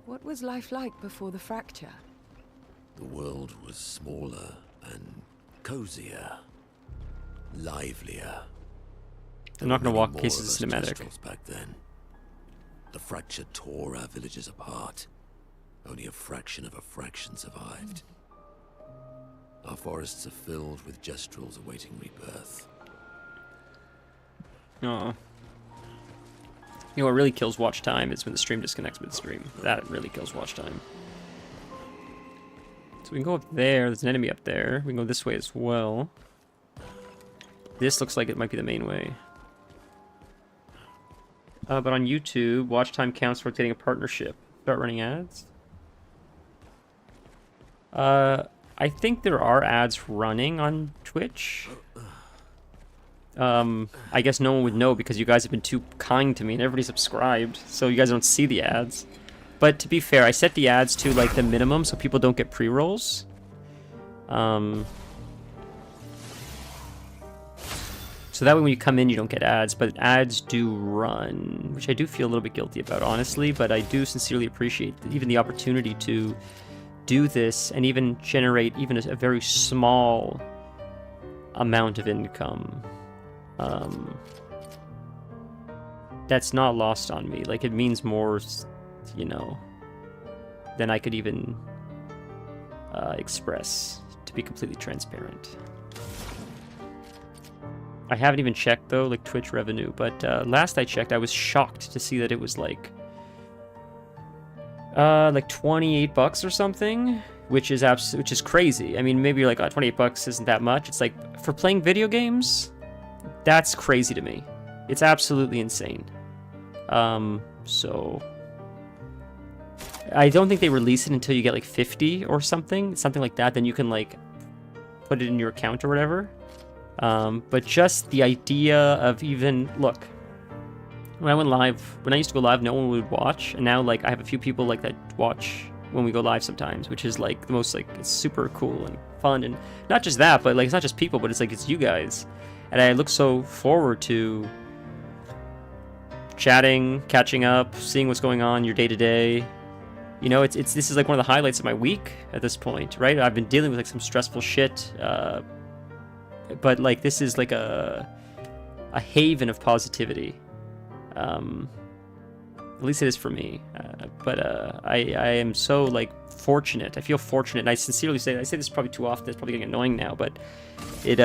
Speaker 2: what was life like before the fracture?
Speaker 5: The world was smaller and cozier, livelier.
Speaker 1: I'm not gonna
Speaker 5: There were
Speaker 1: walk
Speaker 5: many
Speaker 1: cases
Speaker 5: more of us
Speaker 1: cinematic.
Speaker 5: Kestrels back then. The fracture tore our villages apart. Only a fraction of a fraction survived. Our forests are filled with Gestrels awaiting rebirth.
Speaker 1: Oh. You know what really kills watch time is when the stream disconnects midstream. That really kills watch time. So we can go up there. There's an enemy up there. We can go this way as well. This looks like it might be the main way. But on YouTube, watch time counts towards getting a partnership. Start running ads. I think there are ads running on Twitch. I guess no one would know because you guys have been too kind to me and everybody subscribed, so you guys don't see the ads. But to be fair, I set the ads to like the minimum so people don't get pre-rolls. So that way when you come in you don't get ads, but ads do run, which I do feel a little bit guilty about, honestly, but I do sincerely appreciate even the opportunity to do this and even generate even a very small amount of income. That's not lost on me. Like, it means more, you know, than I could even express, to be completely transparent. I haven't even checked, though, like, Twitch revenue, but last I checked, I was shocked to see that it was, like 28 bucks or something, which is crazy. I mean, maybe you're like, oh, 28 bucks isn't that much. It's like, for playing video games, that's crazy to me. It's absolutely insane. So I don't think they release it until you get like 50 or something like that. Then you can like put it in your account or whatever. But just the idea of even, look, when I used to go live, no one would watch, and now like I have a few people like that watch when we go live sometimes, which is like the most, like, it's super cool and fun. And not just that, but like it's not just people, but it's like it's you guys. And I look so forward to chatting, catching up, seeing what's going on your day to day, You know, this is like one of the highlights of my week at this point, right? I've been dealing with like some stressful shit, but like this is like a haven of positivity. At least it is for me. I am so like fortunate. I feel fortunate, and I sincerely say, I say this probably too often. It's probably getting annoying now, but it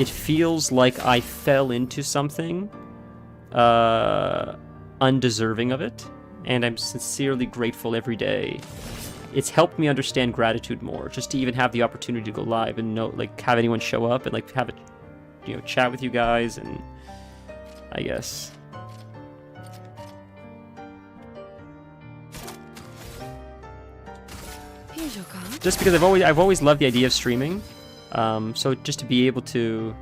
Speaker 1: feels like I fell into something undeserving of it, and I'm sincerely grateful every day. It's helped me understand gratitude more, just to even have the opportunity to go live and know, like, have anyone show up and like have a, you know, chat with you guys, and I guess.
Speaker 2: Here's your card.
Speaker 1: Just because I've always loved the idea of streaming, so just to be able to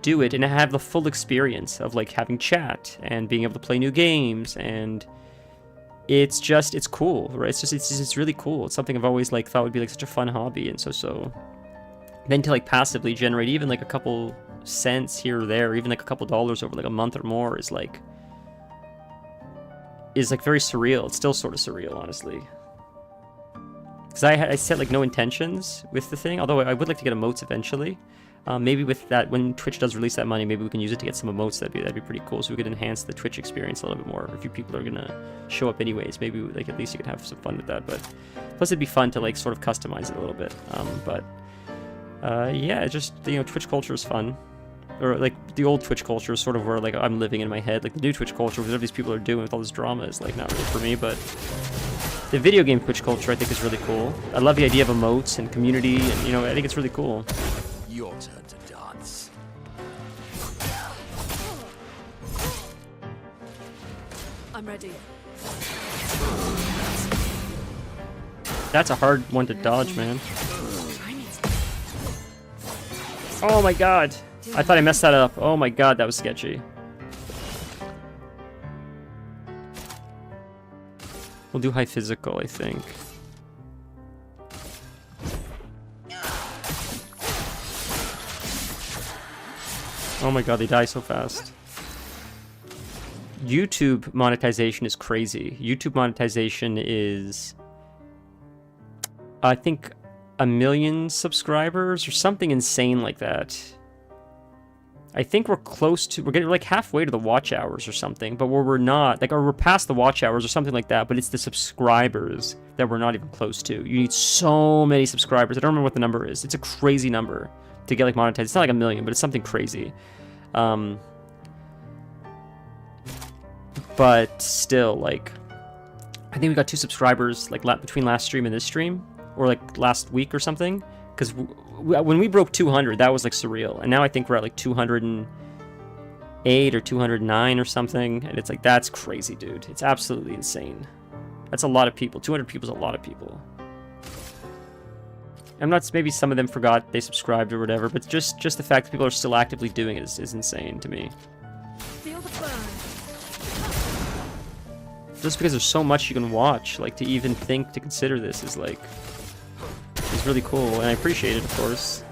Speaker 1: do it and have the full experience of like having chat and being able to play new games, and it's cool, right? It's really cool. It's something I've always like thought would be like such a fun hobby, and so then to like passively generate even like a couple cents here or there, or even like a couple dollars over like a month or more is like very surreal. It's still sort of surreal, honestly. Because I set like no intentions with the thing, although I would like to get emotes eventually. Maybe with that, when Twitch does release that money, maybe we can use it to get some emotes. That'd be pretty cool. So we could enhance the Twitch experience a little bit more. If you people are gonna show up anyways, maybe like at least you could have some fun with that. But plus it'd be fun to like sort of customize it a little bit. Yeah, it's just, you know, Twitch culture is fun. Or like the old Twitch culture is sort of where like I'm living in my head. Like the new Twitch culture, whatever these people are doing with all this drama is like not really for me. But the video game Twitch culture I think is really cool. I love the idea of emotes and community, and you know, I think it's really cool.
Speaker 5: Your turn to dance.
Speaker 7: I'm ready.
Speaker 1: That's a hard one to dodge, man. Oh my god! I thought I messed that up. Oh my god, that was sketchy. We'll do high physical, I think. Oh my god, they die so fast. YouTube monetization is crazy. YouTube monetization is, I think, 1 million subscribers or something insane like that. I think we're getting like halfway to the watch hours or something, but where we're not, like, or we're past the watch hours or something like that, but it's the subscribers that we're not even close to. You need so many subscribers. I don't remember what the number is. It's a crazy number to get like monetized. It's not like 1 million, but it's something crazy. But still, like, I think we got 2 subscribers like between last stream and this stream, or like last week or something, because when we broke 200, that was like surreal, and now I think we're at like 208 or 209 or something, and it's like, that's crazy, dude. It's absolutely insane. That's a lot of people. 200 people is a lot of people. I'm not, maybe some of them forgot they subscribed or whatever, but just the fact that people are still actively doing it is insane to me.
Speaker 7: Feel the burn.
Speaker 1: Just because there's so much you can watch, like, to even think to consider this is like, is really cool, and I appreciate it, of course.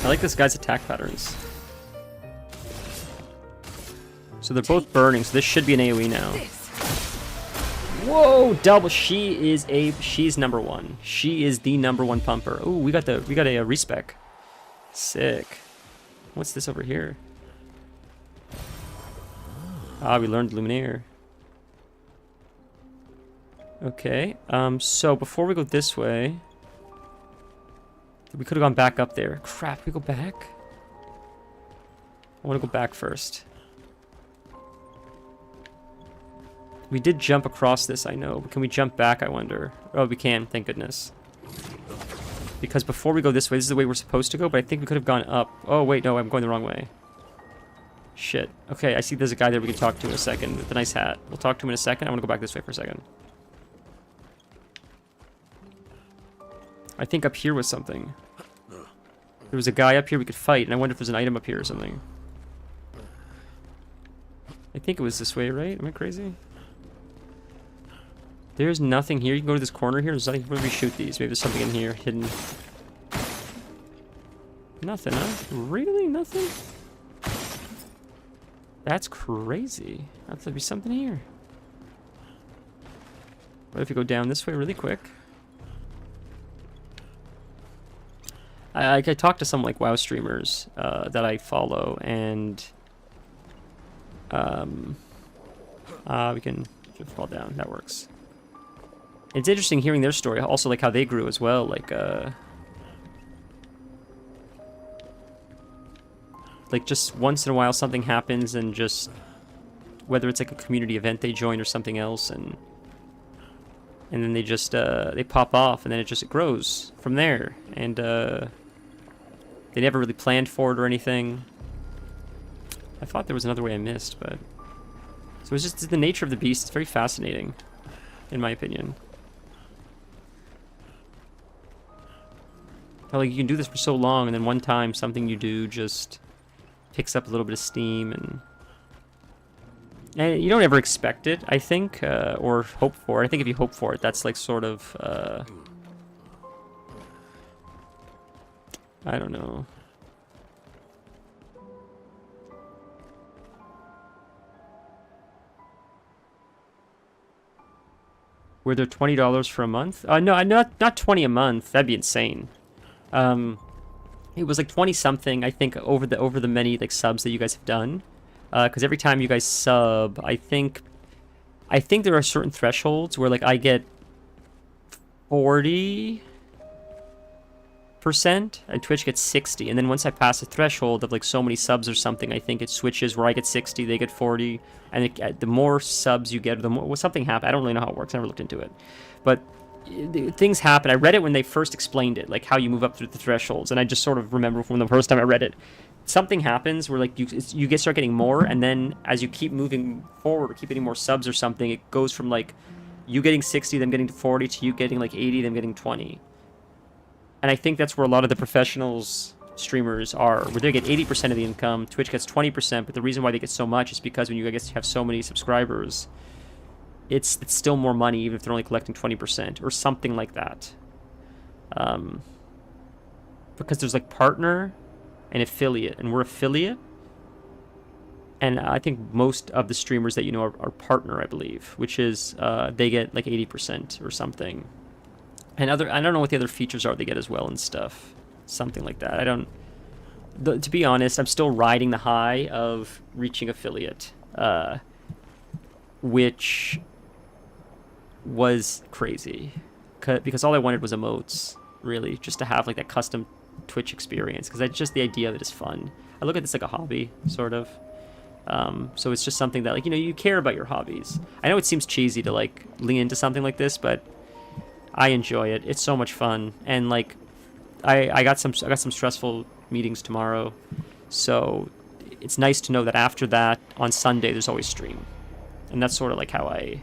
Speaker 1: I like this guy's attack patterns. So they're both burning, so this should be an AoE now. Whoa, double! She's number 1. She is the number 1 pumper. Oh, we got a respec. Sick. What's this over here? Ah, we learned Luminaire. Okay, so before we go this way, we could have gone back up there. Crap, we go back? I want to go back first. We did jump across this, I know, but can we jump back, I wonder? Oh, we can, thank goodness. Because before we go this way, this is the way we're supposed to go, but I think we could have gone up. Oh, wait, no, I'm going the wrong way. Shit. Okay, I see there's a guy there we can talk to in a second with a nice hat. We'll talk to him in a second. I want to go back this way for a second. I think up here was something. There was a guy up here we could fight, and I wonder if there's an item up here or something. I think it was this way, right? Am I crazy? There's nothing here. You can go to this corner here. There's nothing. Where do we shoot these? Maybe there's something in here hidden. Nothing, huh? Really? Nothing? That's crazy. That's to be something here. What if we go down this way really quick? I talked to some like WoW streamers that I follow, and we can just fall down. That works. It's interesting hearing their story, also like how they grew as well. Like just once in a while something happens, and just whether it's like a community event they join or something else, and then they just they pop off, and then it grows from there, and they never really planned for it or anything. I thought there was another way I missed, but so it's just the nature of the beast. It's very fascinating, in my opinion. How like you can do this for so long, and then one time something you do just picks up a little bit of steam, and you don't ever expect it, I think, or hope for it. I think if you hope for it, that's like sort of I don't know. Were there $20 for a month? No, not 20 a month. That'd be insane. It was like 20 something, I think, over the many like subs that you guys have done. Because every time you guys sub, I think there are certain thresholds where like I get 40%, and Twitch gets 60, and then once I pass the threshold of like so many subs or something, I think it switches where I get 60, they get 40, and the more subs you get, the more something happens. I don't really know how it works. I never looked into it, but things happen. I read it when they first explained it, like how you move up through the thresholds, and I just sort of remember from the first time I read it, something happens where like you start getting more, and then as you keep moving forward or keep getting more subs or something, it goes from like you getting 60, them getting to 40, to you getting like 80, them getting 20. And I think that's where a lot of the professionals streamers are, where they get 80% of the income, Twitch gets 20%, but the reason why they get so much is because when you guys have so many subscribers, it's still more money even if they're only collecting 20% or something like that. Because there's like partner and affiliate, and we're affiliate, and I think most of the streamers that you know are partner, I believe, which is they get like 80% or something. And I don't know what the other features are they get as well and stuff. Something like that. To be honest, I'm still riding the high of reaching affiliate, which was crazy. Because all I wanted was emotes, really, just to have like that custom Twitch experience. Because just the idea of it is fun. I look at this like a hobby, sort of. So it's just something that, like, you know, you care about your hobbies. I know it seems cheesy to like lean into something like this, but I enjoy it. It's so much fun, and like, I got some stressful meetings tomorrow, so it's nice to know that after that on Sunday there's always stream, and that's sort of like how I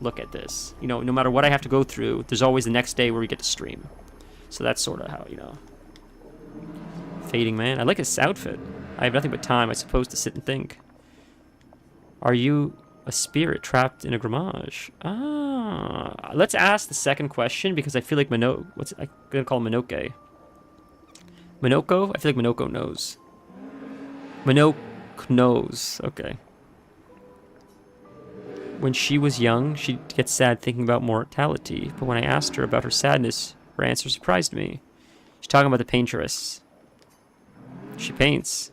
Speaker 1: look at this. You know, no matter what I have to go through, there's always the next day where we get to stream. So that's sort of how, you know. Fading man, I like his outfit. I have nothing but time, I suppose, to sit and think. Are you a spirit trapped in a grammage? Let's ask the second question, because I feel like I'm gonna call him Minoke. Minoko? I feel like Minoko knows. Minoke knows. Okay. When she was young, she'd get sad thinking about mortality, but when I asked her about her sadness, her answer surprised me. She's talking about the paintress. She paints.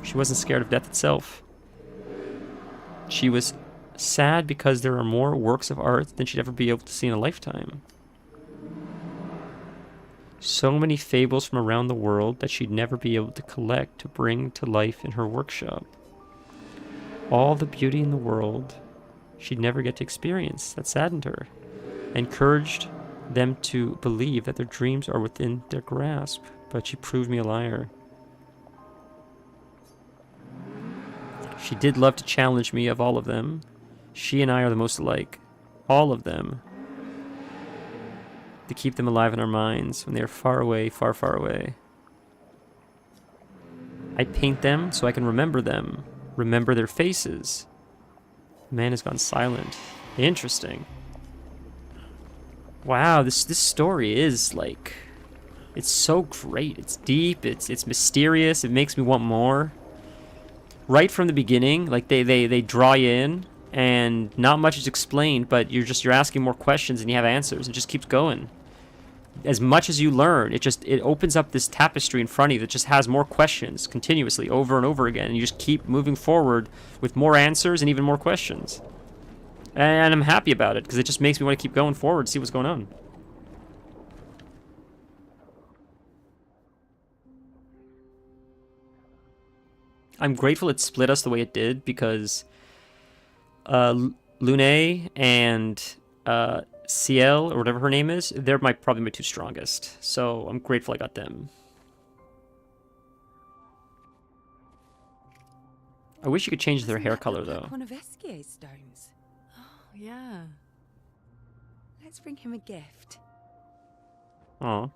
Speaker 1: She wasn't scared of death itself. She was sad because there are more works of art than she'd ever be able to see in a lifetime. So many fables from around the world that she'd never be able to collect to bring to life in her workshop. All the beauty in the world she'd never get to experience. That saddened her. Encouraged them to believe that their dreams are within their grasp, but she proved me a liar. She did love to challenge me of all of them. She and I are the most alike. All of them. To keep them alive in our minds when they are far away, far, far away. I paint them so I can remember them. Remember their faces. The man has gone silent. Interesting. Wow, this story is like... It's so great. It's deep. It's mysterious. It makes me want more. right from the beginning, like they draw you in, and not much is explained, but you're asking more questions and you have answers. It just keeps going. As much as you learn, it opens up this tapestry in front of you that just has more questions continuously over and over again, and you just keep moving forward with more answers and even more questions. And I'm happy about it because it just makes me want to keep going forward, see what's going on. I'm grateful it split us the way it did because Lune and CL, or whatever her name is, they're probably my two strongest. So I'm grateful I got them. I wish you could change their hair color, though.
Speaker 2: One of Esquier's stones.
Speaker 7: Oh, yeah.
Speaker 2: Let's bring him a gift.
Speaker 1: Aw.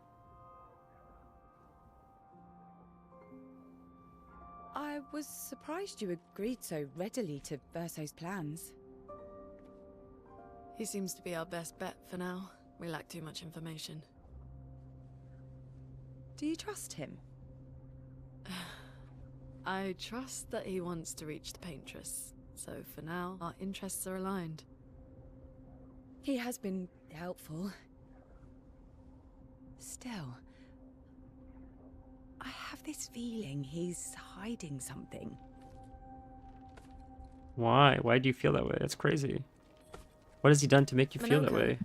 Speaker 2: I was surprised you agreed so readily to Verso's plans.
Speaker 7: He seems to be our best bet for now. We lack too much information.
Speaker 2: Do you trust him?
Speaker 7: I trust that he wants to reach the Paintress, so for now, our interests are aligned.
Speaker 2: He has been helpful. Still, I have this feeling he's hiding something.
Speaker 1: Why? Why do you feel that way? That's crazy. What has he done to make you feel that
Speaker 7: Minoko.
Speaker 1: way?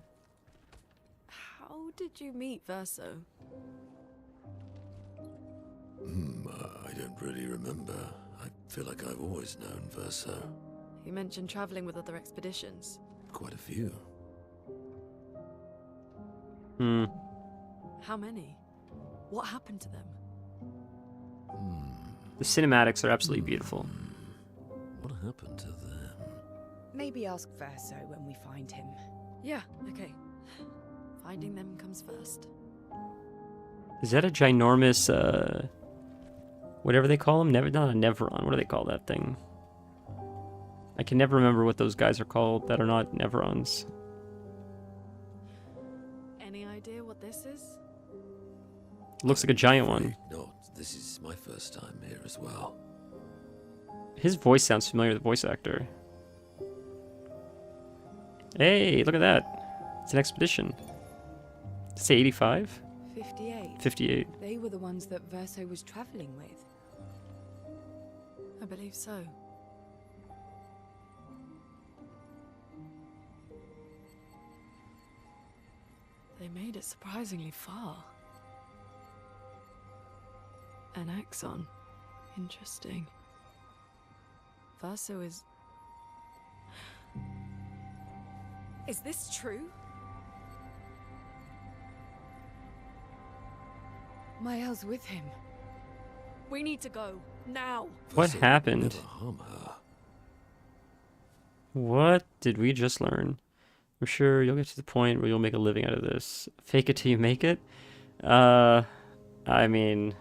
Speaker 7: How did you meet Verso?
Speaker 5: I don't really remember. I feel like I've always known Verso.
Speaker 7: You mentioned traveling with other expeditions.
Speaker 5: Quite a few.
Speaker 1: Hmm.
Speaker 7: How many? What happened to them?
Speaker 1: The cinematics are absolutely beautiful.
Speaker 5: What happened to them?
Speaker 2: Maybe ask Verso when we find him.
Speaker 7: Yeah, okay. Finding them comes first.
Speaker 1: Is that a ginormous, whatever they call them? Not a Neveron. What do they call that thing? I can never remember what those guys are called that are not Neverons.
Speaker 7: Any idea what this is?
Speaker 1: Looks like a giant one.
Speaker 5: No, this is my first time here as well.
Speaker 1: His voice sounds familiar, the voice actor. Hey, look at that. It's an expedition. Say 85?
Speaker 2: 58.
Speaker 1: 58.
Speaker 2: They were the ones that Verso was traveling with.
Speaker 7: I believe so. They made it surprisingly far. An axon. Interesting. Verso is... Is this true?
Speaker 2: Mael's with him.
Speaker 7: We need to go. Now.
Speaker 1: What
Speaker 5: Verso
Speaker 1: happened?
Speaker 5: Never harm her.
Speaker 1: What did we just learn? I'm sure you'll get to the point where you'll make a living out of this. Fake it till you make it? I mean...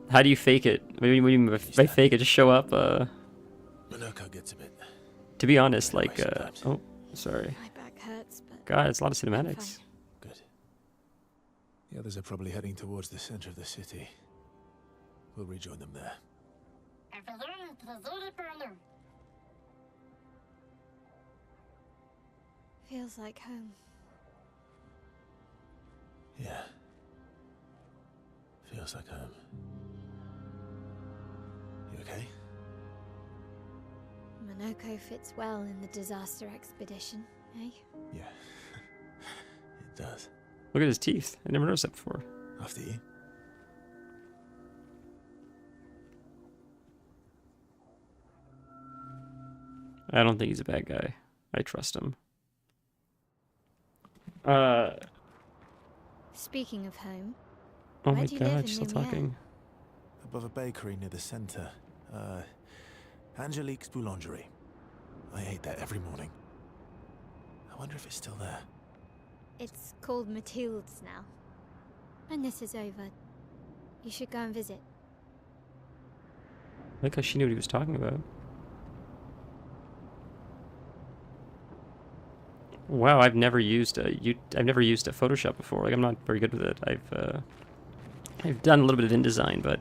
Speaker 1: How do you fake it? What do you mean by fake it? Just show up,
Speaker 3: Minoko gets a bit.
Speaker 1: To be honest,
Speaker 3: Anyway,
Speaker 1: like,
Speaker 3: sometimes.
Speaker 1: oh, sorry.
Speaker 4: My back hurts, but
Speaker 1: God, it's a lot of
Speaker 4: I'm
Speaker 1: cinematics.
Speaker 4: fine.
Speaker 3: Good. The others are probably heading towards the center of the city. We'll rejoin them there.
Speaker 4: Feels like home.
Speaker 3: Yeah. Feels like home. You okay?
Speaker 4: Minoko fits well in the disaster expedition, eh?
Speaker 3: Yeah. It does.
Speaker 1: Look at his teeth. I never noticed that before.
Speaker 3: After you.
Speaker 1: I don't think he's a bad guy. I trust him.
Speaker 4: Speaking of home,
Speaker 1: Oh
Speaker 4: Where
Speaker 1: my
Speaker 4: do you live in
Speaker 1: god, she's still
Speaker 4: Lumiere?
Speaker 1: talking.
Speaker 3: Above a bakery near the center. Angelique's Boulangerie. I ate there every morning. I wonder if it's still there.
Speaker 4: it's called Mathilde's now. When this is over, you should go and visit.
Speaker 1: I like how she knew what he was talking about. Wow, I've never used a Photoshop before. Like, I'm not very good with it. I've done a little bit of InDesign, but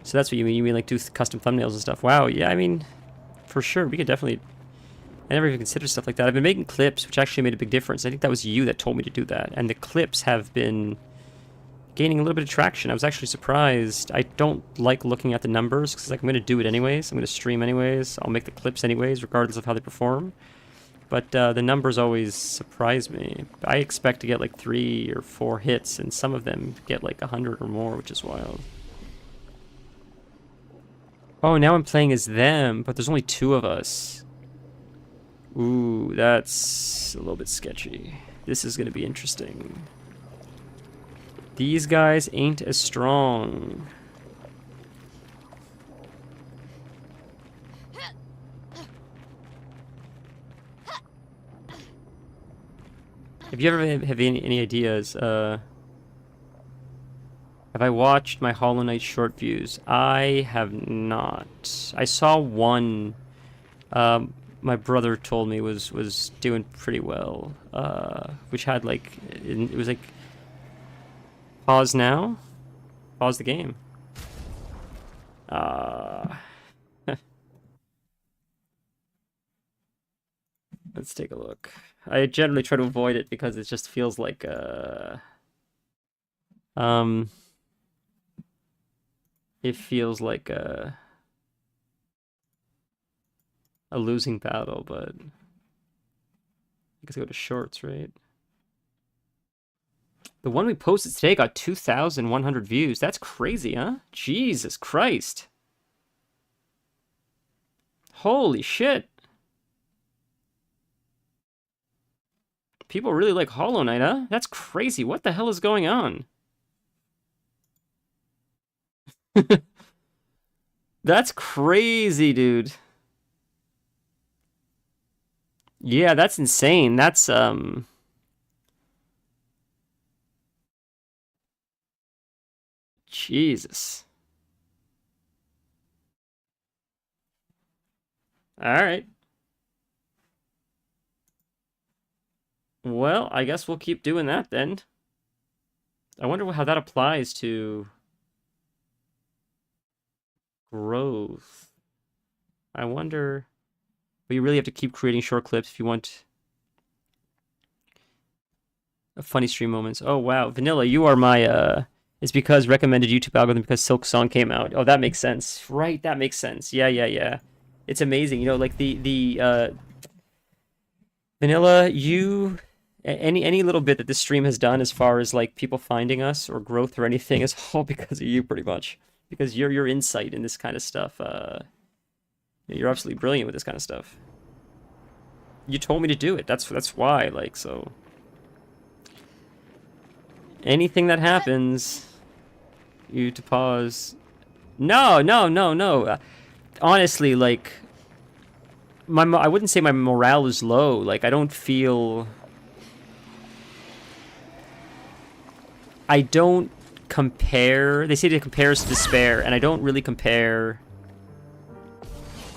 Speaker 1: so that's what you mean. You mean like do custom thumbnails and stuff? Wow, yeah. I mean, for sure, we could definitely. I never even considered stuff like that. I've been making clips, which actually made a big difference. I think that was you that told me to do that, and the clips have been gaining a little bit of traction. I was actually surprised. I don't like looking at the numbers because, like, I'm going to do it anyways. I'm going to stream anyways. I'll make the clips anyways, regardless of how they perform. But the numbers always surprise me. I expect to get like 3 or 4 hits, and some of them get like 100 or more, which is wild. Oh, now I'm playing as them, but there's only 2 of us. Ooh, that's a little bit sketchy. This is going to be interesting. These guys ain't as strong. Have you ever have any ideas? Have I watched my Hollow Knight short views? I have not. I saw one. My brother told me was doing pretty well. Which had like it was like pause now, pause the game. Let's take a look. I generally try to avoid it because it just feels like it feels like a losing battle, but I guess I go to shorts, right? The one we posted today got 2,100 views. That's crazy, huh? Jesus Christ. Holy shit. People really like Hollow Knight, huh? That's crazy. What the hell is going on? That's crazy, dude. Yeah, that's insane. That's, Jesus. Alright. Well, I guess we'll keep doing that then. I wonder how that applies to growth. I wonder... But you really have to keep creating short clips if you want funny stream moments. Oh, wow. Vanilla, you are my... It's because recommended YouTube algorithm because Silk Song came out. Oh, that makes sense. Right, that makes sense. Yeah. It's amazing. You know, like the Vanilla, you... Any little bit that this stream has done as far as like people finding us or growth or anything is all because of you, pretty much. Because your insight in this kind of stuff, you're absolutely brilliant with this kind of stuff. You told me to do it. That's why. Like, so anything that happens, you to pause. No. Honestly, like I wouldn't say my morale is low. Like I don't feel. I don't compare. They say to compare is to despair, and I don't really compare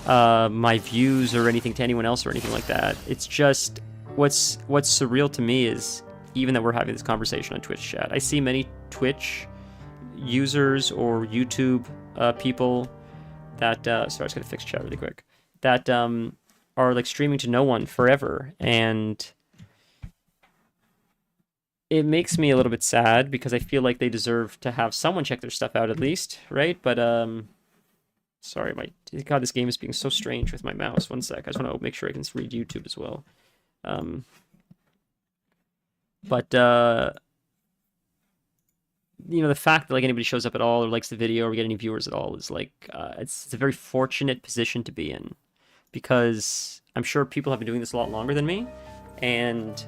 Speaker 1: my views or anything to anyone else or anything like that. It's just what's surreal to me is even that we're having this conversation on Twitch chat. I see many Twitch users or YouTube people that sorry, I just gotta fix chat really quick. That are like streaming to no one forever, and it makes me a little bit sad because I feel like they deserve to have someone check their stuff out at least, right? But sorry, God, this game is being so strange with my mouse. One sec, I just want to make sure I can read YouTube as well. But you know, the fact that like anybody shows up at all or likes the video or we get any viewers at all is like it's a very fortunate position to be in, because I'm sure people have been doing this a lot longer than me, and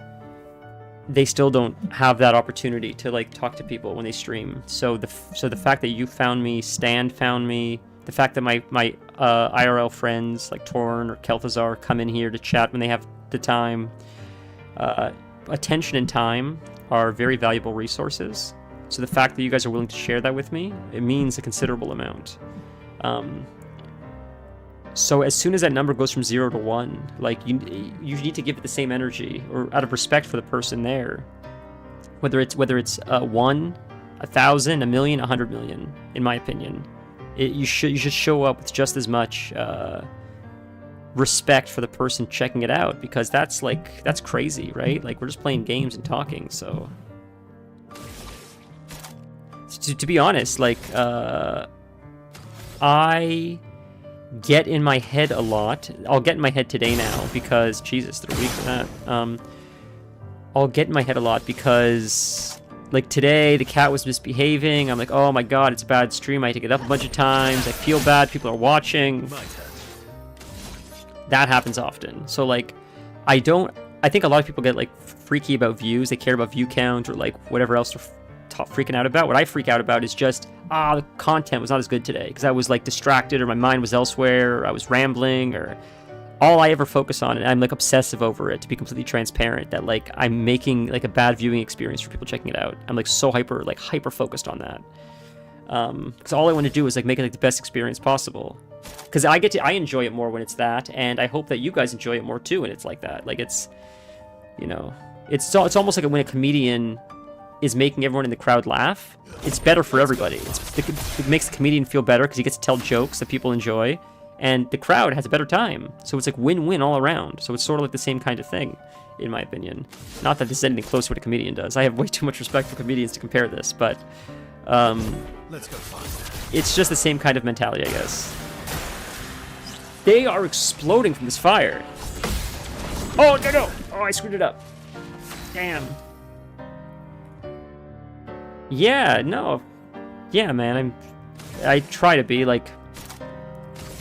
Speaker 1: they still don't have that opportunity to like talk to people when they stream. So the fact that you found me, Stan found me, the fact that my IRL friends like Torn or Kelthazar come in here to chat when they have the time, attention and time are very valuable resources. So the fact that you guys are willing to share that with me, it means a considerable amount. So as soon as that number goes from 0 to 1, like you need to give it the same energy, or out of respect for the person there. Whether it's 1, 1,000, 1,000,000, 100 million, in my opinion, you should show up with just as much respect for the person checking it out, because that's crazy, right? Like, we're just playing games and talking. So to be honest, like I get in my head a lot. I'll get in my head today now because, Jesus, they're weak for that. I'll get in my head a lot because, like, today the cat was misbehaving. I'm like, oh my god, it's a bad stream. I had to get up a bunch of times. I feel bad. People are watching. That happens often. So, like, I think a lot of people get, like, freaky about views. They care about view count or, like, whatever else they're freaking out about. What I freak out about is just, the content was not as good today because I was, like, distracted, or my mind was elsewhere, or I was rambling, or all I ever focus on, and I'm, like, obsessive over it, to be completely transparent, that, like, I'm making, like, a bad viewing experience for people checking it out. I'm, like, so hyper focused on that. Because all I want to do is, like, make it, like, the best experience possible. Because I enjoy it more when it's that, and I hope that you guys enjoy it more too when it's like that. Like, it's, you know, it's almost like when a comedian is making everyone in the crowd laugh. It's better for everybody. It makes the comedian feel better because he gets to tell jokes that people enjoy, and the crowd has a better time. So it's like win-win all around. So it's sort of like the same kind of thing, in my opinion. Not that this is anything close to what a comedian does. I have way too much respect for comedians to compare this, but
Speaker 3: Let's go find
Speaker 1: it's just the same kind of mentality, I guess. They are exploding from this fire. Oh, no. Oh, I screwed it up. Damn. Yeah, no. Yeah, man, I try to be, like,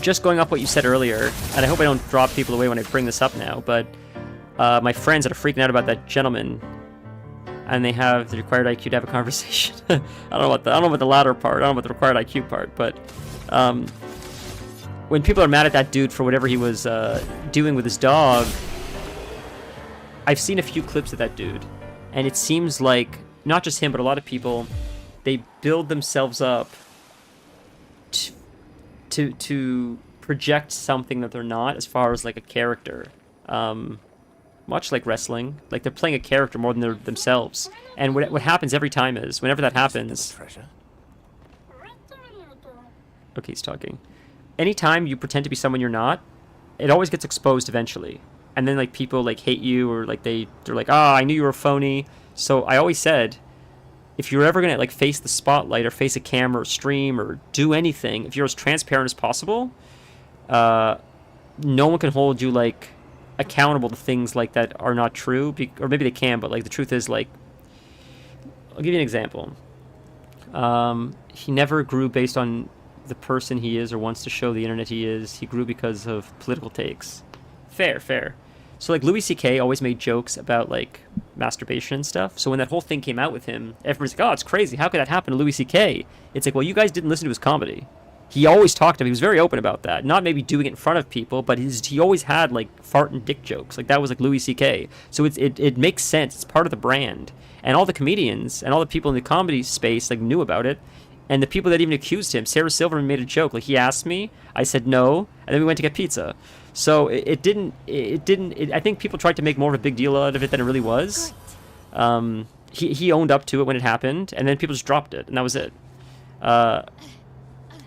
Speaker 1: just going off what you said earlier, and I hope I don't drop people away when I bring this up now, but my friends that are freaking out about that gentleman, and they have the required IQ to have a conversation. I don't know about the latter part. I don't know about the required IQ part, but when people are mad at that dude for whatever he was doing with his dog, I've seen a few clips of that dude, and it seems like not just him, but a lot of people, they build themselves up to project something that they're not, as far as, like, a character. Much like wrestling, like, they're playing a character more than they're themselves. And what happens every time is, whenever that happens... Okay, he's talking. Anytime you pretend to be someone you're not, it always gets exposed eventually. And then, like, people, like, hate you, or, like, they're like, I knew you were phony. So I always said, if you're ever gonna, like, face the spotlight, or face a camera, or stream, or do anything, if you're as transparent as possible, no one can hold you, like, accountable to things like that are not true, or maybe they can, but, like, the truth is, like, I'll give you an example. He never grew based on the person he is or wants to show the internet he is. He grew because of political takes. Fair. So, like, Louis C.K. always made jokes about, like, masturbation and stuff. So when that whole thing came out with him, everyone's like, oh, it's crazy. How could that happen to Louis C.K.? It's like, well, you guys didn't listen to his comedy. He always talked about, he was very open about that. Not maybe doing it in front of people, but he always had, like, fart and dick jokes. Like, that was, like, Louis C.K. So it makes sense. It's part of the brand. And all the comedians and all the people in the comedy space, like, knew about it. And the people that even accused him, Sarah Silverman made a joke. Like, he asked me, I said no, and then we went to get pizza. So I think people tried to make more of a big deal out of it than it really was. He owned up to it when it happened, and then people just dropped it, and that was it.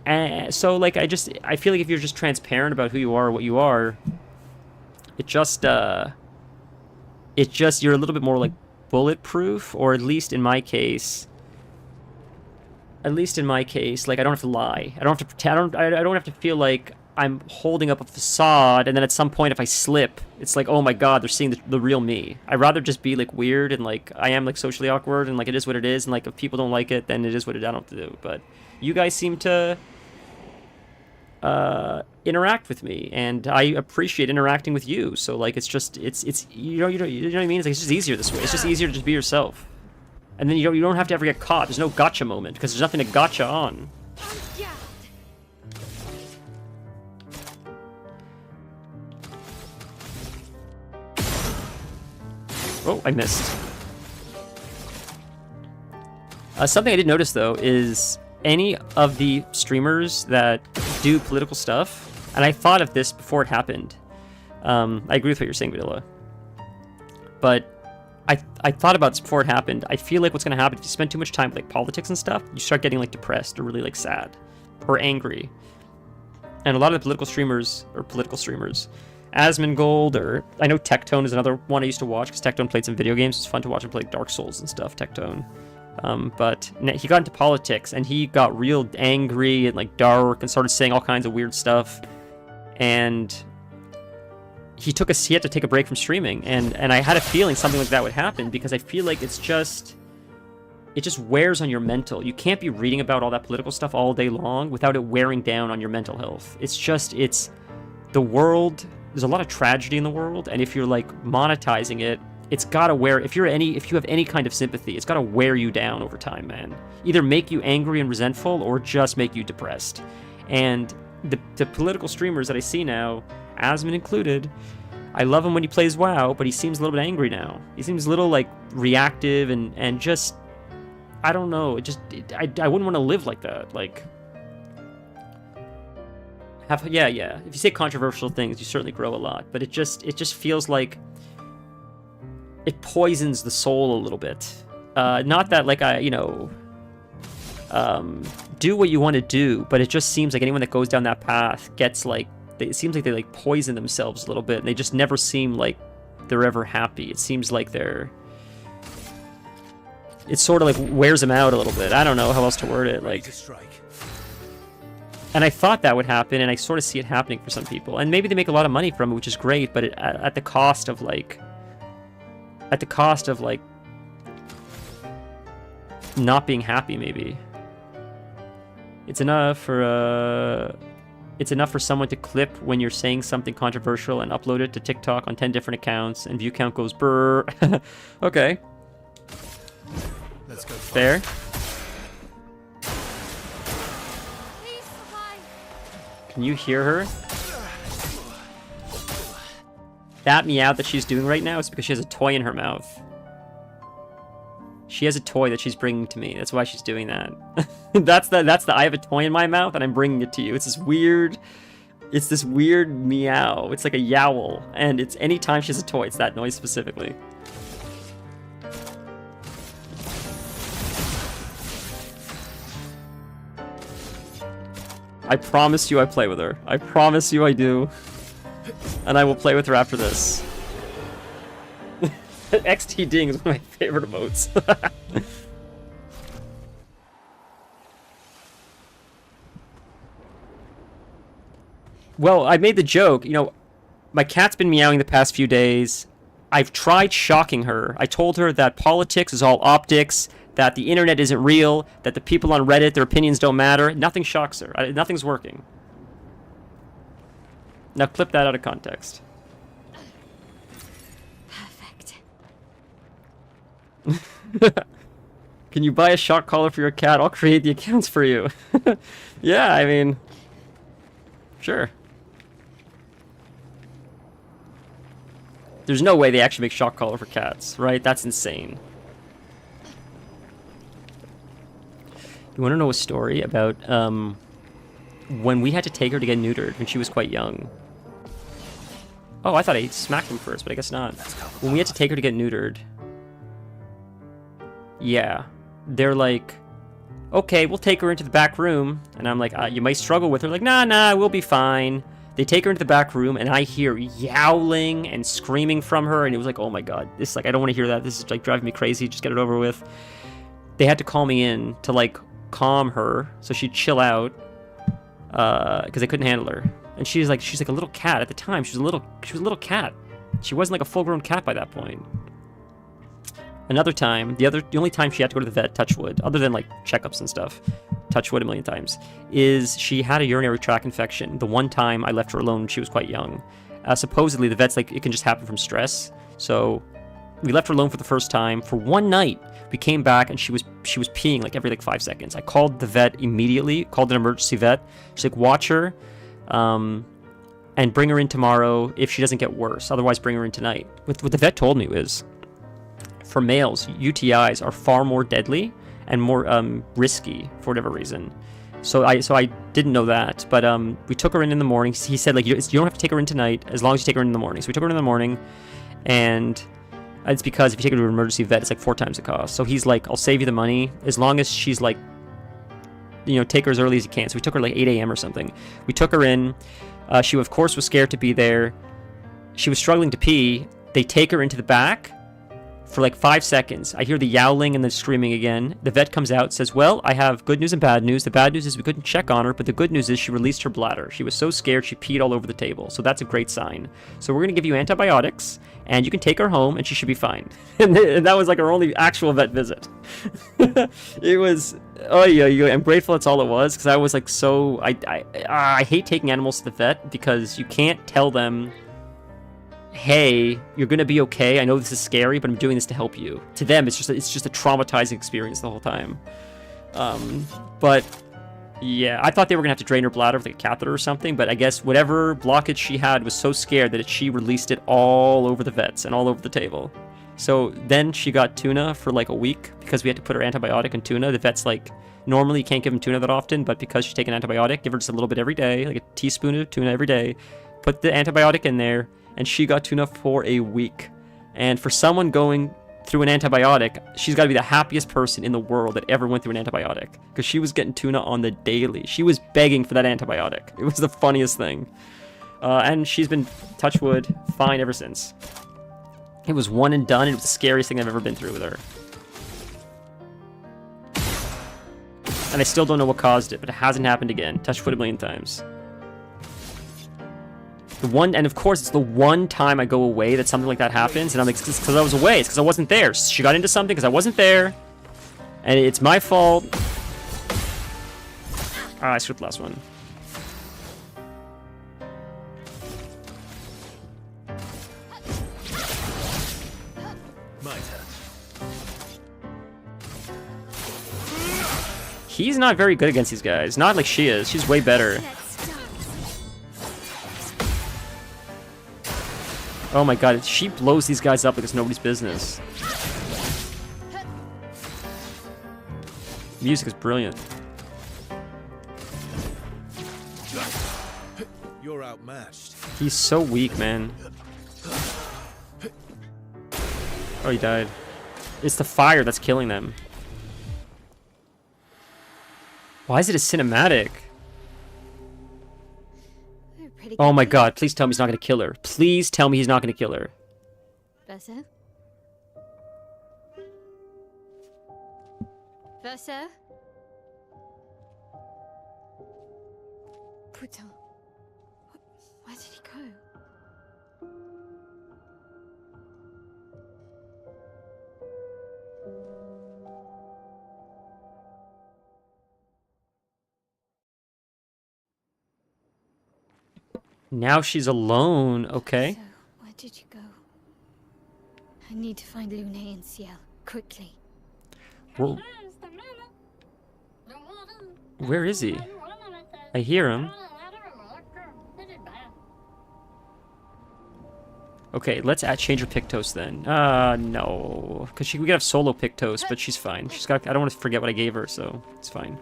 Speaker 1: And so, like, I feel like if you're just transparent about who you are or what you are, you're a little bit more, like, bulletproof, or at least in my case, like, I don't have to lie. I don't have to pretend. I don't have to feel like I'm holding up a facade, and then at some point, if I slip, it's like, oh my god, they're seeing the real me. I'd rather just be, like, weird, and, like, I am, like, socially awkward, and, like, it is what it is, and, like, if people don't like it, then it is what it is. I don't have to do. But you guys seem to interact with me, and I appreciate interacting with you. So, like, it's you know what I mean? It's like, it's just easier this way. It's just easier to just be yourself. And then you don't have to ever get caught. There's no gotcha moment, because there's nothing to gotcha on. Oh, I missed. Something I did notice, though, is any of the streamers that do political stuff, And I thought of this before it happened. I agree with what you're saying, Vanilla. But I thought about this before it happened. I feel like what's going to happen if you spend too much time with like politics and stuff, you start getting like depressed or really like sad or angry. And a lot of the political streamers, Asmongold, or I know Tectone is another one I used to watch because Tectone played some video games. It's fun to watch him play Dark Souls and stuff, Tectone. But he got into politics and he got real angry and like dark and started saying all kinds of weird stuff. And he had to take a break from streaming. And I had a feeling something like that would happen because I feel like it just wears on your mental. You can't be reading about all that political stuff all day long without it wearing down on your mental health. It's the world. There's a lot of tragedy in the world, and if you're like monetizing it, it's gotta wear. If you have any kind of sympathy, it's gotta wear you down over time, man. Either make you angry and resentful, or just make you depressed. And the political streamers that I see now, Asmon included, I love him when he plays WoW, but he seems a little bit angry now. He seems a little like reactive and just. I don't know. I wouldn't want to live like that. Like, yeah. If you say controversial things, you certainly grow a lot. But it just feels like it poisons the soul a little bit. Not that like do what you want to do, but it just seems like anyone that goes down that path gets like it seems like they like poison themselves a little bit, and they just never seem like they're ever happy. It seems like it sort of like wears them out a little bit. I don't know how else to word it. Like, and I thought that would happen, and I sort of see it happening for some people. And maybe they make a lot of money from it, which is great, but at the cost of like not being happy. Maybe it's enough for someone to clip when you're saying something controversial and upload it to TikTok on 10 different accounts, and view count goes brr. Okay.
Speaker 3: Let's go.
Speaker 1: Fair. Can you hear her? That meow that she's doing right now is because she has a toy in her mouth. She has a toy that she's bringing to me. That's why she's doing that. That's the I have a toy in my mouth and I'm bringing it to you. It's this weird meow. It's like a yowl, and it's anytime she has a toy, it's that noise specifically. I promise you I play with her. I promise you I do. And I will play with her after this. XT Ding is one of my favorite emotes. Well, I made the joke, my cat's been meowing the past few days. I've tried shocking her. I told her that politics is all optics, that the internet isn't real, that the people on Reddit, their opinions don't matter. Nothing shocks her. Nothing's working. Now clip that out of context.
Speaker 4: Perfect.
Speaker 1: Can you buy a shock collar for your cat? I'll create the accounts for you. Yeah, I mean, sure. There's no way they actually make shock collar for cats, right? That's insane. You want to know a story about when we had to take her to get neutered when she was quite young? Oh, I thought I smacked him first, but I guess not. When we had to take her to get neutered, yeah, they're like, okay, we'll take her into the back room. And I'm like, you might struggle with her. Like, nah, we'll be fine. They take her into the back room, and I hear yowling and screaming from her, and it was like, oh my god, this, like, I don't want to hear that. This is like driving me crazy. Just get it over with. They had to call me in to like calm her so she'd chill out, because they couldn't handle her. And she's like a little cat at the time. She was a little cat. She wasn't like a full-grown cat by that point. Another time, the only time she had to go to the vet, touch wood, other than like checkups and stuff, touch wood a million times, is she had a urinary tract infection. The one time I left her alone when she was quite young. Supposedly the vet's like, it can just happen from stress. So we left her alone for the first time. For one night, we came back and she was peeing like every 5 seconds. I called the vet immediately, called an emergency vet. She's like, watch her, and bring her in tomorrow if she doesn't get worse. Otherwise, bring her in tonight. What the vet told me was, for males, UTIs are far more deadly and more risky for whatever reason. So I didn't know that, but we took her in the morning. He said, like, you don't have to take her in tonight as long as you take her in the morning. So we took her in the morning, and it's because if you take her to an emergency vet, it's like 4 times the cost. So he's like, I'll save you the money as long as she's like, you know, take her as early as you can. So we took her like 8 a.m. or something. We took her in. She, of course, was scared to be there. She was struggling to pee. They take her into the back for like 5 seconds. I hear the yowling and the screaming again. The vet comes out, says, well, I have good news and bad news. The bad news is we couldn't check on her, but the good news is she released her bladder. She was so scared she peed all over the table. So that's a great sign. So we're going to give you antibiotics, and you can take her home, and she should be fine. And that was like our only actual vet visit. It was, oh yeah, I'm grateful that's all it was, because I was like so, I hate taking animals to the vet because you can't tell them, hey, you're gonna be okay. I know this is scary, but I'm doing this to help you. To them, it's just a traumatizing experience the whole time. But yeah, I thought they were gonna have to drain her bladder with like a catheter or something, but I guess whatever blockage she had was so scared that she released it all over the vets and all over the table. So then she got tuna for like a week because we had to put her antibiotic in tuna. The vet's like, normally you can't give them tuna that often, but because she's taking an antibiotic, give her just a little bit every day, like a teaspoon of tuna every day. Put the antibiotic in there, and she got tuna for a week. And for someone going through an antibiotic, she's got to be the happiest person in the world that ever went through an antibiotic, because she was getting tuna on the daily. She was begging for that antibiotic. It was the funniest thing. And she's been, touch wood, fine ever since. It was one and done. It was the scariest thing I've ever been through with her. And I still don't know what caused it, but it hasn't happened again. Touch wood a million times. And of course, it's the one time I go away that something like that happens, and I'm like, it's because I was away. It's because I wasn't there. She got into something because I wasn't there, and it's my fault. Ah, I screwed the last one.
Speaker 3: My turn.
Speaker 1: He's not very good against these guys. Not like she is. She's way better. Oh my god, she blows these guys up like it's nobody's business. Music is brilliant.
Speaker 5: You're outmatched.
Speaker 1: He's so weak, man. Oh, he died. It's the fire that's killing them. Why is it a cinematic? Oh my god, please tell me he's not gonna kill her. Please tell me he's not gonna kill her.
Speaker 4: Versa? Versa? Putain. Where did he go?
Speaker 1: Now she's alone, okay.
Speaker 4: So, where did you go? I need to find Lune and Ciel, quickly.
Speaker 1: Where is he? I hear him. Okay, let's change her Pictos then. No. Because we could have solo Pictos, but she's fine. She's got. I don't want to forget what I gave her, so it's fine.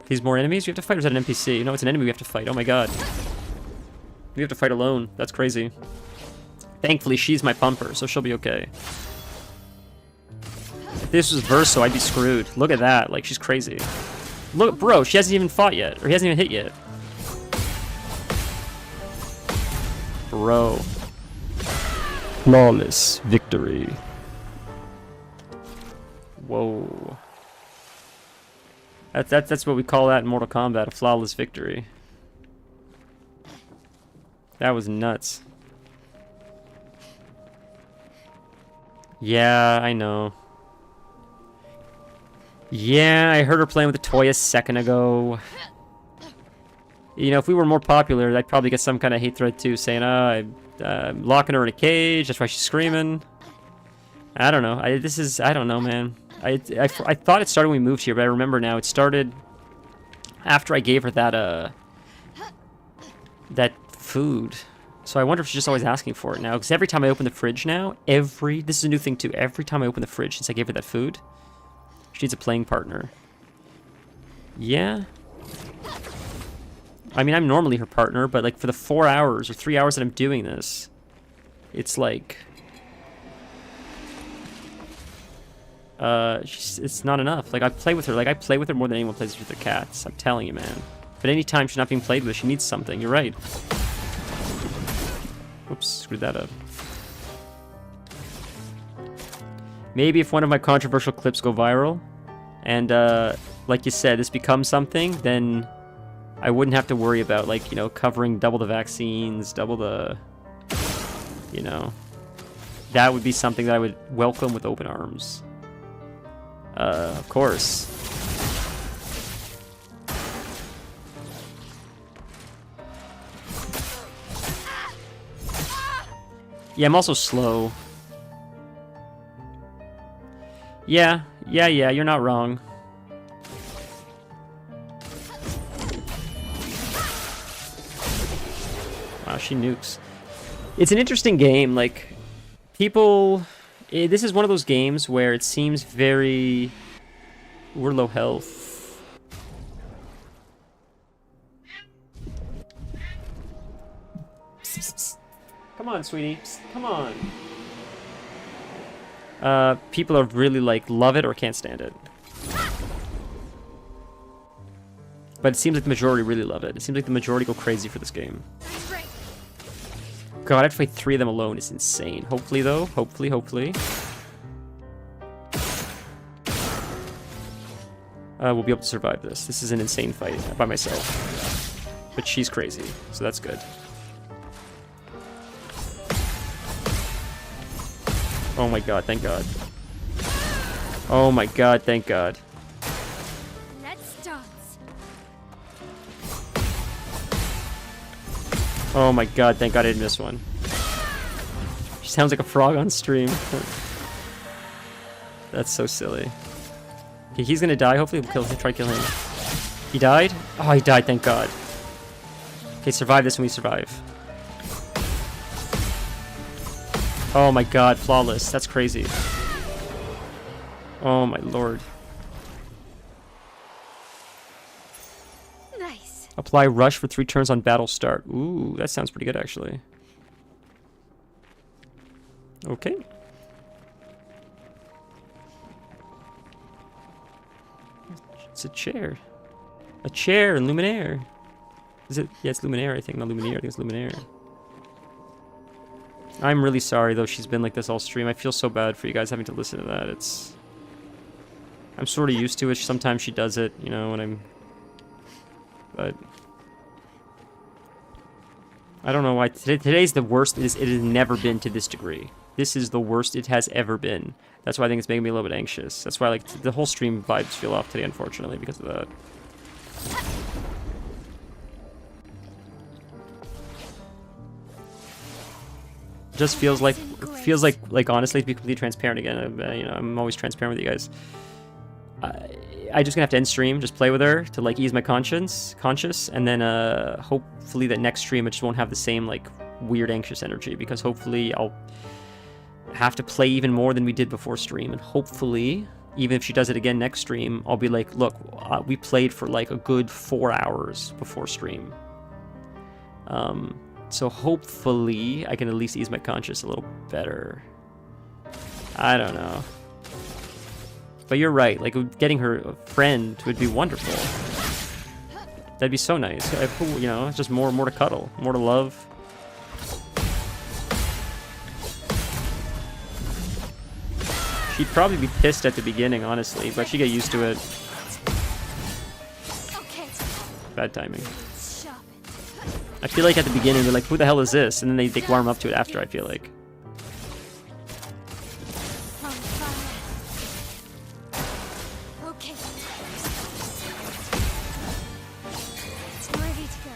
Speaker 1: These more enemies? We have to fight, or is that an NPC? No, it's an enemy we have to fight. Oh my god. We have to fight alone. That's crazy. Thankfully, she's my pumper, so she'll be okay. If this was Verso, I'd be screwed. Look at that. Like, she's crazy. Look, bro, she hasn't even fought yet. Or he hasn't even hit yet. Bro. Flawless victory. Whoa. That's what we call that in Mortal Kombat, a flawless victory. That was nuts. Yeah, I know. Yeah, I heard her playing with a toy a second ago. You know, if we were more popular, I'd probably get some kind of hate thread too, saying, I'm locking her in a cage, that's why she's screaming. I don't know. I don't know, man. I thought it started when we moved here, but I remember now it started after I gave her that that food. So I wonder if she's just always asking for it now, because every time I open the fridge now, this is a new thing too, every time I open the fridge since I gave her that food, she needs a playing partner. Yeah. I mean, I'm normally her partner, but like for the 4 hours or 3 hours that I'm doing this, it's like... it's not enough. Like, I play with her. Like, I play with her more than anyone plays with their cats. I'm telling you, man. But anytime she's not being played with, she needs something. You're right. Oops, screwed that up. Maybe if one of my controversial clips go viral, and, like you said, this becomes something, then I wouldn't have to worry about, like, you know, covering double the vaccines, double the... You know. That would be something that I would welcome with open arms. Of course. Yeah, I'm also slow. Yeah, you're not wrong. Wow, she nukes. It's an interesting game, like, people... This is one of those games where it seems very... We're low health. Come on, sweetie. Come on. People are really, like, love it or can't stand it. But it seems like the majority really love it. It seems like the majority go crazy for this game. God, I have to fight 3 of them alone. It's insane. Hopefully, though. Hopefully. We'll be able to survive this. This is an insane fight by myself. But she's crazy, so that's good. Oh my god, thank god. Oh my god, thank god.
Speaker 4: Let's dance.
Speaker 1: Oh my god, thank god I didn't miss one. She sounds like a frog on stream. That's so silly. Okay, he's gonna die. Hopefully we'll try to kill him. He died? Oh, he died, thank god. Okay, survive this when we survive. Oh my god, flawless. That's crazy. Oh my lord.
Speaker 4: Nice.
Speaker 1: Apply rush for 3 turns on battle start. Ooh, that sounds pretty good actually. Okay. It's a chair. A chair in Luminaire. Is it? Yeah, it's Luminaire, I think. Not Luminaire, I think it's Luminaire. I'm really sorry, though, she's been like this all stream. I feel so bad for you guys having to listen to that. It's... I'm sort of used to it. Sometimes she does it, you know, when I'm... But... I don't know why. Today's the worst it has never been to this degree. This is the worst it has ever been. That's why I think it's making me a little bit anxious. That's why, like, the whole stream vibes feel off today, unfortunately, because of that. Just feels like honestly, to be completely transparent again, you know, I'm always transparent with you guys. I just gonna have to end stream, just play with her to like ease my conscience, and then hopefully that next stream I just won't have the same like weird anxious energy, because hopefully I'll have to play even more than we did before stream, and hopefully even if she does it again next stream, I'll be like, look, we played for like a good 4 hours before stream. So hopefully I can at least ease my conscience a little better. I don't know. But you're right, like getting her a friend would be wonderful. That'd be so nice. You know, it's just more to cuddle, more to love. She'd probably be pissed at the beginning, honestly, but she'd get used to it. Bad timing. I feel like at the beginning they're like, who the hell is this? And then they warm up to it after, I feel like.
Speaker 4: Okay. It's ready to go.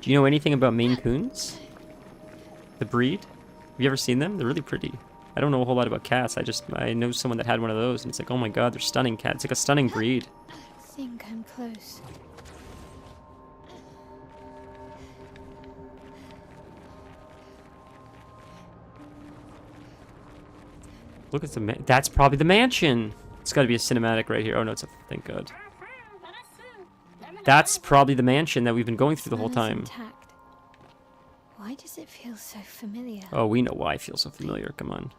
Speaker 1: Do you know anything about Maine Coons? The breed? Have you ever seen them? They're really pretty. I don't know a whole lot about cats. I know someone that had one of those, and it's like, oh my god, they're stunning cats. It's like a stunning breed.
Speaker 4: think I'm close.
Speaker 1: Look at the that's probably the mansion. It's got to be a cinematic right here. Oh no, it's a thank God. That's probably the mansion that we've been going through the whole
Speaker 4: Smell is
Speaker 1: time.
Speaker 4: intact. Why does it feel so familiar?
Speaker 1: Oh, we know why it feels so familiar. Come on.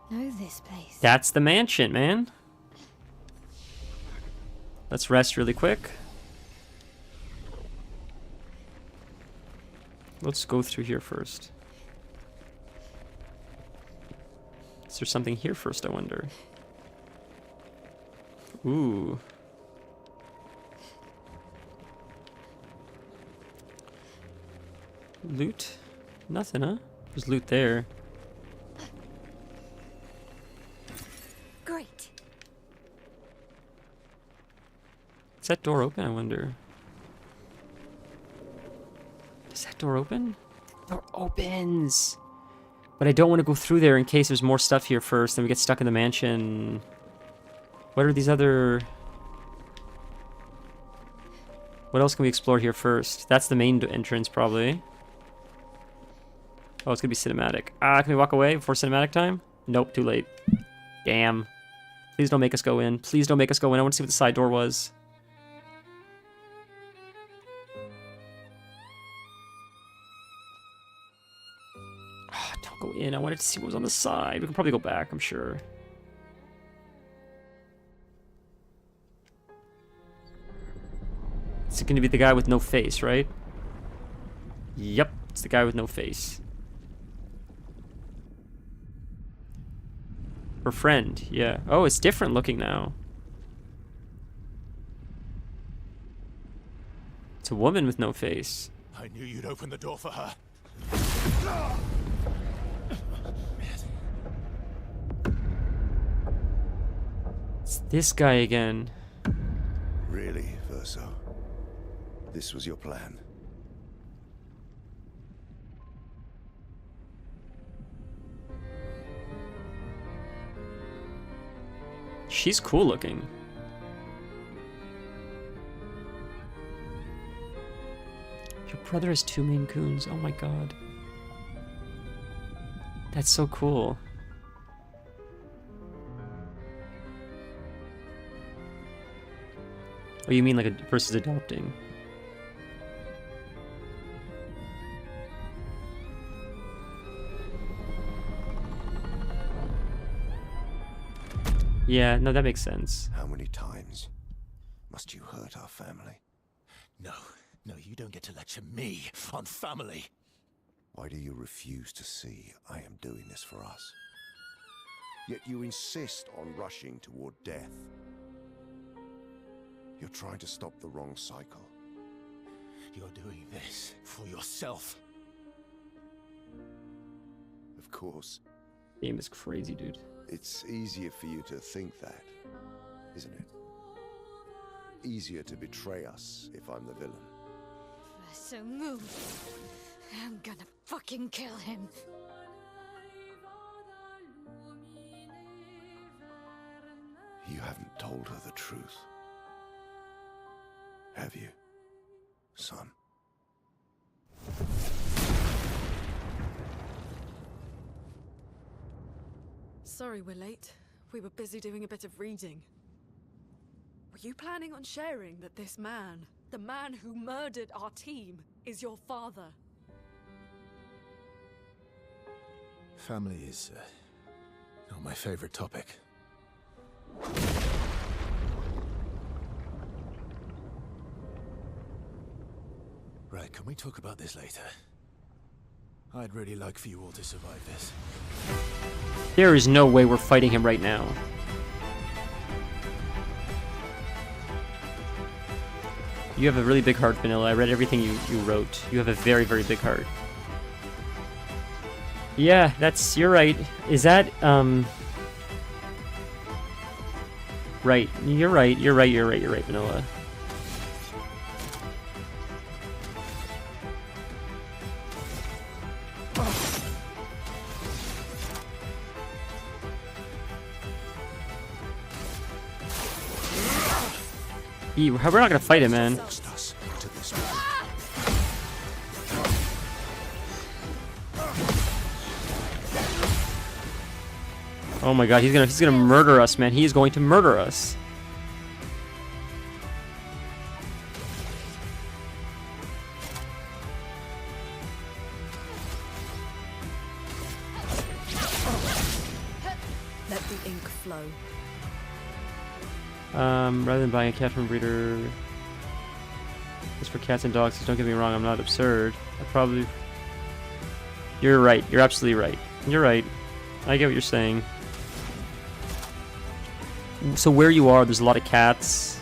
Speaker 4: Know this place.
Speaker 1: That's the mansion, man. Let's rest really quick. Let's go through here first. Is there something here first, I wonder? Ooh. Loot? Nothing, huh? There's loot there.
Speaker 4: Great.
Speaker 1: Is that door open, I wonder? Does that door open? Door opens! But I don't want to go through there in case there's more stuff here first, then we get stuck in the mansion. What are these other... What else can we explore here first? That's the main entrance, probably. Oh, it's gonna be cinematic. Ah, can we walk away before cinematic time? Nope, too late. Damn. Please don't make us go in. Please don't make us go in. I want to see what the side door was. Ah, don't go in. I wanted to see what was on the side. We can probably go back, I'm sure. It's gonna be the guy with no face, right? Yep, it's the guy with no face. Her friend, yeah. Oh, it's different looking now. It's a woman with no face.
Speaker 3: I knew you'd open the door for her.
Speaker 1: It's this guy again.
Speaker 8: Really, Verso? This was your plan?
Speaker 1: She's cool looking. Your brother has 2 Maine Coons. Oh my god. That's so cool. Oh, you mean like a versus adopting? Yeah, no, that makes sense.
Speaker 8: How many times must you hurt our family?
Speaker 3: No, you don't get to lecture me on family.
Speaker 8: Why do you refuse to see I am doing this for us? Yet you insist on rushing toward death. You're trying to stop the wrong cycle.
Speaker 3: You're doing this for yourself.
Speaker 8: Of course.
Speaker 1: Game is crazy, dude.
Speaker 8: It's easier for you to think that, isn't it? Easier to betray us if I'm the villain.
Speaker 4: So move. I'm gonna fucking kill him.
Speaker 8: You haven't told her the truth. Have you, son?
Speaker 7: Sorry we're late. We were busy doing a bit of reading. Were you planning on sharing that this man, the man who murdered our team, is your father?
Speaker 3: Family is not my favorite topic. Right, can we talk about this later? I'd really like for you all to survive this.
Speaker 1: There is no way we're fighting him right now. You have a really big heart, Vanilla. I read everything you wrote. You have a very, very big heart. Yeah, you're right. Is that, right. You're right, Vanilla. We're not gonna fight him, man.
Speaker 8: Forced us into this.
Speaker 1: Oh my god, he's gonna murder us, man. He is going to murder us.
Speaker 7: Let the ink flow.
Speaker 1: Rather than buying a cat from a breeder, it's for cats and dogs. Don't get me wrong, I'm not absurd. I probably. You're right. You're absolutely right. You're right. I get what you're saying. So where you are, there's a lot of cats,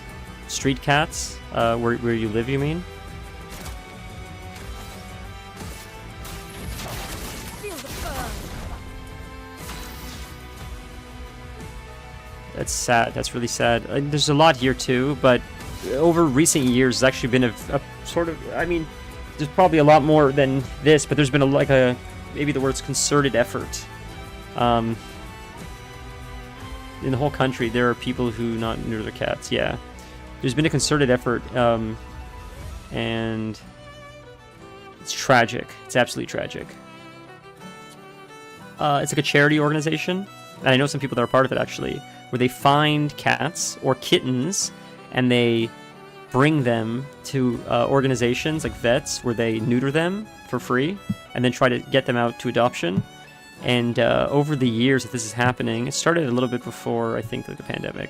Speaker 1: street cats. Where you live, you mean?
Speaker 7: Feel the burn.
Speaker 1: That's sad. That's really sad. There's a lot here too, but over recent years, there's actually been a sort of. I mean, there's probably a lot more than this, but there's been a maybe the word's concerted effort. In the whole country, there are people who not neuter their cats. Yeah, there's been a concerted effort, and it's tragic. It's absolutely tragic. It's like a charity organization, and I know some people that are part of it actually, where they find cats or kittens and they bring them to organizations like vets where they neuter them for free and then try to get them out to adoption. And over the years that this is happening, it started a little bit before, I think, like the pandemic.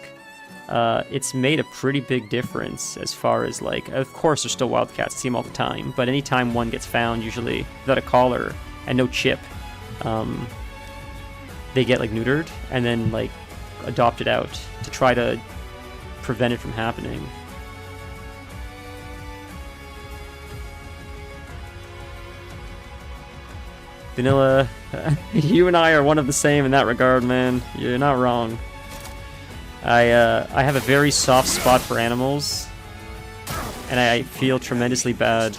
Speaker 1: It's made a pretty big difference as far as, like, of course there's still wildcats, see them all the time, but anytime one gets found, usually without a collar and no chip, they get, like, neutered and then, like, adopted out to try to prevent it from happening. Vanilla, you and I are one of the same in that regard, man. You're not wrong. I have a very soft spot for animals, and I feel tremendously bad.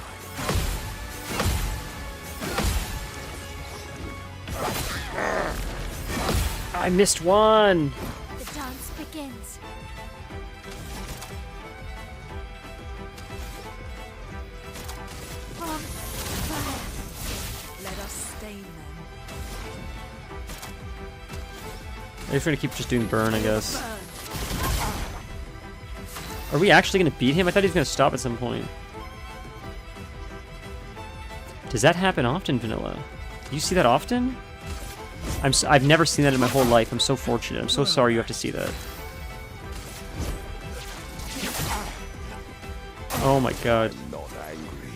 Speaker 1: I missed one!
Speaker 4: The dance begins. On fire.
Speaker 7: Let us stain them.
Speaker 1: I guess we're gonna keep just doing burn, I guess. Are we actually gonna beat him? I thought he was gonna stop at some point. Does that happen often, Vanilla? Do you see that often? I've never seen that in my whole life. I'm so fortunate. I'm so sorry you have to see that. Oh my god.
Speaker 8: I'm not angry,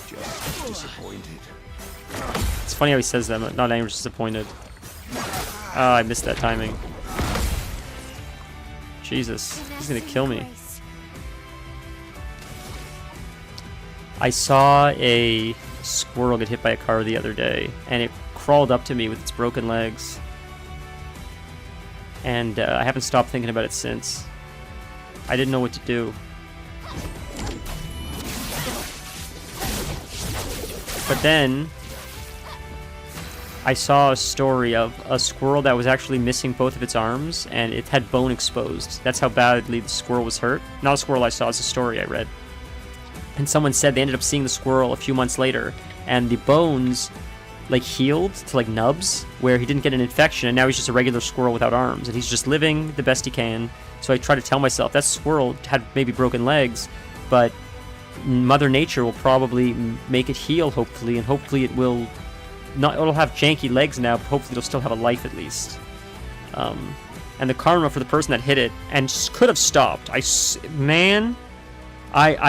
Speaker 8: just disappointed.
Speaker 1: It's funny how he says that. Not angry, just disappointed. Ah, I missed that timing. Jesus, he's gonna kill me. I saw a squirrel get hit by a car the other day, and it crawled up to me with its broken legs. And I haven't stopped thinking about it since. I didn't know what to do. But then I saw a story of a squirrel that was actually missing both of its arms, and it had bone exposed. That's how badly the squirrel was hurt. Not a squirrel I saw, it's a story I read. And someone said they ended up seeing the squirrel a few months later, and the bones like healed to like nubs, where he didn't get an infection, and now he's just a regular squirrel without arms, and he's just living the best he can. So I try to tell myself that squirrel had maybe broken legs, but Mother Nature will probably make it heal, hopefully, and hopefully it will not. It'll have janky legs now, but hopefully it'll still have a life at least. And the karma for the person that hit it and could have stopped. I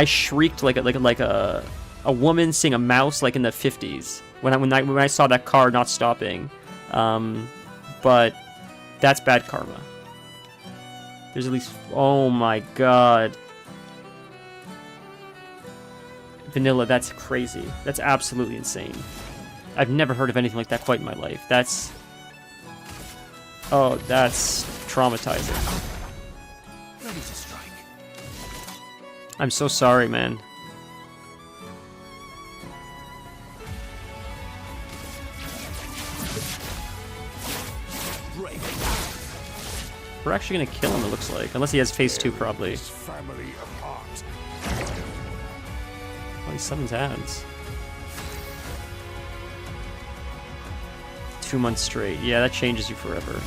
Speaker 1: shrieked like a woman seeing a mouse like in the 50s when I saw that car not stopping. But that's bad karma. There's at least, oh my god. Vanilla, that's crazy. That's absolutely insane. I've never heard of anything like that quite in my life. That's... oh, that's traumatizing.
Speaker 8: Ready to strike.
Speaker 1: I'm so sorry, man. We're actually gonna kill him, it looks like. Unless he has phase 2, probably.
Speaker 8: This family apart.
Speaker 1: Oh, he summons ads. 2 months straight. Yeah, that changes you forever.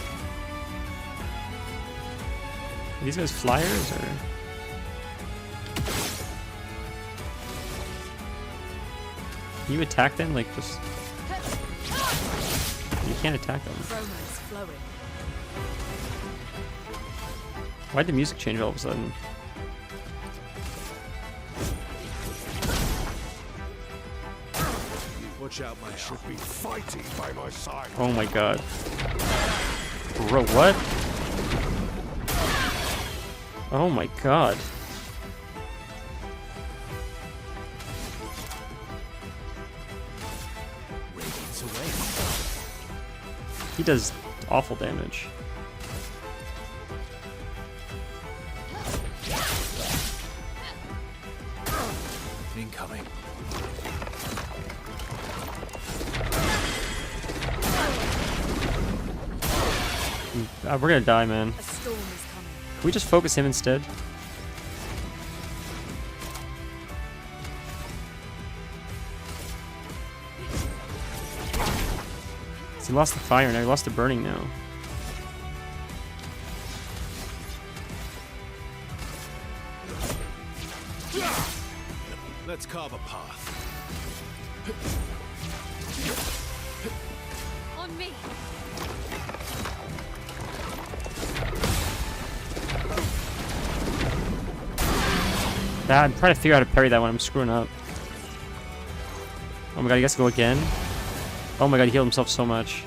Speaker 1: Are these guys flyers, or...? Can you attack them? Like, just... You can't attack them.
Speaker 7: Romance flowing.
Speaker 1: Why'd the music change all of a sudden?
Speaker 8: Watch out, my should be fighting by my side.
Speaker 1: Oh my god. Bro, what? Oh my god.
Speaker 3: Radiant's away.
Speaker 1: He does awful damage.
Speaker 3: Incoming.
Speaker 1: We're gonna die, man.
Speaker 7: A storm is coming.
Speaker 1: Can we just focus him instead? He lost the fire now, he lost the burning now.
Speaker 3: Let's carve a path.
Speaker 4: On me.
Speaker 1: I'm trying to figure out how to parry that one. I'm screwing up. Oh my god, he gets to go again. Oh my god, he healed himself so much.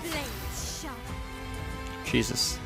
Speaker 4: Blades sharp.
Speaker 1: Jesus.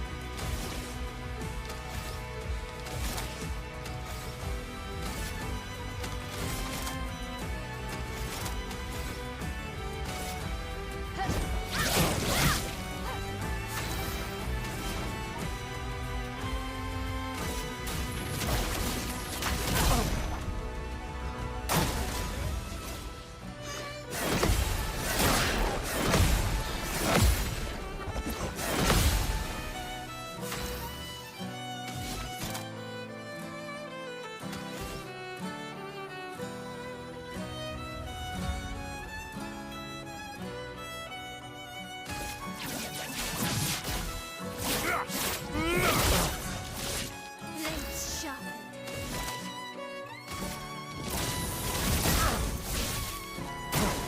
Speaker 4: Blades sharp.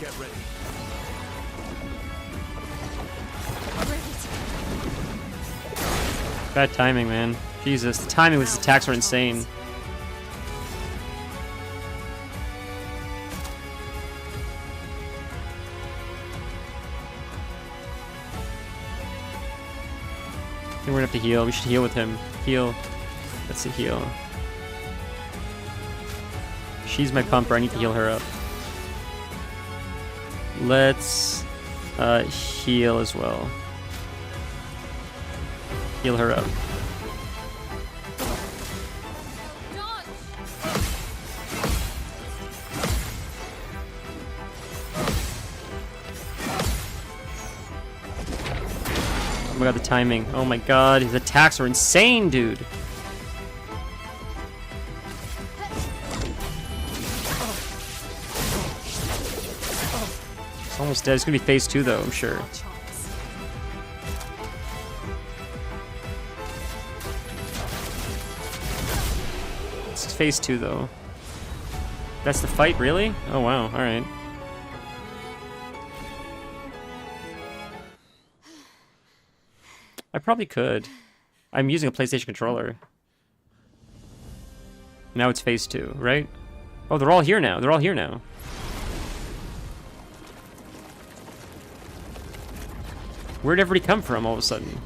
Speaker 3: Get ready.
Speaker 4: Ready to
Speaker 1: Bad timing, man. Jesus, the timing with his attacks are insane. I think we're gonna have to heal. We should heal with him. Heal. That's a heal. She's my pumper. I need to heal her up. Let's heal as well. Heal her up.
Speaker 4: dodge.
Speaker 1: Oh my god, the timing. Oh my god, his attacks are insane, dude. It's almost dead. It's gonna be phase 2 though, I'm sure.
Speaker 7: Our chance.
Speaker 1: It's phase 2 though. That's the fight, really? Oh wow, alright. I probably could. I'm using a PlayStation controller. Now it's phase 2, right? Oh, they're all here now. They're all here now. Where'd everybody come from all of a sudden?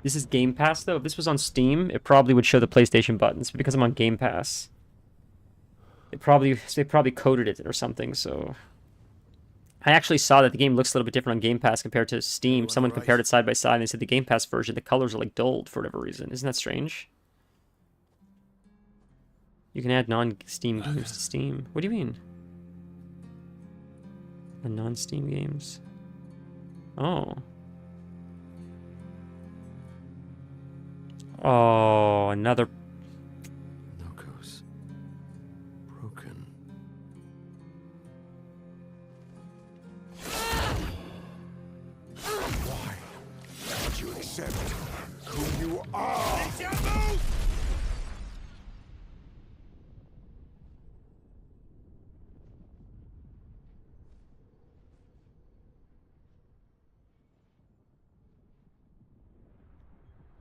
Speaker 1: This is Game Pass, though. If this was on Steam, it probably would show the PlayStation buttons. But because I'm on Game Pass, they probably coded it or something. So I actually saw that the game looks a little bit different on Game Pass compared to Steam.
Speaker 3: on
Speaker 1: Someone
Speaker 3: the right.
Speaker 1: compared it side by side, and they said the Game Pass version, the colors are like dulled for whatever reason. Isn't that strange? You can add non-Steam games to Steam. What do you mean? The non-Steam games. Oh. Oh, another.
Speaker 5: Noko's broken.
Speaker 8: Why don't you accept who you are?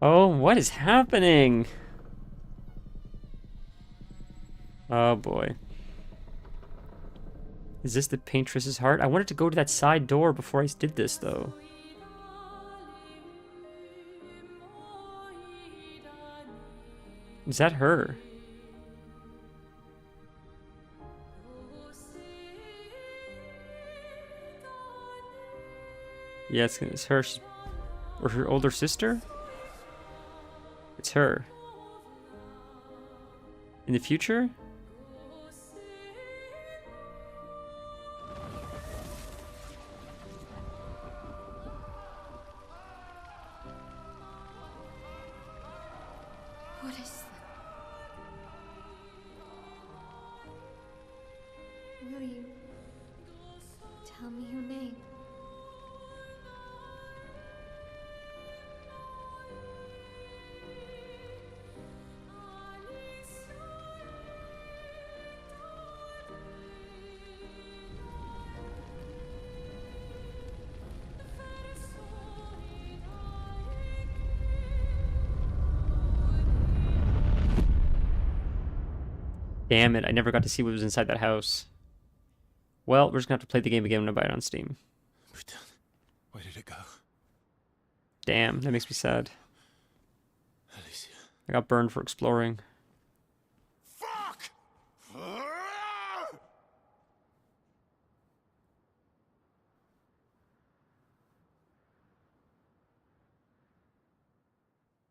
Speaker 1: Oh, what is happening? Oh boy. Is this the paintress's heart? I wanted to go to that side door before I did this, though. Is that her? Yeah, it's her. Or her older sister? It's her. In the future?
Speaker 4: What is that? Will you tell me your name?
Speaker 1: Damn it, I never got to see what was inside that house. Well, we're just gonna have to play the game again when I buy it on Steam.
Speaker 3: We're done. Where did it go?
Speaker 1: Damn, that makes me sad.
Speaker 3: Alicia.
Speaker 1: I got burned for exploring.
Speaker 8: Fuck!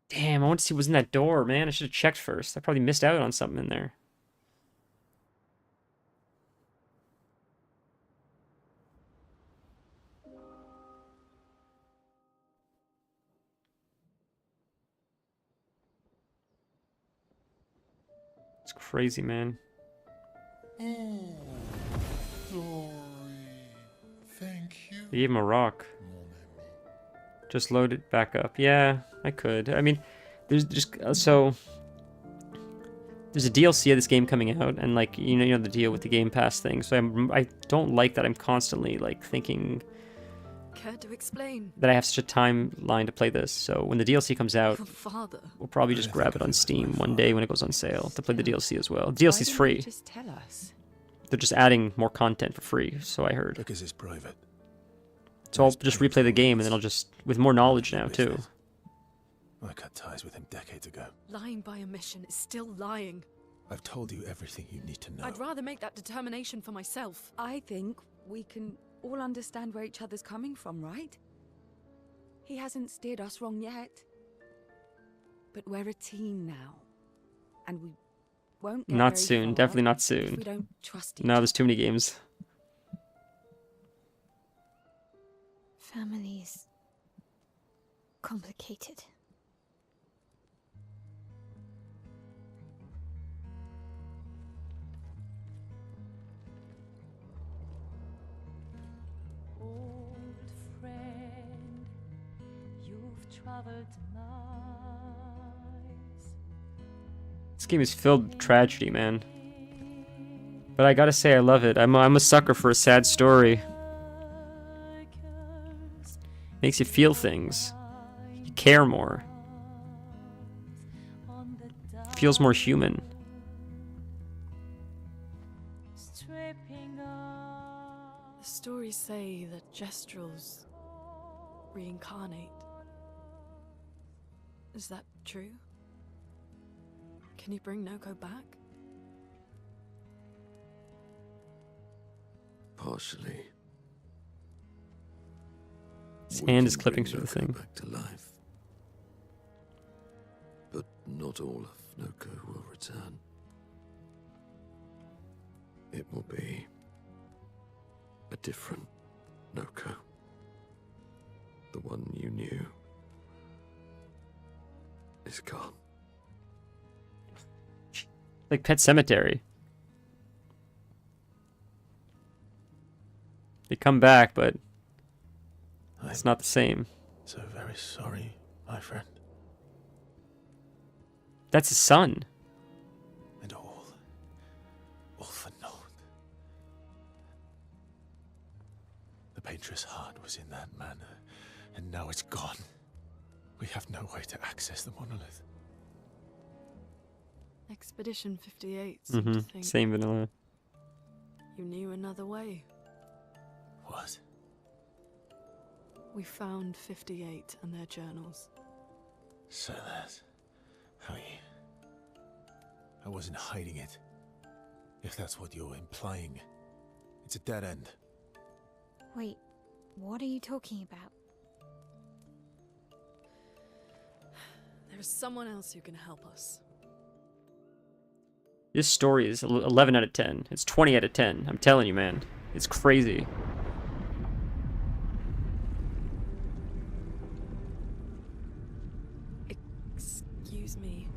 Speaker 1: Damn, I want to see what was in that door, man. I should have checked first. I probably missed out on something in there. It's crazy, man.
Speaker 8: Oh, sorry. Thank you.
Speaker 1: They gave him a rock. Just load it back up. Yeah, I could. I mean, there's just so there's a DLC of this game coming out, and like you know the deal with the Game Pass thing. So I don't like that I'm constantly like thinking
Speaker 7: Care to explain?
Speaker 1: that I have such a timeline to play this. So when the DLC comes out,
Speaker 7: Your father.
Speaker 1: we'll probably just grab it on Steam one day when it goes on sale to play the DLC as well. DLC's
Speaker 2: Why
Speaker 1: free.
Speaker 2: didn't you just tell us.
Speaker 1: They're just adding more content for free, so I heard.
Speaker 3: Because it's private.
Speaker 1: So I'll just replay the game, and then I'll just with more knowledge now too.
Speaker 3: I cut ties with him decades ago.
Speaker 7: Lying by omission is still lying.
Speaker 3: I've told you everything you need to know.
Speaker 7: I'd rather make that determination for myself.
Speaker 2: I think we can all understand where each other's coming from, right? He hasn't steered us wrong yet. But we're a team now. And we won't get
Speaker 1: Not
Speaker 2: very
Speaker 1: soon.
Speaker 2: far
Speaker 1: Definitely not
Speaker 2: if
Speaker 1: soon.
Speaker 2: we don't trust each
Speaker 1: No,
Speaker 2: other.
Speaker 1: there's too many games.
Speaker 4: Family's complicated.
Speaker 9: Old friend, you've traveled miles.
Speaker 1: This game is filled with tragedy, man. But I gotta say, I love it. I'm a sucker for a sad story. Makes you feel things. You care more. Feels more human.
Speaker 7: The stories say that Gestrels reincarnate. Is that true? Can you bring Noko back?
Speaker 5: Partially.
Speaker 1: His
Speaker 5: We
Speaker 1: hand is
Speaker 5: can
Speaker 1: clipping
Speaker 5: bring
Speaker 1: through the
Speaker 5: Noko
Speaker 1: thing.
Speaker 5: back to life. But not all of Noko will return. It will be a different Noka. The one you knew is gone.
Speaker 1: Like Pet Cemetery. They come back, but it's not the same.
Speaker 3: So very sorry, my friend.
Speaker 1: That's his son.
Speaker 3: And all for naught. The painter's heart was in that manor, and now it's gone. We have no way to access the monolith.
Speaker 7: Expedition 58 seemed to think
Speaker 1: Same vanilla.
Speaker 7: you knew another way.
Speaker 3: What?
Speaker 7: We found 58 and their journals.
Speaker 3: So that's how you... I wasn't hiding it. If that's what you're implying. It's a dead end.
Speaker 4: Wait, what are you talking about?
Speaker 7: There is someone else who can help us.
Speaker 1: This story is 11 out of 10. It's 20 out of 10. I'm telling you, man. It's crazy.
Speaker 7: Excuse me.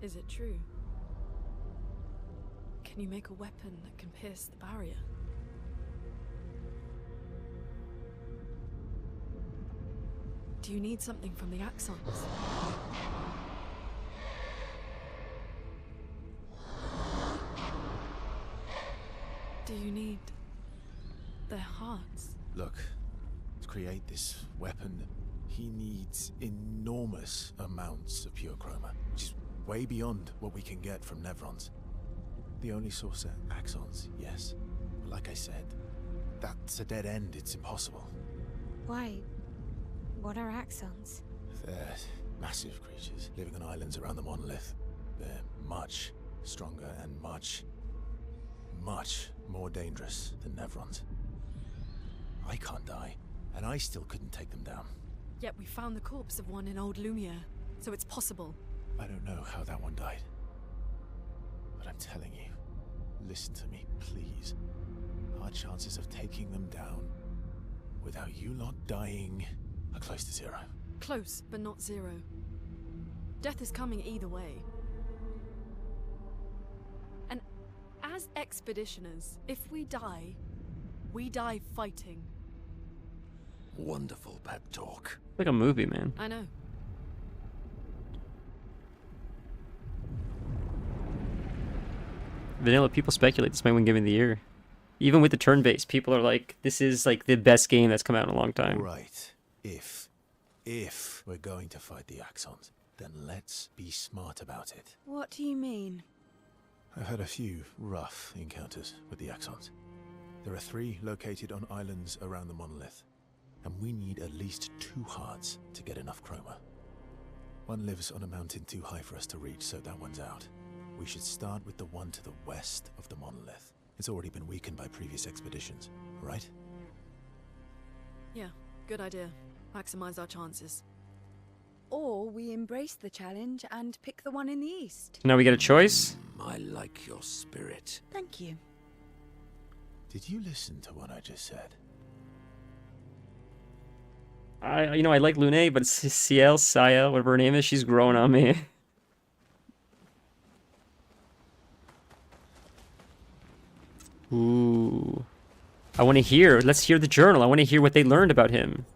Speaker 7: Is it true? Can you make a weapon that can pierce the barrier? Do you need something from the Axons? Do you need their hearts?
Speaker 3: Look, to create this weapon, he needs enormous amounts of pure chroma, which is way beyond what we can get from Nevrons. The only source are axons, yes. But like I said, that's a dead end. It's impossible.
Speaker 4: Why? What are axons?
Speaker 3: They're massive creatures living on islands around the monolith. They're much stronger and much more dangerous than Nevrons. I can't die, and I still couldn't take them down.
Speaker 7: Yet we found the corpse of one in Old Lumiere, so it's possible.
Speaker 3: I don't know how that one died. But I'm telling you, listen to me, please. Our chances of taking them down without you lot dying are close to zero.
Speaker 7: Close, but not zero. Death is coming either way. And as expeditioners, if we die fighting.
Speaker 5: Wonderful pep talk.
Speaker 1: Like a movie, man.
Speaker 7: I know.
Speaker 1: Vanilla, people speculate this might win Game of the Year. Even with the turn-based, people are like, this is like the best game that's come out in a long time.
Speaker 3: Right. If we're going to fight the Axons, then let's be smart about it.
Speaker 2: What do you mean?
Speaker 3: I've had a few rough encounters with the Axons. There are 3 located on islands around the monolith, and we need at least 2 hearts to get enough chroma. One lives on a mountain too high for us to reach, so that one's out. We should start with the one to the west of the monolith. It's already been weakened by previous expeditions, right?
Speaker 7: Yeah, good idea. Maximize our chances.
Speaker 2: Or we embrace the challenge and pick the one in the east.
Speaker 1: Now we get a choice.
Speaker 5: I like your spirit.
Speaker 2: Thank you.
Speaker 3: Did you listen to what I just said?
Speaker 1: I like Lune, but Saya, whatever her name is, she's growing on me. Ooh. I want to hear. Let's hear the journal. I want to hear what they learned about him.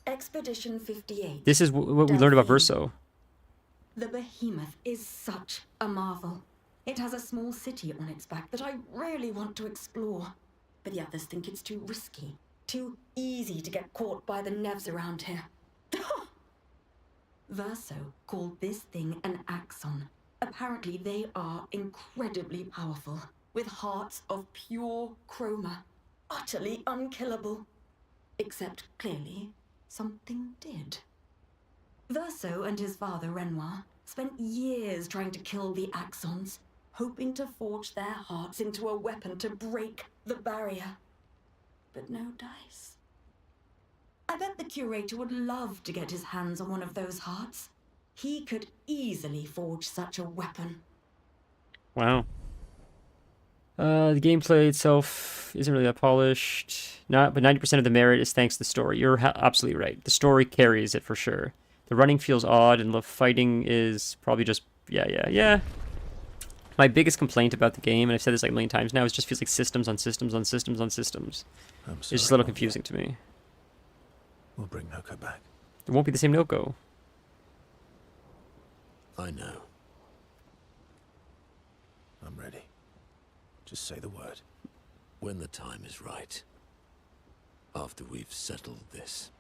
Speaker 10: Expedition 58.
Speaker 1: This is what we learned about Verso.
Speaker 10: The behemoth is such a marvel. It has a small city on its back that I really want to explore. But the others think it's too risky, too easy to get caught by the Nevs around here. Verso called this thing an axon. Apparently they are incredibly powerful, with hearts of pure chroma, utterly unkillable. Except, clearly, something did. Verso and his father, Renoir, spent years trying to kill the axons, hoping to forge their hearts into a weapon to break the barrier. But no dice. I bet the curator would love to get his hands on one of those hearts. He could easily forge such a weapon.
Speaker 1: Wow. The gameplay itself isn't really that polished. But 90% of the merit is thanks to the story. You're absolutely right. The story carries it for sure. The running feels odd, and the fighting is probably just yeah. My biggest complaint about the game, and I've said this like a million times now, is it just feels like systems on systems on systems on systems. It's just a little confusing to me.
Speaker 3: We'll bring Noko back.
Speaker 1: It won't be the same Noko.
Speaker 5: I know.
Speaker 3: I'm ready. Just say the word.
Speaker 5: When the time is right. After we've settled this.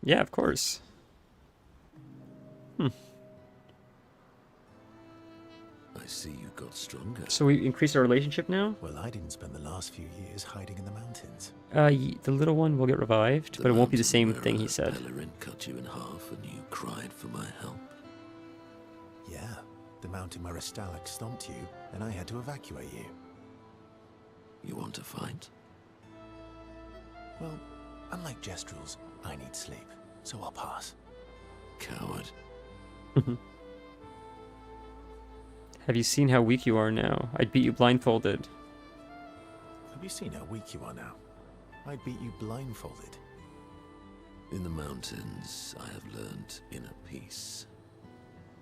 Speaker 1: Yeah, of course.
Speaker 5: I see you got stronger.
Speaker 1: So we increased our relationship now?
Speaker 3: Well, I didn't spend the last few years hiding in the mountains.
Speaker 1: The little one will get revived, but it won't be the same thing he said.
Speaker 5: Pellerin cut you in half and you cried for my help.
Speaker 3: Yeah, the mountain where a Stalak stomped you, and I had to evacuate you.
Speaker 5: You want to fight?
Speaker 3: Well, unlike Jestrels, I need sleep, so I'll pass.
Speaker 5: Coward.
Speaker 1: Have you seen how weak you are now? I'd beat you blindfolded.
Speaker 3: Have you seen how weak you are now? I'd beat you blindfolded.
Speaker 5: In the mountains, I have learned inner peace.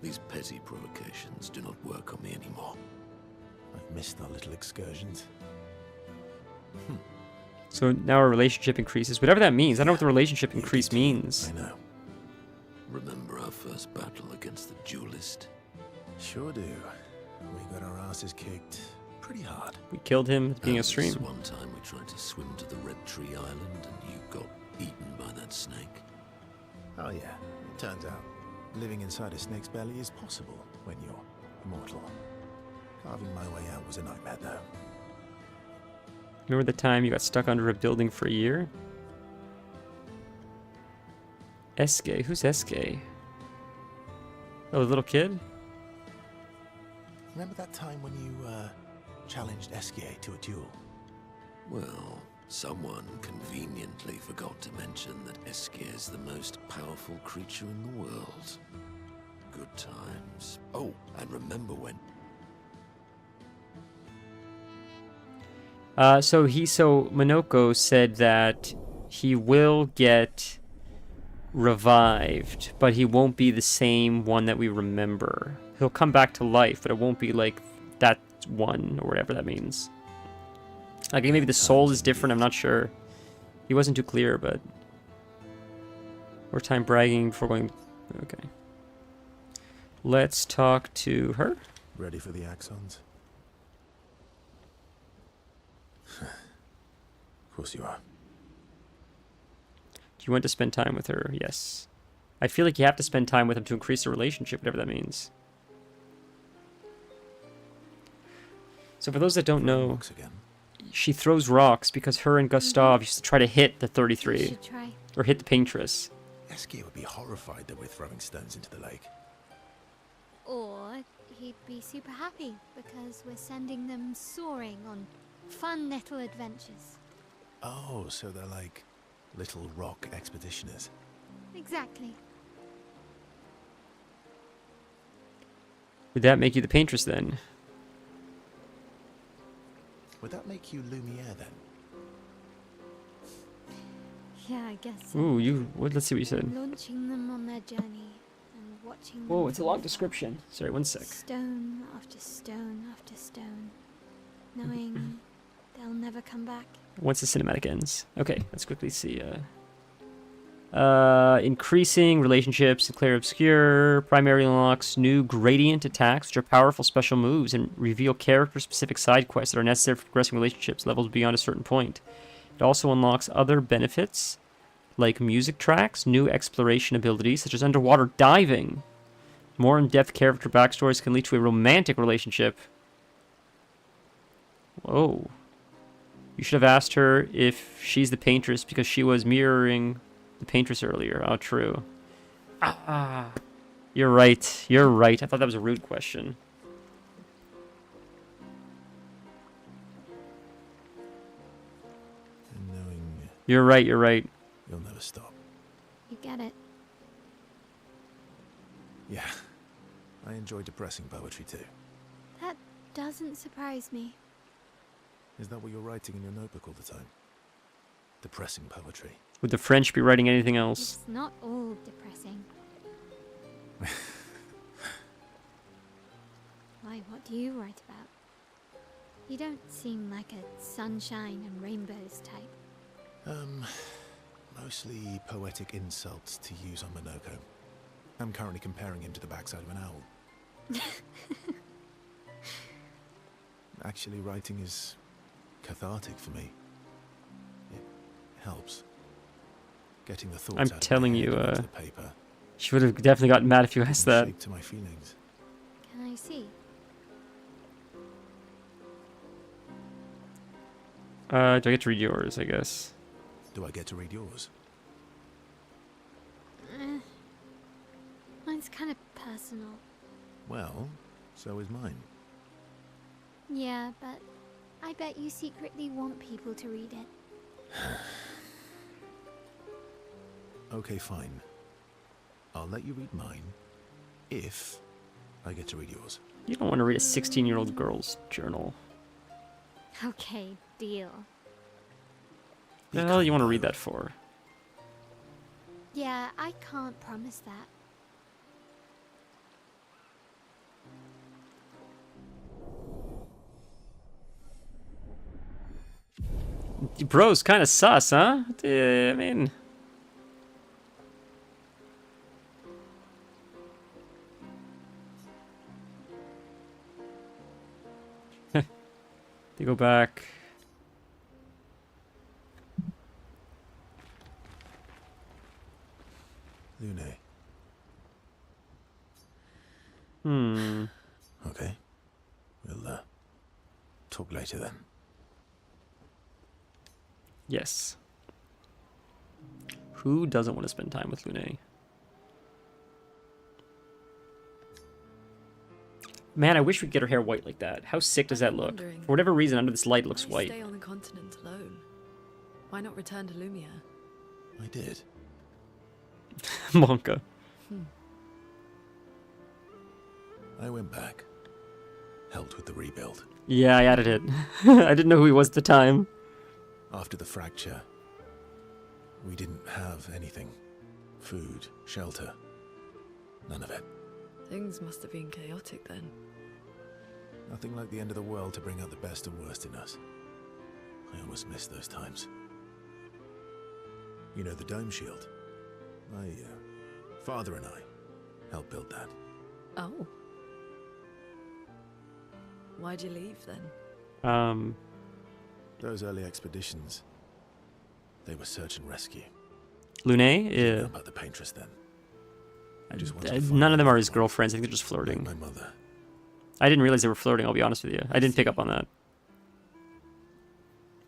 Speaker 5: These petty provocations do not work on me anymore.
Speaker 3: I've missed our little excursions.
Speaker 1: So now our relationship increases. Whatever that means. I don't know what the relationship increase means.
Speaker 3: I know.
Speaker 5: Remember our first battle against the duelist?
Speaker 3: Sure do. We got our asses kicked pretty hard.
Speaker 1: We killed him at the beginning of stream.
Speaker 5: One time we tried to swim to the Red Tree Island and you got eaten by that snake.
Speaker 3: Oh yeah, it turns out living inside a snake's belly is possible when you're immortal. Carving my way out was a nightmare though.
Speaker 1: Remember the time you got stuck under a building for a year? Eske? Who's Eske? Oh, the little kid?
Speaker 3: Remember that time when you challenged Eskier to a duel?
Speaker 5: Well, someone conveniently forgot to mention that Eskier is the most powerful creature in the world. Good times. Oh, and remember when...
Speaker 1: So Monoko said that he will get revived, but he won't be the same one that we remember. He'll come back to life, but it won't be like that one, or whatever that means. Like, maybe the soul is different, I'm not sure. He wasn't too clear, but... More time bragging before going... Okay. Let's talk to her.
Speaker 3: Ready for the Axons? Of course you are.
Speaker 1: Do you want to spend time with her? Yes. I feel like you have to spend time with him to increase the relationship, whatever that means. So for those that don't know, she throws rocks because her and Gustav used to try to hit the 33. Or hit the paintress.
Speaker 3: Eskier would be horrified that we're throwing stones into the lake.
Speaker 4: Or he'd be super happy because we're sending them soaring on fun little adventures.
Speaker 3: Oh, so they're like little rock expeditioners.
Speaker 4: Exactly.
Speaker 1: Would that make you the paintress then?
Speaker 3: Would that make you Lumiere then?
Speaker 4: Yeah, I guess so.
Speaker 1: Ooh, let's see what you said.
Speaker 4: Launching them on their journey and watching
Speaker 1: Whoa,
Speaker 4: them
Speaker 1: it's a long description. Sorry, one sec.
Speaker 4: stone after stone after stone, knowing they'll never come back.
Speaker 1: Once the cinematic ends. Okay, let's quickly see. Increasing relationships in Clair Obscur. Primarily unlocks new gradient attacks, which are powerful special moves and reveal character-specific side quests that are necessary for progressing relationships levels beyond a certain point. It also unlocks other benefits, like music tracks, new exploration abilities, such as underwater diving. More in-depth character backstories can lead to a romantic relationship. Whoa. You should have asked her if she's the paintress because she was mirroring the paintress earlier. Oh, true. You're right. You're right. I thought that was a rude question.
Speaker 3: And knowing
Speaker 1: You're right. You're right.
Speaker 3: you'll never stop.
Speaker 4: You get it.
Speaker 3: Yeah, I enjoy depressing poetry too.
Speaker 4: That doesn't surprise me.
Speaker 3: Is that what you're writing in your notebook all the time? Depressing poetry.
Speaker 1: Would the French be writing anything else?
Speaker 4: It's not all depressing. Why, what do you write about? You don't seem like a sunshine and rainbows type.
Speaker 3: Mostly poetic insults to use on Monoko. I'm currently comparing him to the backside of an owl. Actually, writing is cathartic for me. It helps. Getting the thoughts
Speaker 1: I'm
Speaker 3: out
Speaker 1: telling
Speaker 3: of my
Speaker 1: you,
Speaker 3: head onto the paper.
Speaker 1: She would have definitely gotten mad if you asked that.
Speaker 3: Shape to my feelings.
Speaker 4: Can I see?
Speaker 1: Do I get to read yours, I guess?
Speaker 3: Do I get to read yours?
Speaker 4: Mine's kind of personal.
Speaker 3: Well, so is mine.
Speaker 4: Yeah, but I bet you secretly want people to read it.
Speaker 3: Okay, fine. I'll let you read mine if I get to read yours.
Speaker 1: You don't want to read a 16-year-old girl's journal.
Speaker 4: Okay, deal.
Speaker 1: The hell you want to read that for?
Speaker 4: Yeah, I can't promise that.
Speaker 1: Bro's kind of sus, huh? I mean... They go back.
Speaker 3: Lune. Okay. We'll talk later then.
Speaker 1: Yes. Who doesn't want to spend time with Lune? Man, I wish we'd get her hair white like that. How sick does that look? For whatever reason, under this light, it looks
Speaker 7: Why
Speaker 1: white.
Speaker 7: stay on the continent alone? Why not return to Lumia?
Speaker 3: I did.
Speaker 1: Monka.
Speaker 3: I went back. Helped with the rebuild.
Speaker 1: Yeah, I added it. I didn't know who he was at the time.
Speaker 3: After the fracture, we didn't have anything. Food, shelter. None of it.
Speaker 7: Things must have been chaotic then.
Speaker 3: Nothing like the end of the world to bring out the best and worst in us. I almost miss those times. You know the dome shield? My father and I helped build that.
Speaker 7: Oh. Why'd you leave then?
Speaker 3: Those early expeditions, they were search and rescue.
Speaker 1: Lune?
Speaker 3: Didn't know
Speaker 1: Yeah.
Speaker 3: about the paintress then. I just wanted to find
Speaker 1: None of them are
Speaker 3: another
Speaker 1: his
Speaker 3: one,
Speaker 1: girlfriends. I think they're just
Speaker 3: like
Speaker 1: flirting.
Speaker 3: my mother.
Speaker 1: I didn't realize they were flirting, I'll be honest with you. I didn't pick up on that.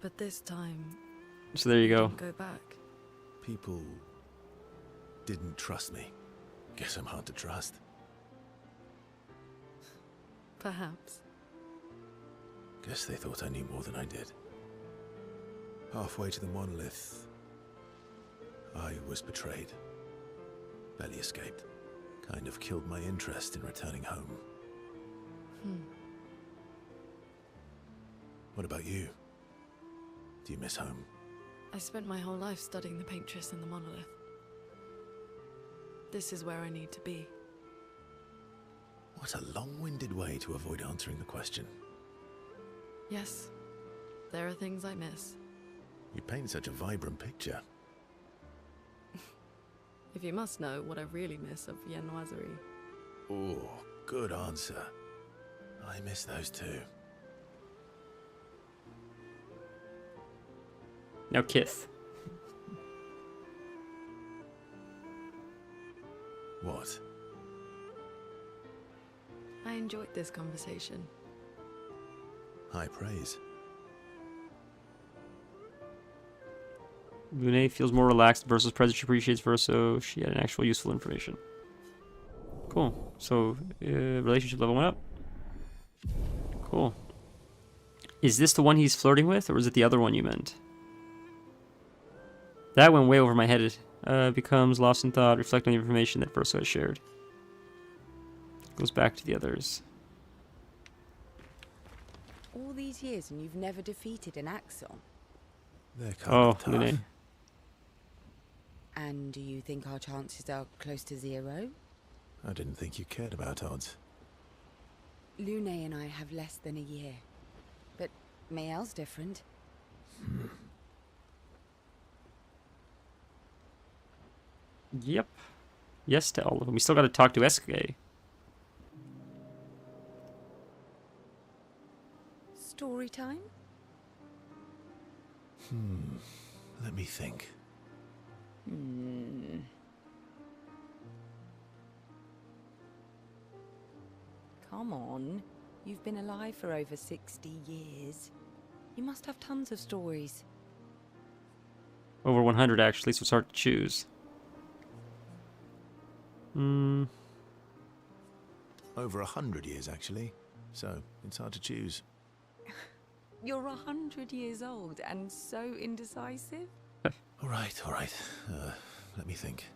Speaker 7: But this time,
Speaker 1: So there you go.
Speaker 7: didn't go back.
Speaker 3: People didn't trust me. Guess I'm hard to trust.
Speaker 7: Perhaps.
Speaker 3: Guess they thought I knew more than I did. Halfway to the monolith, I was betrayed. Barely escaped. Kind of killed my interest in returning home. What about you? Do you miss home?
Speaker 7: I spent my whole life studying the paintress and the monolith. This is where I need to be.
Speaker 3: What a long-winded way to avoid answering the question.
Speaker 7: Yes, there are things I miss.
Speaker 3: You paint such a vibrant picture.
Speaker 7: If you must know what I really miss of Viennoiserie.
Speaker 3: Oh, good answer. I miss those too.
Speaker 1: Now Kith.
Speaker 3: What?
Speaker 7: I enjoyed this conversation.
Speaker 3: High praise.
Speaker 1: Lune feels more relaxed versus present. She appreciates Verso. She had an actual useful information. Cool. So, relationship level went up. Cool. Is this the one he's flirting with, or is it the other one you meant? That went way over my head. It becomes lost in thought, reflect on the information that Verso has shared. Goes back to the others.
Speaker 2: All these years and you've never defeated an Axon?
Speaker 3: They're kind
Speaker 1: Oh,
Speaker 3: of tough.
Speaker 1: Lune.
Speaker 2: And do you think our chances are close to 0?
Speaker 3: I didn't think you cared about odds.
Speaker 2: Lune and I have less than a year. But Mael's different.
Speaker 1: Yep. Yes to all of them. We still got to talk to SK.
Speaker 2: Story time?
Speaker 3: Let me think.
Speaker 2: Come on. You've been alive for over 60 years. You must have tons of stories.
Speaker 1: Over 100 actually, so it's hard to choose.
Speaker 3: Over 100 years, actually. So, it's hard to choose.
Speaker 2: You're 100 years old and so indecisive?
Speaker 3: All right. Let me think.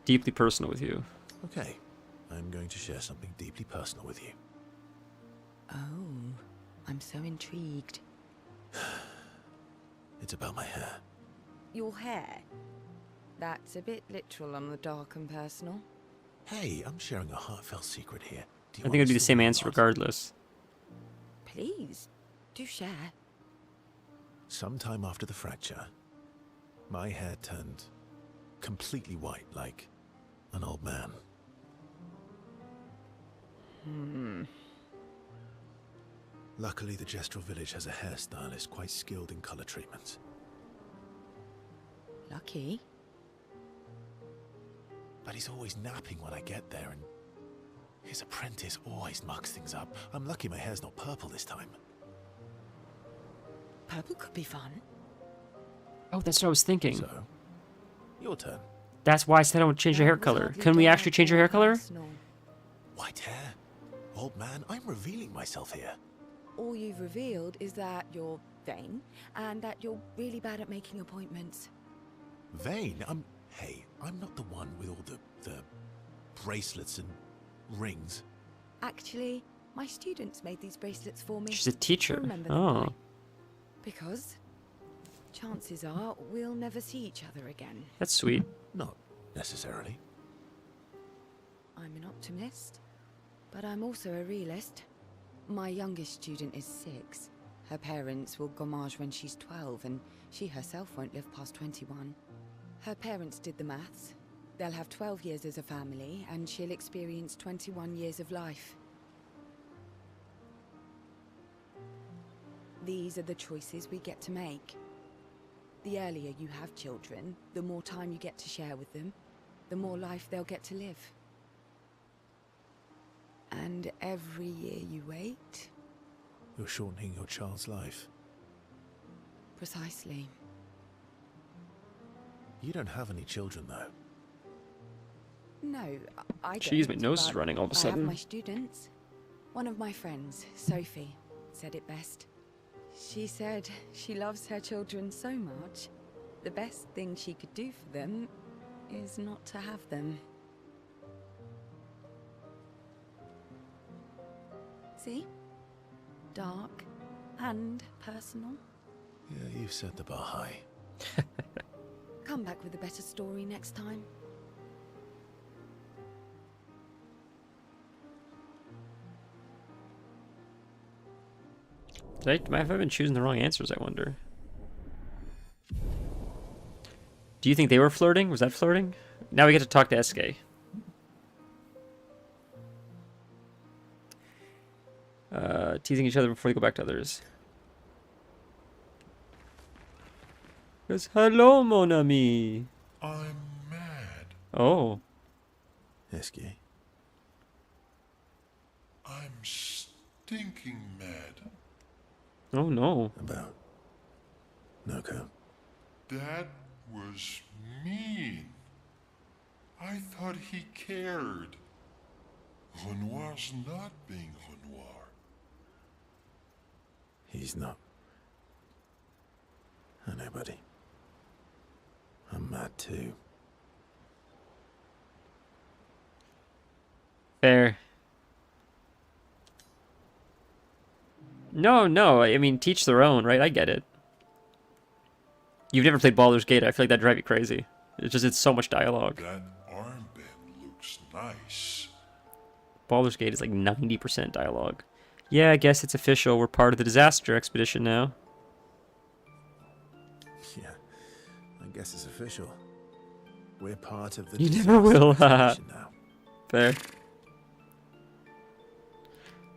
Speaker 1: Deeply personal with you.
Speaker 3: Okay, I'm going to share something deeply personal with you.
Speaker 2: Oh, I'm so intrigued.
Speaker 3: It's about my hair.
Speaker 2: Your hair? That's a bit literal on the dark and personal.
Speaker 3: Hey, I'm sharing a heartfelt secret here. Do you
Speaker 1: I think
Speaker 3: want
Speaker 1: it'd be
Speaker 3: me
Speaker 1: the
Speaker 3: to
Speaker 1: same
Speaker 3: or
Speaker 1: answer
Speaker 3: not?
Speaker 1: regardless.
Speaker 2: Please, do share.
Speaker 3: Sometime after the fracture, my hair turned completely white, like an old man. Luckily, the Gestrel village has a hairstylist quite skilled in color treatments.
Speaker 2: Lucky.
Speaker 3: But he's always napping when I get there, and his apprentice always mucks things up. I'm lucky my hair's not purple this time.
Speaker 2: Purple could be fun.
Speaker 1: Oh, that's what I was thinking.
Speaker 3: So, your turn.
Speaker 1: That's why I said I don't change your hair color. Can we actually change your hair color?
Speaker 3: White hair? Old man, I'm revealing myself here.
Speaker 2: All you've revealed is that you're vain and that you're really bad at making appointments.
Speaker 3: Vain? Hey, I'm not the one with all the bracelets and rings.
Speaker 2: Actually, my students made these bracelets for me.
Speaker 1: She's a teacher.
Speaker 2: Remember them,
Speaker 1: Oh.
Speaker 2: right? Because chances are we'll never see each other again.
Speaker 1: That's sweet.
Speaker 3: Not necessarily.
Speaker 2: I'm an optimist, but I'm also a realist. My youngest student is 6. Her parents will gommage when she's 12, and she herself won't live past 21. Her parents did the maths. They'll have 12 years as a family, and she'll experience 21 years of life. These are the choices we get to make. The earlier you have children, the more time you get to share with them, the more life they'll get to live. And every year you wait...
Speaker 3: You're shortening your child's life.
Speaker 2: Precisely.
Speaker 3: You don't have any children, though.
Speaker 2: No, I don't.
Speaker 1: Jeez, my nose is
Speaker 2: but
Speaker 1: running all of a
Speaker 2: I
Speaker 1: sudden.
Speaker 2: have my students. One of my friends, Sophie, said it best. She said she loves her children so much, the best thing she could do for them is not to have them. See? Dark and personal.
Speaker 3: Yeah, you've set the bar high.
Speaker 2: Come back with a better story next time.
Speaker 1: Have I been choosing the wrong answers, I wonder? Do you think they were flirting? Was that flirting? Now we get to talk to SK. Teasing each other before they go back to others. Goes, hello, mon ami.
Speaker 11: I'm mad.
Speaker 1: Oh.
Speaker 3: Esky.
Speaker 11: I'm stinking mad.
Speaker 1: Oh, no.
Speaker 3: About Noko.
Speaker 11: That was mean. I thought he cared. Renoir's not being Renoir.
Speaker 3: He's not. I know, buddy. I'm mad too.
Speaker 1: Fair. No, no. I mean, teach their own, right? I get it. You've never played Baldur's Gate. I feel like that'd drive you crazy. It's so much dialogue.
Speaker 11: That armband looks nice.
Speaker 1: Baldur's Gate is like 90% dialogue. Yeah, I guess it's official. We're part of the disaster expedition now.
Speaker 3: Yeah, I guess it's official. We're part of the
Speaker 1: You
Speaker 3: disaster
Speaker 1: never will.
Speaker 3: expedition now.
Speaker 1: Fair.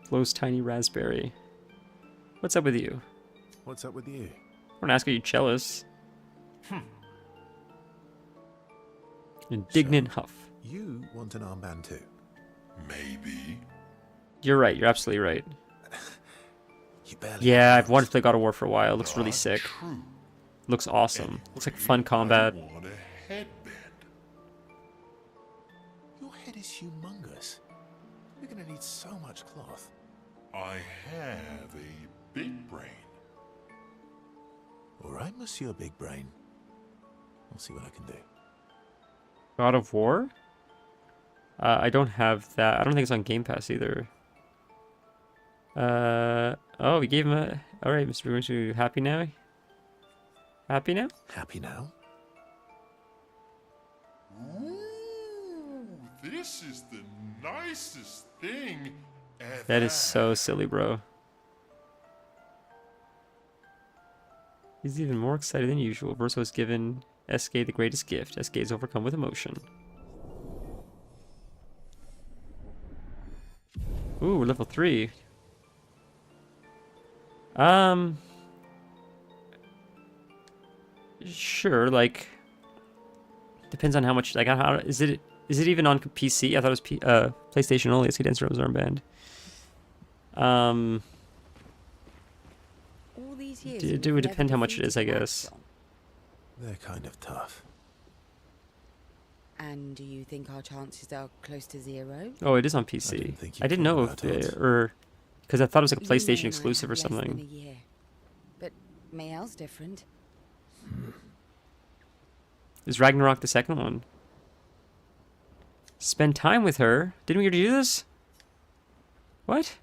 Speaker 1: Flo's tiny raspberry. What's up with you?
Speaker 3: What's up with you?
Speaker 1: I want to ask, are you jealous? Indignant
Speaker 3: So,
Speaker 1: huff.
Speaker 3: You want an armband too?
Speaker 11: Maybe.
Speaker 1: You're right. You're absolutely right.
Speaker 3: You barely
Speaker 1: Yeah,
Speaker 3: have
Speaker 1: I've wanted to
Speaker 3: arms.
Speaker 1: play God of War for a while. It looks really
Speaker 11: Not
Speaker 1: sick.
Speaker 11: True.
Speaker 1: Looks awesome. Looks like fun
Speaker 11: Anyway,
Speaker 1: combat.
Speaker 11: I want a headband.
Speaker 3: Your head is humongous. You're gonna need so much cloth.
Speaker 11: I have a big brain.
Speaker 3: All right, Monsieur Big Brain. I'll see what I can do.
Speaker 1: God of War? I don't have that. I don't think it's on Game Pass either. Oh, we gave him a... Alright, Mr. Bruce, you happy now? Happy now?
Speaker 3: Happy now?
Speaker 11: Ooh, this is the nicest thing ever.
Speaker 1: That is so silly, bro. He's even more excited than usual. Verso has given SK the greatest gift. SK is overcome with emotion. Ooh, we're level 3. Sure, like depends on how much, like, how is it even on PC? I thought it was PlayStation only. Let's get Dance Rose armband.
Speaker 2: All these years.
Speaker 1: It would depend how much it is, I guess.
Speaker 3: They're kind of tough.
Speaker 2: And do you think our chances are close to 0?
Speaker 1: Oh, it is on
Speaker 3: I didn't
Speaker 1: PC.
Speaker 3: think you'd
Speaker 1: I didn't
Speaker 3: thought
Speaker 1: know
Speaker 3: about
Speaker 1: if
Speaker 3: it.
Speaker 1: or because I thought it was like a
Speaker 2: Luna
Speaker 1: PlayStation
Speaker 2: and I
Speaker 1: exclusive
Speaker 2: have
Speaker 1: or
Speaker 2: less than
Speaker 1: something.
Speaker 2: a year. But Mayel's different.
Speaker 1: Is Ragnarok the second one? Spend time with her? Didn't we already do this? What?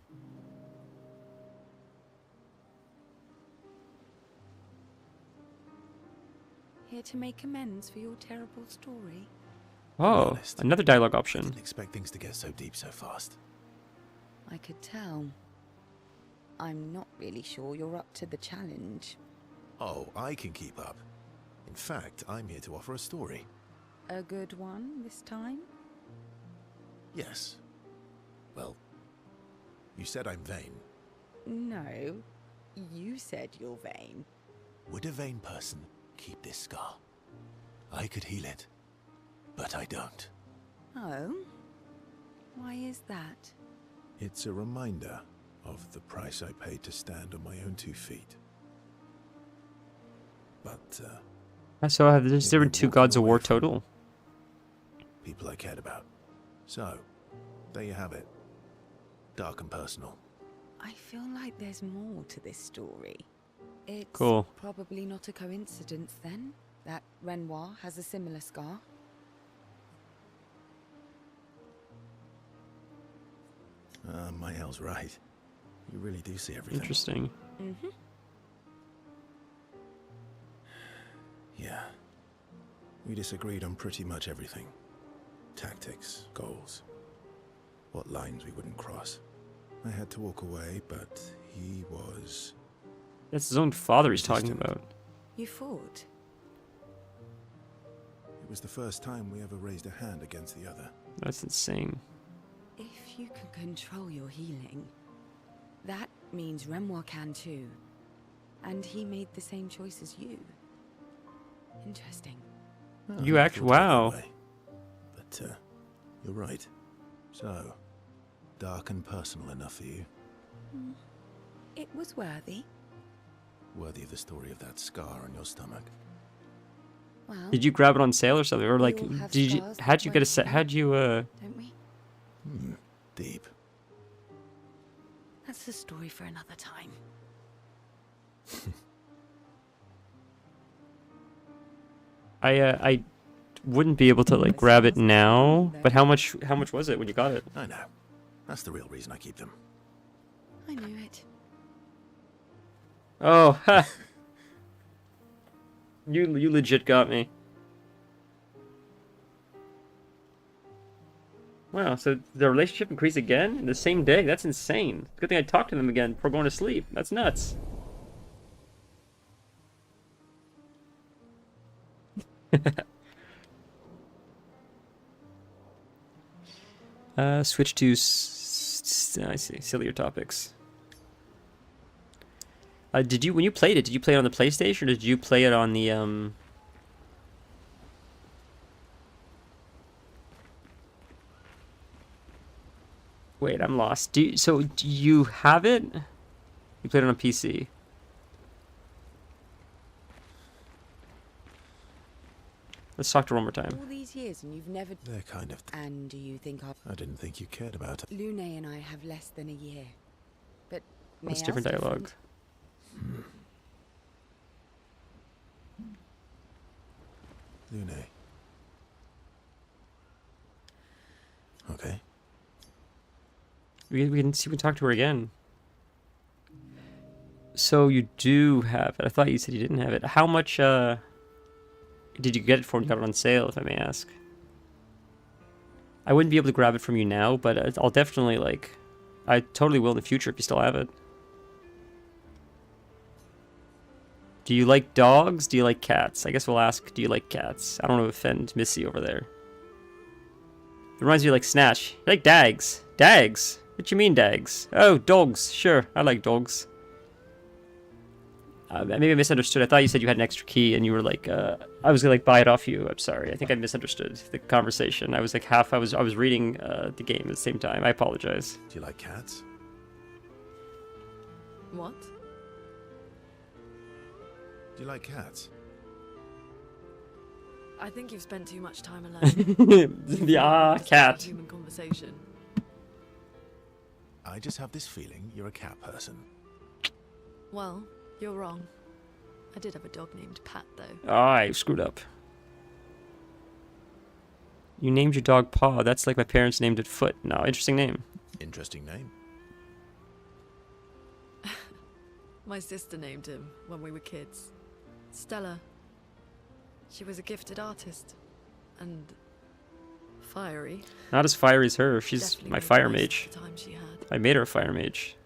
Speaker 2: Here to make amends for your terrible story.
Speaker 1: Oh,
Speaker 3: honest,
Speaker 1: another dialogue
Speaker 3: I
Speaker 1: option.
Speaker 3: didn't expect things to get so deep so fast.
Speaker 2: I could tell. I'm not really sure you're up to the challenge.
Speaker 3: Oh, I can keep up. In fact, I'm here to offer a story.
Speaker 2: A good one this time?
Speaker 3: Yes. Well, you said I'm vain.
Speaker 2: No. You said you're vain.
Speaker 3: Would a vain person keep this scar? I could heal it, but I don't.
Speaker 2: Oh? Why is that?
Speaker 3: It's a reminder of the price I paid to stand on my own 2 feet. But,
Speaker 1: So there's there been
Speaker 3: meant
Speaker 1: 2
Speaker 3: walking
Speaker 1: Gods of
Speaker 3: away
Speaker 1: War
Speaker 3: from
Speaker 1: total.
Speaker 3: people I cared about. So, there you have it. Dark and personal.
Speaker 2: I feel like there's more to this story. It's
Speaker 1: Cool.
Speaker 2: probably not a coincidence then that Renoir has a similar scar.
Speaker 3: Mayel's right. You really do see everything.
Speaker 1: Interesting.
Speaker 2: Mm-hmm.
Speaker 3: Yeah. We disagreed on pretty much everything. Tactics, goals, what lines we wouldn't cross. I had to walk away, but he was...
Speaker 1: That's his own father he's talking
Speaker 3: Resistant.
Speaker 1: about.
Speaker 2: You fought?
Speaker 3: It was the first time we ever raised a hand against the other.
Speaker 1: That's insane.
Speaker 2: If you can control your healing, that means Renoir can too. And he made the same choice as you. Interesting.
Speaker 3: Oh,
Speaker 1: You
Speaker 3: I
Speaker 1: act-
Speaker 3: thought of it that
Speaker 1: wow.
Speaker 3: way. But, you're right. So, dark and personal enough for you?
Speaker 2: It was worthy.
Speaker 3: Worthy of the story of that scar on your stomach?
Speaker 2: Well,
Speaker 1: Did you grab it on sale or something, or
Speaker 2: We
Speaker 1: like,
Speaker 2: all have
Speaker 1: did you?
Speaker 2: scars that
Speaker 1: How'd you get a
Speaker 2: won't
Speaker 1: set?
Speaker 2: heal.
Speaker 1: How'd you?
Speaker 2: don't we?
Speaker 3: Deep.
Speaker 2: That's a story for another time.
Speaker 1: I wouldn't be able to like grab it now. But how much was it when you got it?
Speaker 3: I know. That's the real reason I keep them.
Speaker 2: I knew it.
Speaker 1: Oh, ha. You legit got me. Wow, so the relationship increased again in the same day? That's insane. Good thing I talked to them again before going to sleep. That's nuts. Switch to I see, sillier topics. When you played it, did you play it on the PlayStation or did you play it on the Wait, I'm lost. Do you have it? You played it on a PC. Let's talk to her one more time.
Speaker 2: All these years and you've never...
Speaker 3: They're kind of...
Speaker 2: And do you think
Speaker 3: I didn't think you cared about it.
Speaker 2: Lune and I have less than a year. But...
Speaker 1: What's different dialogue?
Speaker 3: Lune. Okay.
Speaker 1: We can see. We can talk to her again. So you do have it. I thought you said you didn't have it. How much did you get it for when you got it on sale, if I may ask? I wouldn't be able to grab it from you now, but I'll definitely like. I totally will in the future if you still have it. Do you like dogs? Do you like cats? I guess we'll ask, do you like cats? I don't want to offend Missy over there. It reminds me of like Snatch. You like dags? Dags? What you mean dags? Oh, dogs. Sure, I like dogs. Maybe I misunderstood. I thought you said you had an extra key and you were like, I was gonna like buy it off you. I'm sorry. I think I misunderstood the conversation. I was like I was reading the game at the same time. I apologize.
Speaker 3: Do you like cats?
Speaker 7: What?
Speaker 3: Do you like cats?
Speaker 7: I think you've spent too much time alone.
Speaker 1: Yeah, cat.
Speaker 7: Human conversation.
Speaker 3: I just have this feeling you're a cat person.
Speaker 7: Well, you're wrong. I did have a dog named Pat, though.
Speaker 1: Oh, I screwed up. You named your dog Paw. That's like my parents named it Foot. No, interesting name.
Speaker 3: Interesting name.
Speaker 7: My sister named him when we were kids. Stella. She was a gifted artist. And fiery.
Speaker 1: Not as fiery as her. She's
Speaker 7: Definitely
Speaker 1: my
Speaker 7: made
Speaker 1: fire
Speaker 7: the most
Speaker 1: mage.
Speaker 7: of the time she had.
Speaker 1: I made her a fire mage.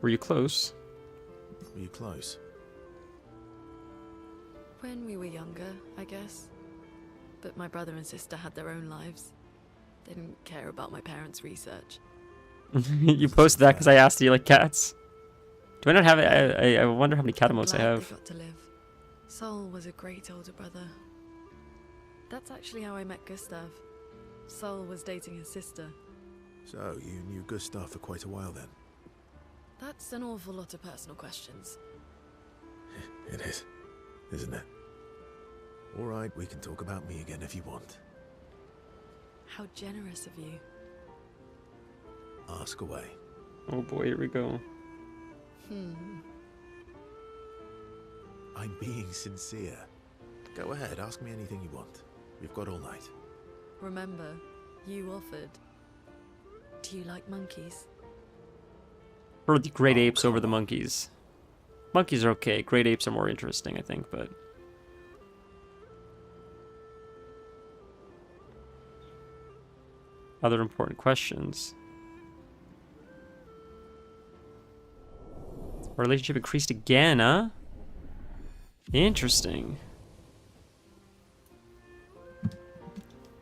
Speaker 1: Were you close?
Speaker 3: Were you close?
Speaker 7: When we were younger, I guess. But my brother and sister had their own lives. They didn't care about my parents' research.
Speaker 1: You posted that because I asked you like cats. Do I not have it? I wonder how many cat emotes I
Speaker 7: Glad
Speaker 1: have.
Speaker 7: they got to live. Sol was a great older brother. That's actually how I met Gustav. Sol was dating his sister.
Speaker 3: So, you knew Gustav for quite a while then?
Speaker 7: That's an awful lot of personal questions.
Speaker 3: It is, isn't it? Alright, we can talk about me again if you want.
Speaker 7: How generous of you.
Speaker 3: Ask away.
Speaker 1: Oh boy, here we go.
Speaker 3: I'm being sincere. Go ahead, ask me anything you want. We've got all night.
Speaker 7: Remember, you offered. Do you like monkeys?
Speaker 1: Or the great apes over the monkeys. Monkeys are okay. Great apes are more interesting, I think, but... Other important questions. Our relationship increased again, huh? Interesting.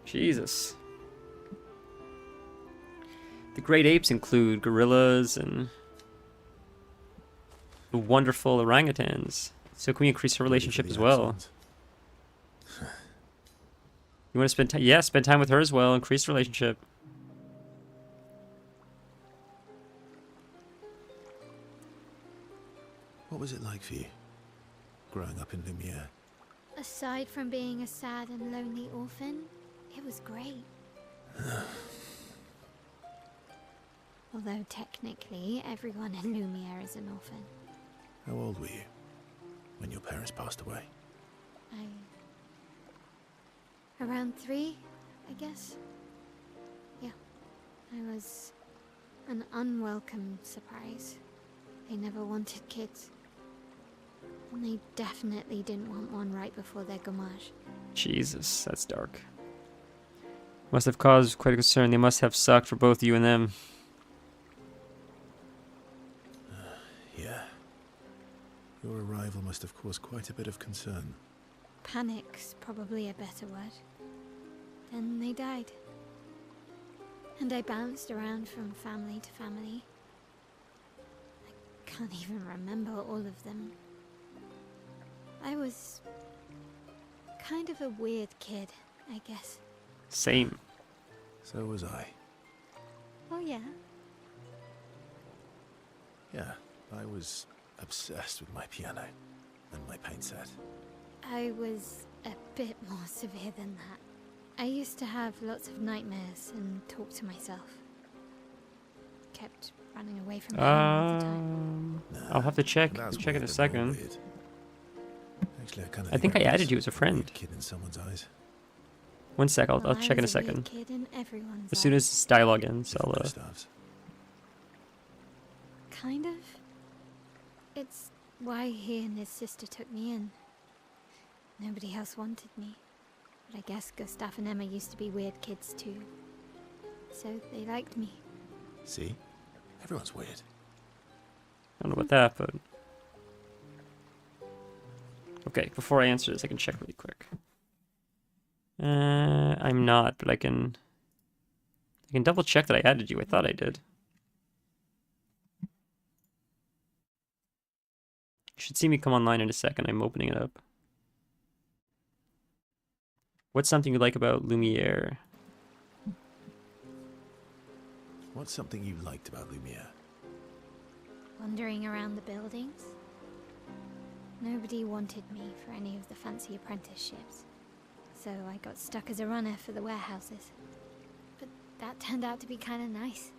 Speaker 1: Jesus. The great apes include gorillas and the wonderful orangutans. So can we increase our relationship as well? You want to spend time? Yeah, spend time with her as well. Increase the relationship.
Speaker 3: What was it like for you, growing up in Lumiere?
Speaker 4: Aside from being a sad and lonely orphan, it was great. Although technically, everyone in Lumiere is an orphan.
Speaker 3: How old were you when your parents passed away?
Speaker 4: Around 3, I guess. Yeah, I was an unwelcome surprise. They never wanted kids. And they definitely didn't want one right before their gommage.
Speaker 1: Jesus, that's dark. Must have caused quite a concern. They must have sucked for both you and them.
Speaker 3: Yeah. Your arrival must have caused quite a bit of concern.
Speaker 4: Panic's probably a better word. Then they died. And I bounced around from family to family. I can't even remember all of them. I was kind of a weird kid, I guess.
Speaker 1: Same.
Speaker 3: So was I.
Speaker 4: Oh yeah?
Speaker 3: Yeah, I was obsessed with my piano and my paint set.
Speaker 4: I was a bit more severe than that. I used to have lots of nightmares and talk to myself. Kept running away from home all the time.
Speaker 1: I'll have to check.
Speaker 3: That's
Speaker 1: Check in
Speaker 3: weird
Speaker 1: a
Speaker 3: and more
Speaker 1: second.
Speaker 3: weird. Actually,
Speaker 1: I think I
Speaker 3: was
Speaker 1: added you as a friend.
Speaker 3: weird kid in someone's eyes.
Speaker 1: One sec, I'll
Speaker 4: Well,
Speaker 1: check in a
Speaker 4: I was weird
Speaker 1: second.
Speaker 4: kid in everyone's
Speaker 1: As soon as
Speaker 4: eyes.
Speaker 1: this dialogue ends, I'll
Speaker 3: Different Gustavs.
Speaker 4: Kind of. It's why he and his sister took me in. Nobody else wanted me. But I guess Gustav and Emma used to be weird kids too. So they liked me.
Speaker 3: See? Everyone's weird.
Speaker 1: I don't know about that, but... Okay, before I answer this, I can check really quick. I'm not, but I can double check that I added you. I thought I did. You should see me come online in a second. I'm opening it up. What's something you like about Lumiere?
Speaker 3: What's something you liked about Lumiere?
Speaker 4: Wandering around the buildings. Nobody wanted me for any of the fancy apprenticeships. So I got stuck as a runner for the warehouses. But that turned out to be kind of nice.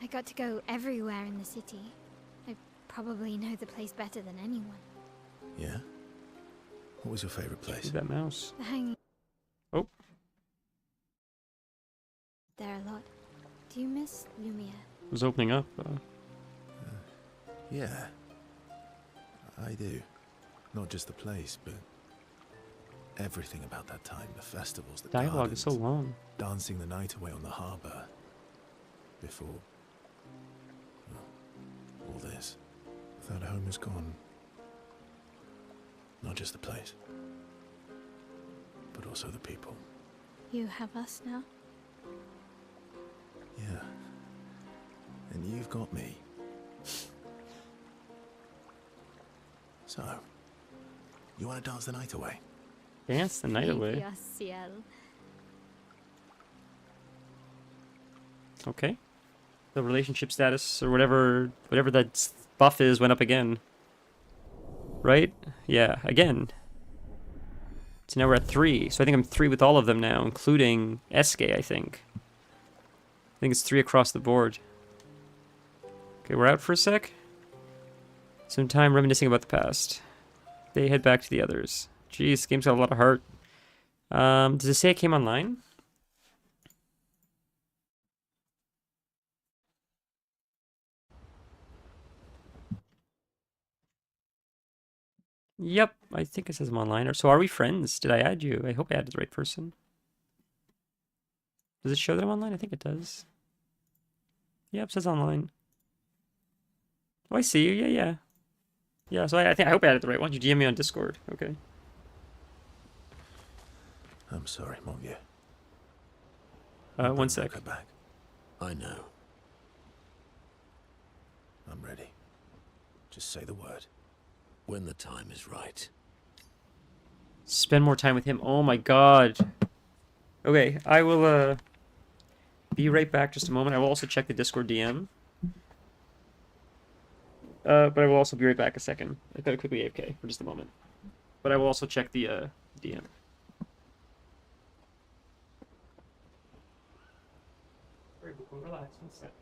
Speaker 4: I got to go everywhere in the city. I probably know the place better than anyone.
Speaker 3: Yeah? What was your favorite place?
Speaker 1: That mouse.
Speaker 4: The hanging...
Speaker 1: Oh.
Speaker 4: There a lot. Do you miss Lumiere?
Speaker 1: It was opening up.
Speaker 3: Yeah. I do. Not just the place, but everything about that time. The festivals, the
Speaker 1: Dialogue is so
Speaker 3: gardens,
Speaker 1: long.
Speaker 3: dancing the night away on the harbour. Before... well, all this. That home is gone. Not just the place, but also the people.
Speaker 4: You have us now?
Speaker 3: Yeah. And you've got me. So, you want to dance the night away?
Speaker 1: Dance the night away.
Speaker 4: Dios ciel.
Speaker 1: Okay. The relationship status or whatever that buff is went up again. Right? Yeah, again. So now we're at 3. So I think I'm 3 with all of them now, including Eske, I think. I think it's 3 across the board. Okay, we're out for a sec. Some time reminiscing about the past. They head back to the others. Jeez, this game's got a lot of heart. Does it say it came online? Yep, I think it says I'm online. So are we friends? Did I add you? I hope I added the right person. Does it show that I'm online? I think it does. Yep, it says online. Oh, I see you. Yeah. Yeah, so I hope I added the right one. You DM me on Discord. Okay.
Speaker 3: I'm sorry, mon vieux.
Speaker 1: One sec.
Speaker 3: Go back.
Speaker 5: I know.
Speaker 3: I'm ready. Just say the word.
Speaker 5: When the time is right.
Speaker 1: Spend more time with him. Oh my god. Okay, I will be right back just a moment. I will also check the Discord DM. But I will also be right back a second. I gotta quickly AFK for just a moment. But I will also check the DM. Relax, one sec.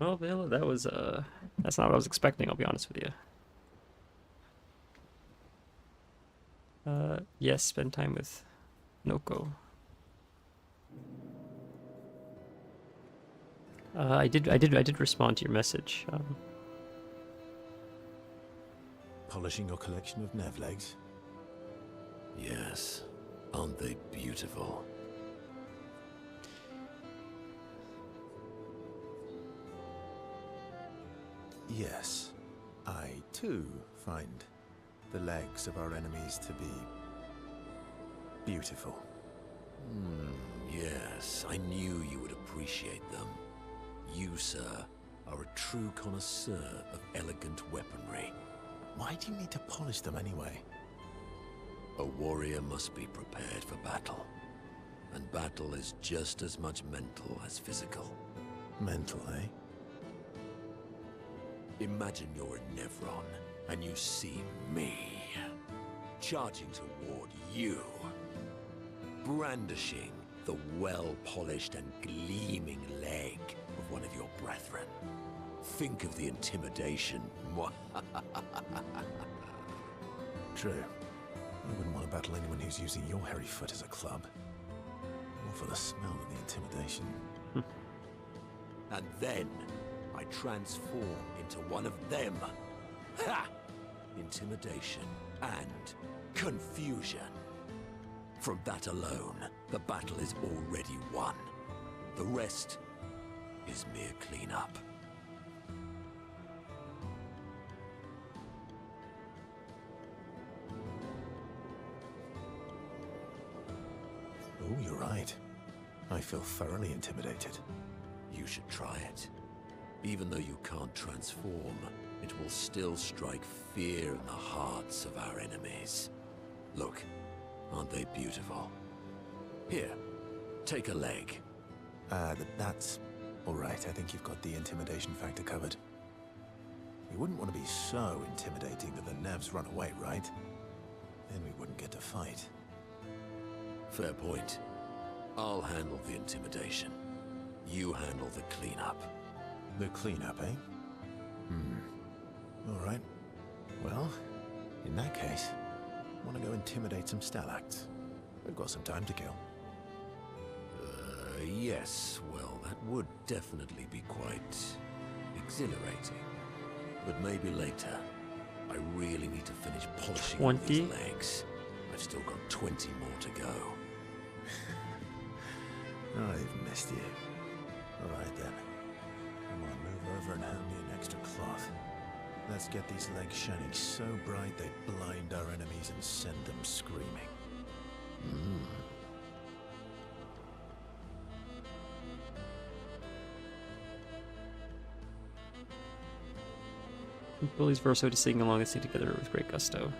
Speaker 1: Well, Villa, that was that's not what I was expecting, I'll be honest with you. Yes, spend time with Noko. I did respond to your message.
Speaker 3: Polishing your collection of Nev legs?
Speaker 5: Yes. Aren't they beautiful?
Speaker 3: Yes. I, too, find the legs of our enemies to be beautiful.
Speaker 5: Yes, I knew you would appreciate them. You, sir, are a true connoisseur of elegant weaponry.
Speaker 3: Why do you need to polish them anyway?
Speaker 5: A warrior must be prepared for battle. And battle is just as much mental as physical.
Speaker 3: Mental, eh?
Speaker 5: Imagine you're a Nevron, and you see me, charging toward you, brandishing the well-polished and gleaming leg of one of your brethren. Think of the intimidation.
Speaker 3: True. I wouldn't want to battle anyone who's using your hairy foot as a club. Or for the smell of the intimidation.
Speaker 5: And then I transform into one of them. Ha! Intimidation and confusion. From that alone, the battle is already won. The rest is mere cleanup.
Speaker 3: Oh, you're right. I feel thoroughly intimidated.
Speaker 5: You should try it. Even though you can't transform, it will still strike fear in the hearts of our enemies. Look, aren't they beautiful? Here, take a leg.
Speaker 3: That's all right. I think you've got the intimidation factor covered. We wouldn't want to be so intimidating that the Nevs run away, right? Then we wouldn't get to fight.
Speaker 5: Fair point. I'll handle the intimidation. You handle the cleanup.
Speaker 3: The cleanup, eh? All right. Well, in that case, want to go intimidate some Stalacts. We've got some time to kill.
Speaker 5: Yes. Well, that would definitely be quite exhilarating. But maybe later. I really need to finish polishing all these legs. I've still got 20 more to go.
Speaker 3: I've missed you. All right then. Come on, move over and hand me an extra cloth. Let's get these legs shining so bright they blind our enemies and send them screaming.
Speaker 1: Bullies Verso to sing along and sing together with great gusto.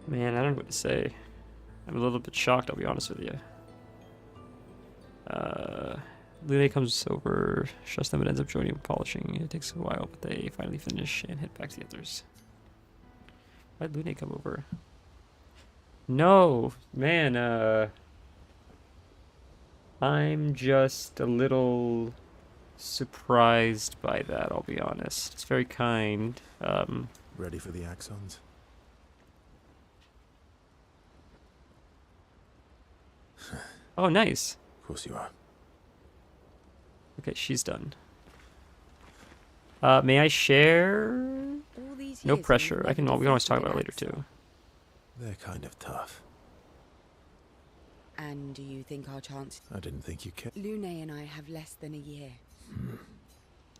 Speaker 1: Man, I don't know what to say. I'm a little bit shocked, I'll be honest with you. Lune comes over, shuts them, and ends up joining and polishing. It takes a while, but they finally finish and head back to the others. Why'd Lune come over? No, man, I'm just a little surprised by that, I'll be honest. It's very kind.
Speaker 3: Ready for the Axons?
Speaker 1: Oh, nice.
Speaker 3: Of course you are.
Speaker 1: Okay, she's done. May I share? No pressure. We can always talk about it later too.
Speaker 3: They're kind of tough.
Speaker 2: And do you think our chance...
Speaker 3: I didn't think you cared.
Speaker 2: Lune and I have less than a year.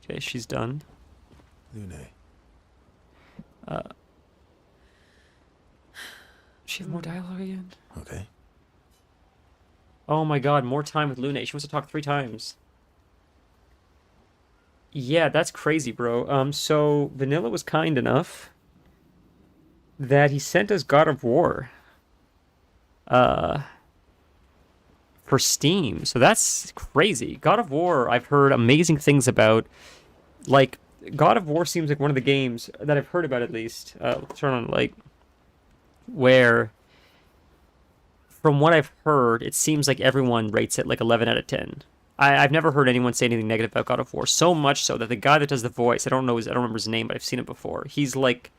Speaker 1: Okay, she's done.
Speaker 3: Lune.
Speaker 1: She have more dialogue again?
Speaker 3: Okay.
Speaker 1: Oh my god, more time with Lune. She wants to talk 3 times. Yeah, that's crazy, bro. So Vanilla was kind enough that he sent us God of War for Steam. So that's crazy. God of War, I've heard amazing things about. Like, God of War seems like one of the games that I've heard about at least. Turn on light. Where, from what I've heard, it seems like everyone rates it like 11 out of 10. I've never heard anyone say anything negative about God of War. So much so that the guy that does the voice, I don't remember his name, but I've seen it before. He's like,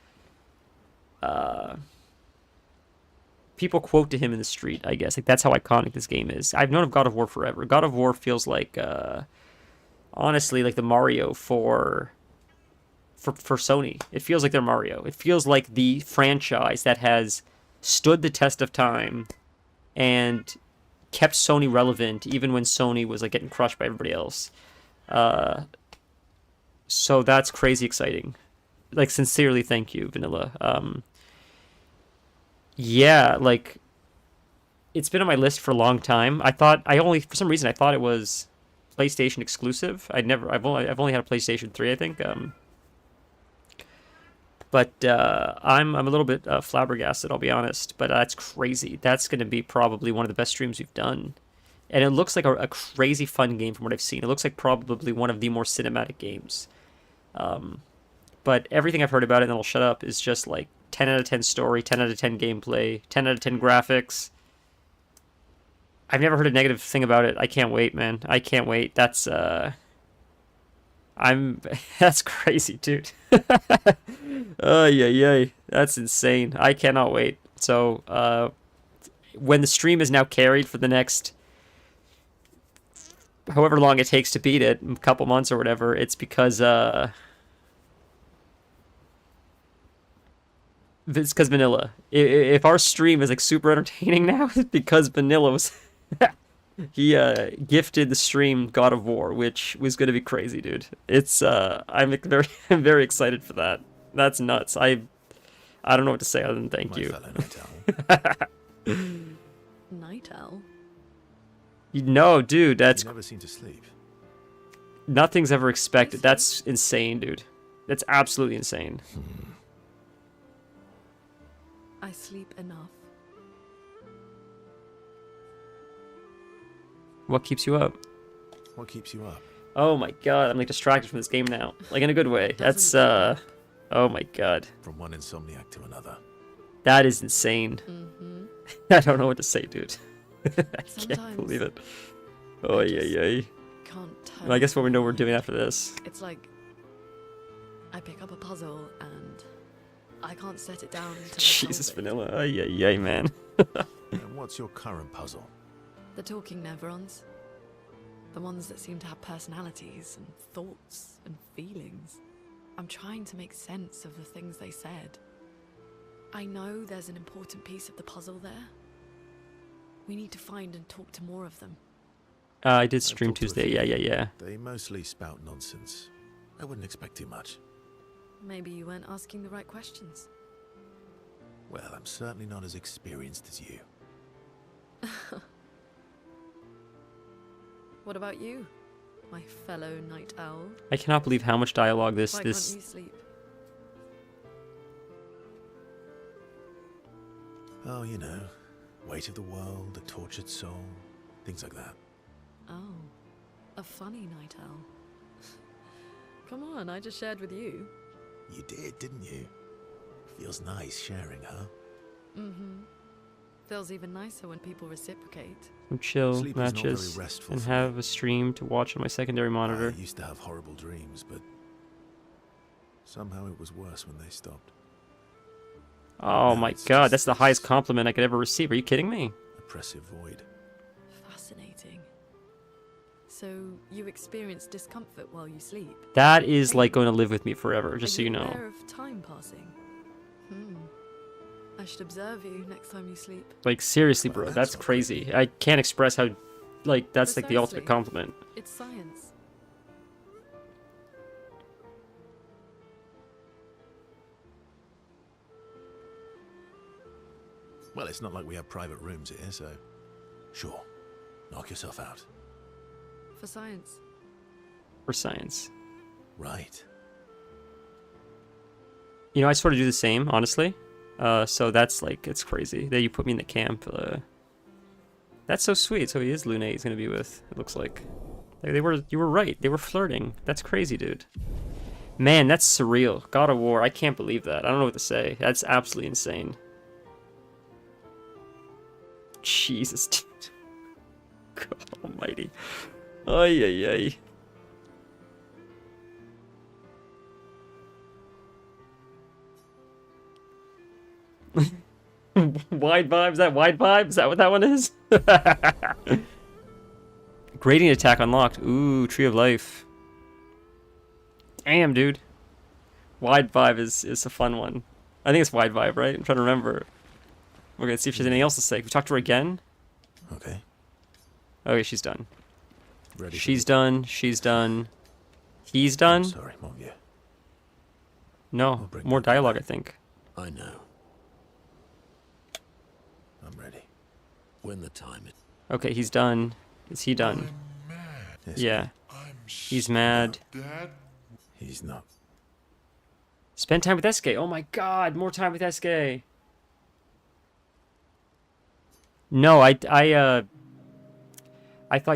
Speaker 1: people quote to him in the street, I guess. Like, that's how iconic this game is. I've known of God of War forever. God of War feels like, honestly, like the Mario for Sony. It feels like they're Mario. It feels like the franchise that has stood the test of time and kept Sony relevant even when Sony was like getting crushed by everybody else. So that's crazy exciting. Like, sincerely, thank you, Vanilla. Yeah, like, it's been on my list for a long time. For some reason I thought it was PlayStation exclusive. I've only had a PlayStation 3, I think. But I'm a little bit flabbergasted, I'll be honest. But that's crazy. That's going to be probably one of the best streams we've done. And it looks like a crazy fun game from what I've seen. It looks like probably one of the more cinematic games. But everything I've heard about it, and then I'll shut up, is just like 10 out of 10 story, 10 out of 10 gameplay, 10 out of 10 graphics. I've never heard a negative thing about it. I can't wait, man. I can't wait. That's crazy, dude. Yeah. That's insane. I cannot wait. So, when the stream is now carried for the next however long it takes to beat it, a couple months or whatever, it's because Vanilla. If our stream is like super entertaining now, it's because Vanilla was he gifted the stream God of War, which was gonna be crazy, dude. It's I'm very excited for that. That's nuts. I don't know what to say other than thank you.
Speaker 7: Night Owl?
Speaker 1: No, dude, that's...
Speaker 3: You never seem to sleep.
Speaker 1: Nothing's ever expected. That's insane, dude. That's absolutely insane.
Speaker 7: I sleep enough.
Speaker 1: What keeps you up?
Speaker 3: What keeps you up?
Speaker 1: Oh my god, I'm like distracted from this game now. Like in a good way. That's oh my god.
Speaker 3: From one insomniac to another.
Speaker 1: That is insane.
Speaker 7: Mm-hmm.
Speaker 1: I don't know what to say, dude. I
Speaker 7: Sometimes
Speaker 1: can't believe it. Oh yeah.
Speaker 7: Can't tell.
Speaker 1: Well, I guess what we know we're doing after this.
Speaker 7: It's like I pick up a puzzle and I can't set it down until
Speaker 1: Jesus, Vanilla. Oh yeah, man.
Speaker 3: And what's your current puzzle?
Speaker 7: The talking Nevrons. The ones that seem to have personalities and thoughts and feelings. I'm trying to make sense of the things they said. I know there's an important piece of the puzzle there. We need to find and talk to more of them.
Speaker 1: I did stream Tuesday. Yeah.
Speaker 3: They mostly spout nonsense. I wouldn't expect too much.
Speaker 7: Maybe you weren't asking the right questions.
Speaker 3: Well, I'm certainly not as experienced as you.
Speaker 7: What about you, my fellow night owl?
Speaker 1: I cannot believe how much dialogue
Speaker 7: Why can't you sleep?
Speaker 3: Oh, you know, weight of the world, a tortured soul, things like that.
Speaker 7: Oh, a funny night owl. Come on, I just shared with you.
Speaker 3: You did, didn't you? Feels nice sharing, huh?
Speaker 7: Mm-hmm. Feels even nicer when people reciprocate.
Speaker 1: Some chill
Speaker 3: Sleep is not very
Speaker 1: matches
Speaker 3: restful
Speaker 1: and
Speaker 3: for
Speaker 1: have a stream to watch on my secondary monitor.
Speaker 3: I used to have horrible dreams, but somehow it was worse when they stopped.
Speaker 1: Oh
Speaker 3: Now
Speaker 1: my
Speaker 3: it's
Speaker 1: god,
Speaker 3: just
Speaker 1: that's the
Speaker 3: this
Speaker 1: highest compliment I could ever receive. Are you kidding me?
Speaker 3: oppressive void.
Speaker 7: Fascinating. So, you experience discomfort while you sleep?
Speaker 1: That is like going to live with me forever, just
Speaker 7: Are
Speaker 1: so you know.
Speaker 7: aware of time passing? I should observe you next time you sleep.
Speaker 1: Like, seriously, bro, that's crazy. I can't express how, like, that's like the ultimate
Speaker 7: Precisely.
Speaker 1: compliment.
Speaker 7: It's science.
Speaker 3: Well, it's not like we have private rooms here, so sure, knock yourself out.
Speaker 7: For science.
Speaker 1: For science.
Speaker 3: Right.
Speaker 1: You know, I sort of do the same, honestly. So that's like, it's crazy that you put me in the camp. That's so sweet. So he is Lune he's going to be with, it looks like. You were right. They were flirting. That's crazy, dude. Man, that's surreal. God of War. I can't believe that. I don't know what to say. That's absolutely insane. Jesus, dude. God almighty. Ay, ay, ay. Wide vibe? Is that wide vibe? Is that what that one is? Gradient attack unlocked. Ooh, Tree of Life. Damn, dude. Wide vibe is a fun one. I think it's wide vibe, right? I'm trying to remember. We're gonna see if she has anything else to say. Can we talk to her again?
Speaker 3: Okay.
Speaker 1: Okay, she's done.
Speaker 3: Ready?
Speaker 1: She's done. She's done. He's done.
Speaker 3: Sorry, mon vieux.
Speaker 1: No, more dialogue, I think.
Speaker 5: I know.
Speaker 3: I'm ready.
Speaker 5: When the time is...
Speaker 1: Okay, he's done. Is he done?
Speaker 3: Yes,
Speaker 1: Yeah. He's mad.
Speaker 11: Dad,
Speaker 3: he's not.
Speaker 1: Spend time with SK. Oh my god, more time with SK. No, I thought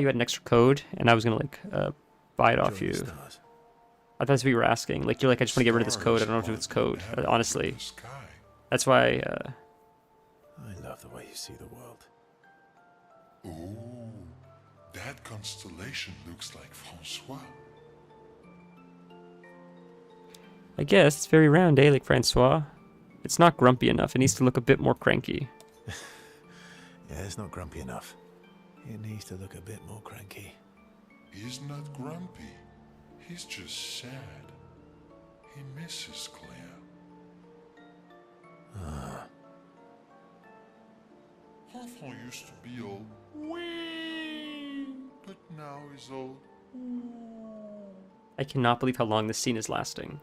Speaker 1: you had an extra code, and I was gonna like buy it off you. I thought that's what you were asking. Like you're like, I just want to get rid of this code. I don't know if it's code. Honestly, that's why.
Speaker 3: I love the way you see the world.
Speaker 11: oh, that constellation looks like Francois.
Speaker 1: I guess it's very round, eh, like Francois. It's not grumpy enough. It needs to look a bit more cranky.
Speaker 3: Yeah, it's not grumpy enough. It needs to look a bit more cranky.
Speaker 11: He's not grumpy. He's just sad. He misses Claire. Enfant used to be all wee, but now he's all
Speaker 1: I cannot believe how long this scene is lasting.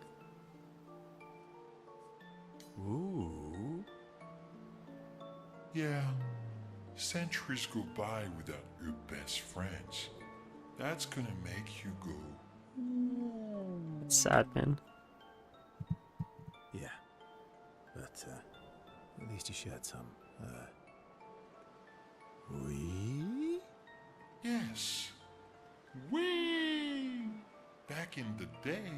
Speaker 3: Ooh.
Speaker 11: yeah. Centuries go by without your best friends. That's gonna make you go.
Speaker 1: It's sad, man.
Speaker 3: Yeah. But at least you shared some. We?
Speaker 11: Yes. Wee! Back in the day,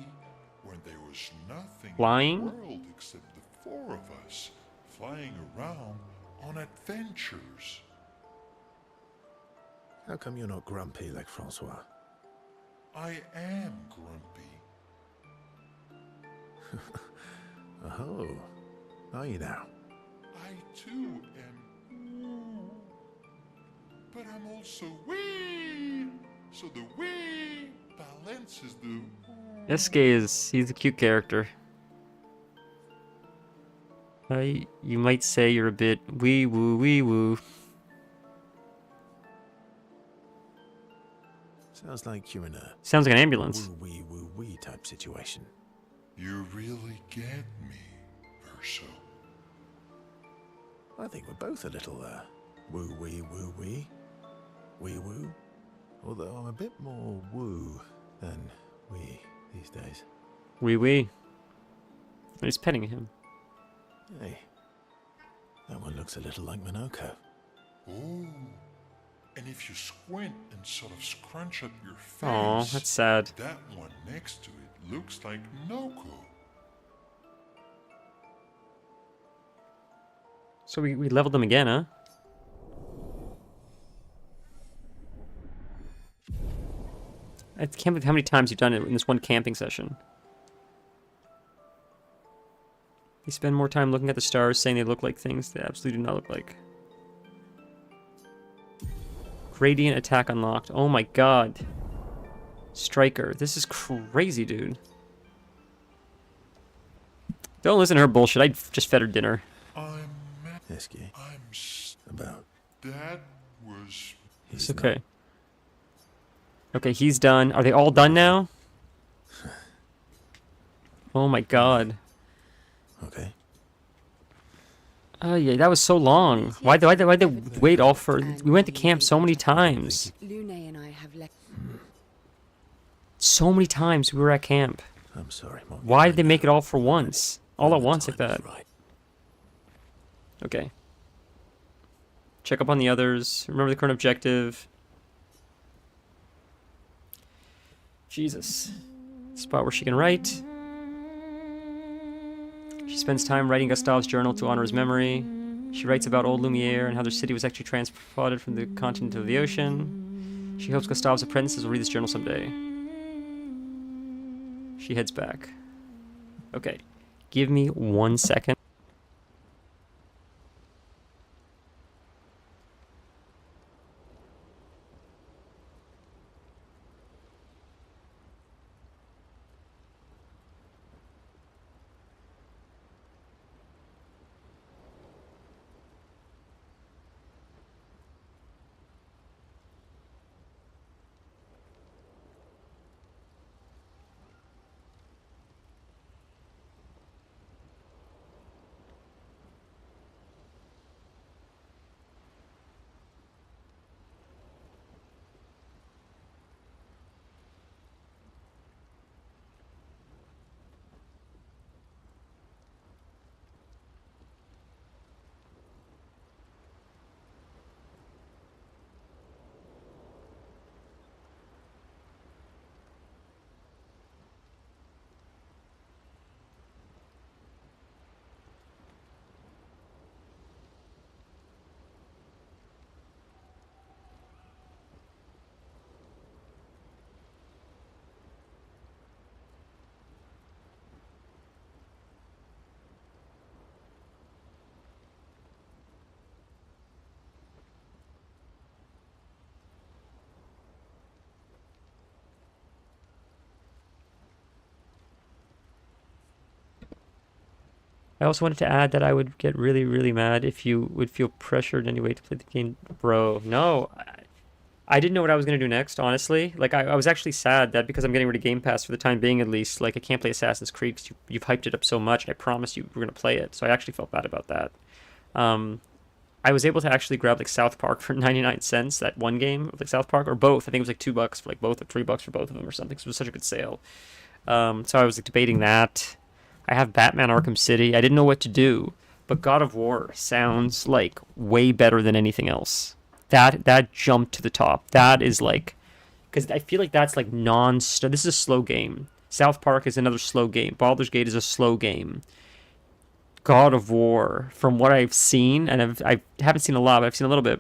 Speaker 11: when there was nothing
Speaker 1: Flying?
Speaker 11: in the world except the four of us flying around on adventures.
Speaker 3: How come you're not grumpy like Francois?
Speaker 11: I am grumpy.
Speaker 3: Oh, are you now?
Speaker 11: I too am. But I'm also wee. So the wee balances the.
Speaker 1: SK he's a cute character. You might say you're a bit wee woo.
Speaker 3: Sounds like you're in a
Speaker 1: Sounds like an ambulance.
Speaker 3: woo wee type situation.
Speaker 11: You really get me, Verso.
Speaker 3: I think we're both a little woo wee. Wee woo. Although I'm a bit more woo than wee these days.
Speaker 1: Wee. And he's petting him.
Speaker 3: Hey, that one looks a little like Minoko.
Speaker 11: Oh. And if you squint and sort of scrunch up your face,
Speaker 1: Aw, that's sad.
Speaker 11: that one next to it looks like Noko.
Speaker 1: So we leveled them again, huh? I can't believe how many times you've done it in this one camping session. You spend more time looking at the stars, saying they look like things they absolutely do not look like. Radiant attack unlocked. Oh my god. Striker. This is crazy, dude. Don't listen to her bullshit. I just fed her dinner.
Speaker 11: I'm mad.
Speaker 3: Esky. About.
Speaker 11: That was.
Speaker 1: It's okay. Okay, he's done. Are they all done now? Oh my god.
Speaker 3: Okay.
Speaker 1: Oh yeah, that was so long. Why'd they wait all for? We went to camp so many times.
Speaker 2: Lune and I have left.
Speaker 1: So many times we were at camp.
Speaker 3: I'm sorry, Mom.
Speaker 1: Why did they make it all for once? All at once like that. Okay. Check up on the others. Remember the current objective. Jesus. Spot where she can write. She spends time writing Gustave's journal to honor his memory. She writes about old Lumiere and how their city was actually transported from the continent to the ocean. She hopes Gustave's apprentices will read this journal someday. She heads back. Okay. Give me 1 second. I also wanted to add that I would get really, really mad if you would feel pressured anyway to play the game. Bro, no. I didn't know what I was going to do next, honestly. Like, I was actually sad that because I'm getting rid of Game Pass for the time being, at least, like, I can't play Assassin's Creed because you've hyped it up so much, and I promised you were going to play it. So I actually felt bad about that. I was able to actually grab, like, South Park for 99 cents, that one game, like, South Park, or both. I think it was, like, $2 for, like, both, or $3 for both of them or something, because it was such a good sale. So I was, like, debating that. I have Batman Arkham City. I didn't know what to do, but God of War sounds like way better than anything else. That jumped to the top. That is like, because I feel like that's like non-stop. This is a slow game. South Park is another slow game. Baldur's Gate is a slow game. God of War, from what I've seen, and I haven't seen a lot, but I've seen a little bit.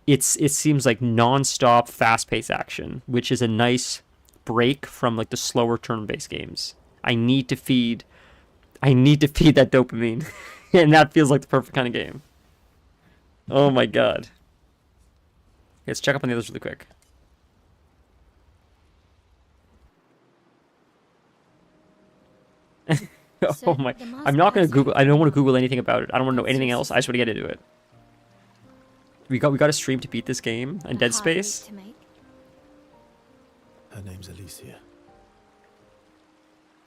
Speaker 1: It seems like non-stop, fast-paced action, which is a nice break from like the slower turn-based games. I need to feed that dopamine. And that feels like the perfect kind of game. Oh my god. Let's check up on the others really quick. Oh my. I'm not going to Google. I don't want to Google anything about it. I don't want to know anything else. I just want to get into it. We got a stream to beat this game and Dead Space.
Speaker 3: Her name's Alicia.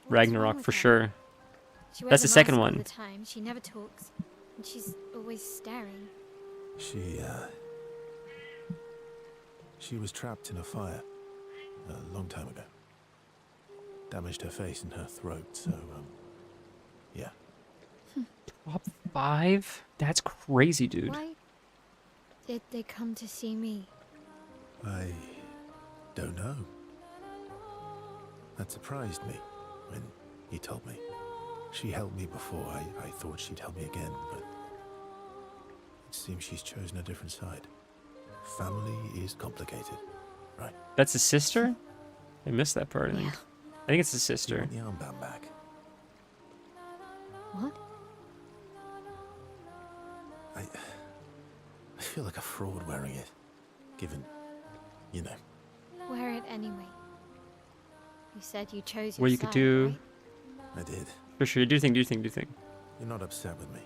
Speaker 1: Ragnarok for sure. That's the second one.
Speaker 4: All the time. She never talks, and she's always staring.
Speaker 3: She was trapped in a fire a long time ago. Damaged her face and her throat, so, yeah.
Speaker 1: Top 5? That's crazy, dude.
Speaker 4: Why did they come to see me?
Speaker 3: I don't know. That surprised me when he told me. She helped me before. I thought she'd help me again, but it seems she's chosen a different side. Family is complicated, right?
Speaker 1: That's his sister? I missed that part, I think.
Speaker 4: Yeah.
Speaker 1: I think it's his sister.
Speaker 3: You want the armband back?
Speaker 4: What?
Speaker 3: I feel like a fraud wearing it, given, you know.
Speaker 4: Wear it anyway. You said you chose your
Speaker 1: What you could do.
Speaker 4: right?
Speaker 3: I did.
Speaker 1: For sure. Do you think?
Speaker 3: You're not upset with me.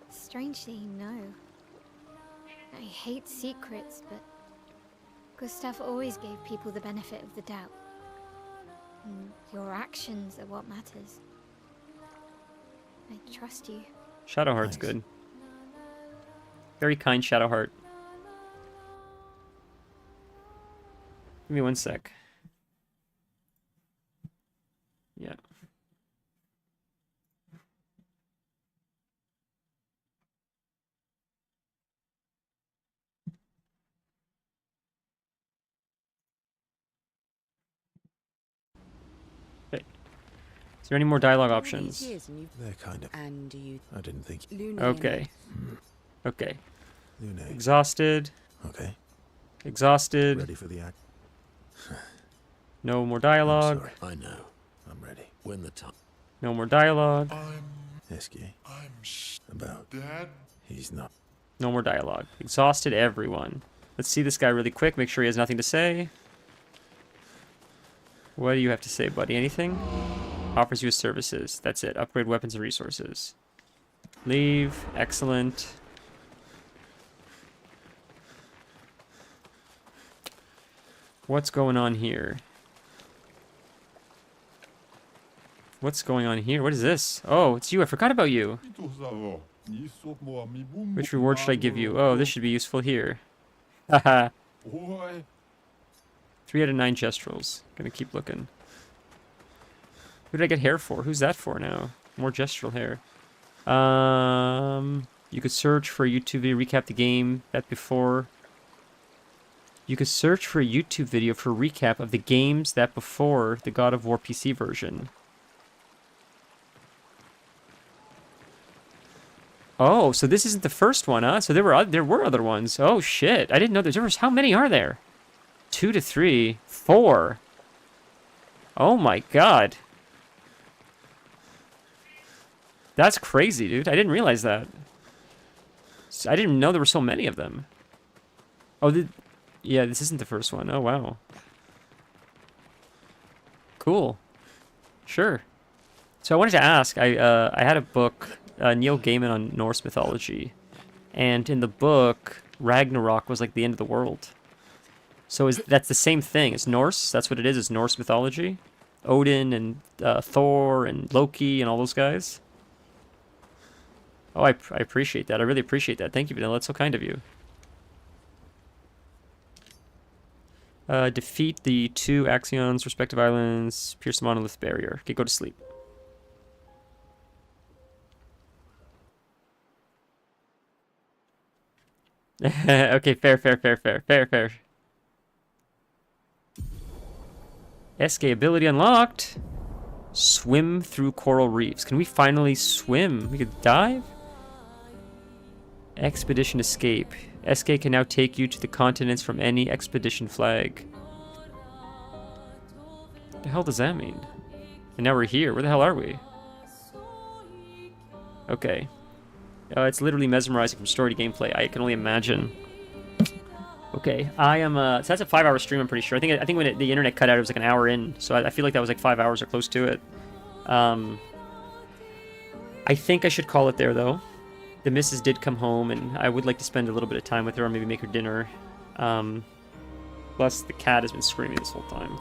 Speaker 4: Strangely, no. I hate secrets, but Gustav always gave people the benefit of the doubt. And your actions are what matters. I trust you.
Speaker 1: Shadowheart's
Speaker 3: Nice.
Speaker 1: good. Very kind Shadowheart. Give me 1 sec. Yeah. Is there any more dialogue
Speaker 2: All
Speaker 1: options?
Speaker 2: these years and you've-
Speaker 3: They're kind of.
Speaker 2: And you...
Speaker 3: I didn't think.
Speaker 2: Luna
Speaker 1: Okay. Okay.
Speaker 3: Lune.
Speaker 1: Exhausted.
Speaker 3: Okay.
Speaker 1: Exhausted.
Speaker 3: Ready for the act?
Speaker 1: No more
Speaker 3: I'm
Speaker 1: dialogue.
Speaker 3: sorry.
Speaker 5: I know.
Speaker 3: I'm ready.
Speaker 5: When the time.
Speaker 1: No more dialogue.
Speaker 3: Esky.
Speaker 11: I'm
Speaker 3: About.
Speaker 11: Dad.
Speaker 3: He's not.
Speaker 1: No more dialogue. Exhausted everyone. Let's see this guy really quick. Make sure he has nothing to say. What do you have to say, buddy? Anything? Offers you his services. That's it. Upgrade weapons and resources. Leave. Excellent. What's going on here? What's going on here? What is this? Oh, it's you. I forgot about you. Which reward should I give you? Oh, this should be useful here. Haha. 3 out of 9 gestrals. Gonna keep looking. Who did I get hair for? Who's that for now? More gestral hair. You could search for a YouTube video, recap the game that before. You could search for a YouTube video for a recap of the games that before the God of War PC version. Oh, so this isn't the first one, huh? So there were other ones. Oh shit! I didn't know there was. How many are there? 2 to 3, 4. Oh my god. That's crazy, dude. I didn't realize that. I didn't know there were so many of them. Oh, yeah, this isn't the first one. Oh, wow. Cool. Sure. So I wanted to ask, I had a book, Neil Gaiman on Norse mythology. And in the book, Ragnarok was like the end of the world. So that's the same thing. It's Norse. That's what it is. It's Norse mythology. Odin and Thor and Loki and all those guys. Oh, I appreciate that. I really appreciate that. Thank you, Vanilla. That's so kind of you. Defeat the 2 Axions, respective islands, pierce the monolith barrier. Okay, go to sleep. Okay, fair. SK ability unlocked. Swim through coral reefs. Can we finally swim? We could dive? Expedition escape. SK can now take you to the continents from any expedition flag. What the hell does that mean? And now we're here. Where the hell are we? Okay. It's literally mesmerizing from story to gameplay. I can only imagine. Okay, I am. So that's a 5-hour stream. I'm pretty sure. I think when the internet cut out, it was like an hour in. So I feel like that was like 5 hours or close to it. I think I should call it there though. The missus did come home, and I would like to spend a little bit of time with her, or maybe make her dinner. Plus, the cat has been screaming this whole time.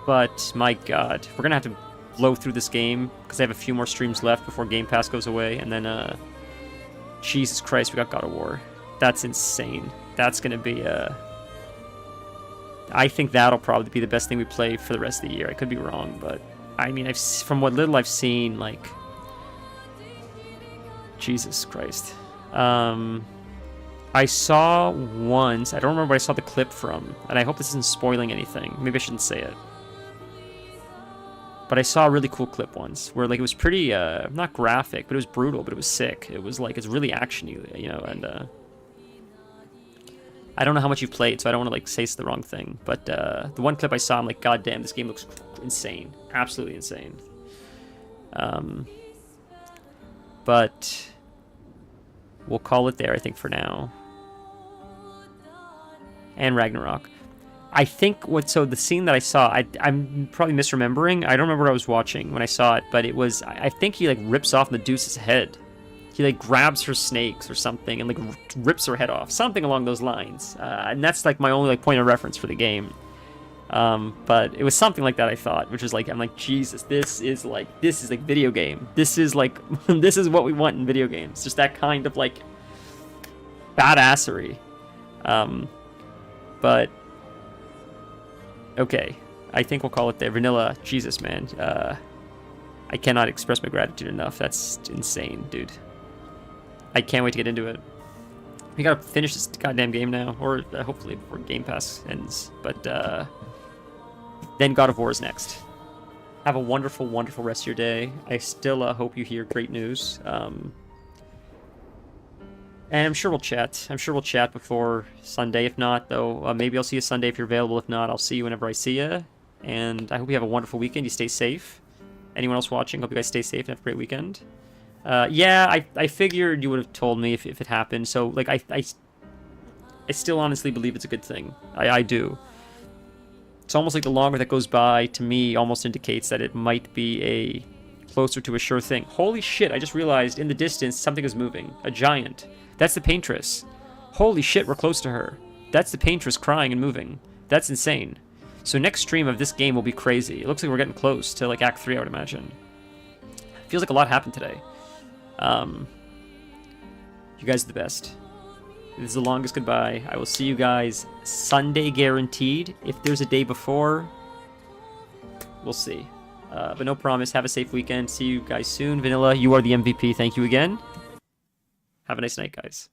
Speaker 1: But my God, we're gonna have to blow through this game because I have a few more streams left before Game Pass goes away, and then Jesus Christ, we got God of War. That's insane. That's gonna be I think that'll probably be the best thing we play for the rest of the year. I could be wrong, but I mean, from what little I've seen, like, Jesus Christ. I saw once. I don't remember where I saw the clip from, and I hope this isn't spoiling anything. Maybe I shouldn't say it. But I saw a really cool clip once where, like, it was pretty, not graphic, but it was brutal, but it was sick. It was, like, it's really action-y, you know, and, I don't know how much you've played, so I don't want to, like, say the wrong thing. But, the one clip I saw, I'm like, God damn, this game looks insane. Absolutely insane. But we'll call it there, I think, for now. And Ragnarok. I think so the scene that I saw, I'm probably misremembering. I don't remember what I was watching when I saw it, but it was, I think he, like, rips off Medusa's head. He, like, grabs her snakes or something and, like, rips her head off. Something along those lines. And that's, like, my only, like, point of reference for the game. But it was something like that, I thought, which was like, I'm like, Jesus, this is like video game. This is like, this is what we want in video games. Just that kind of, like, badassery. But okay, I think we'll call it there. Vanilla, Jesus, man. I cannot express my gratitude enough. That's insane, dude. I can't wait to get into it. We gotta finish this goddamn game now, or hopefully before Game Pass ends. But then God of War is next. Have a wonderful, wonderful rest of your day. I still hope you hear great news. And I'm sure we'll chat. I'm sure we'll chat before Sunday. If not, though, maybe I'll see you Sunday if you're available. If not, I'll see you whenever I see you. And I hope you have a wonderful weekend. You stay safe. Anyone else watching, hope you guys stay safe and have a great weekend. Yeah, I figured you would have told me if it happened. So, like, I still honestly believe it's a good thing. I do. It's almost like the longer that goes by, to me, almost indicates that it might be closer to a sure thing. Holy shit, I just realized in the distance something is moving. A giant. That's the paintress. Holy shit, we're close to her. That's the paintress crying and moving. That's insane. So next stream of this game will be crazy. It looks like we're getting close to, like, Act 3, I would imagine. Feels like a lot happened today. You guys are the best. This is the longest goodbye. I will see you guys Sunday guaranteed. If there's a day before, we'll see. But no promise. Have a safe weekend. See you guys soon. Vanilla, you are the MVP. Thank you again. Have a nice night, guys.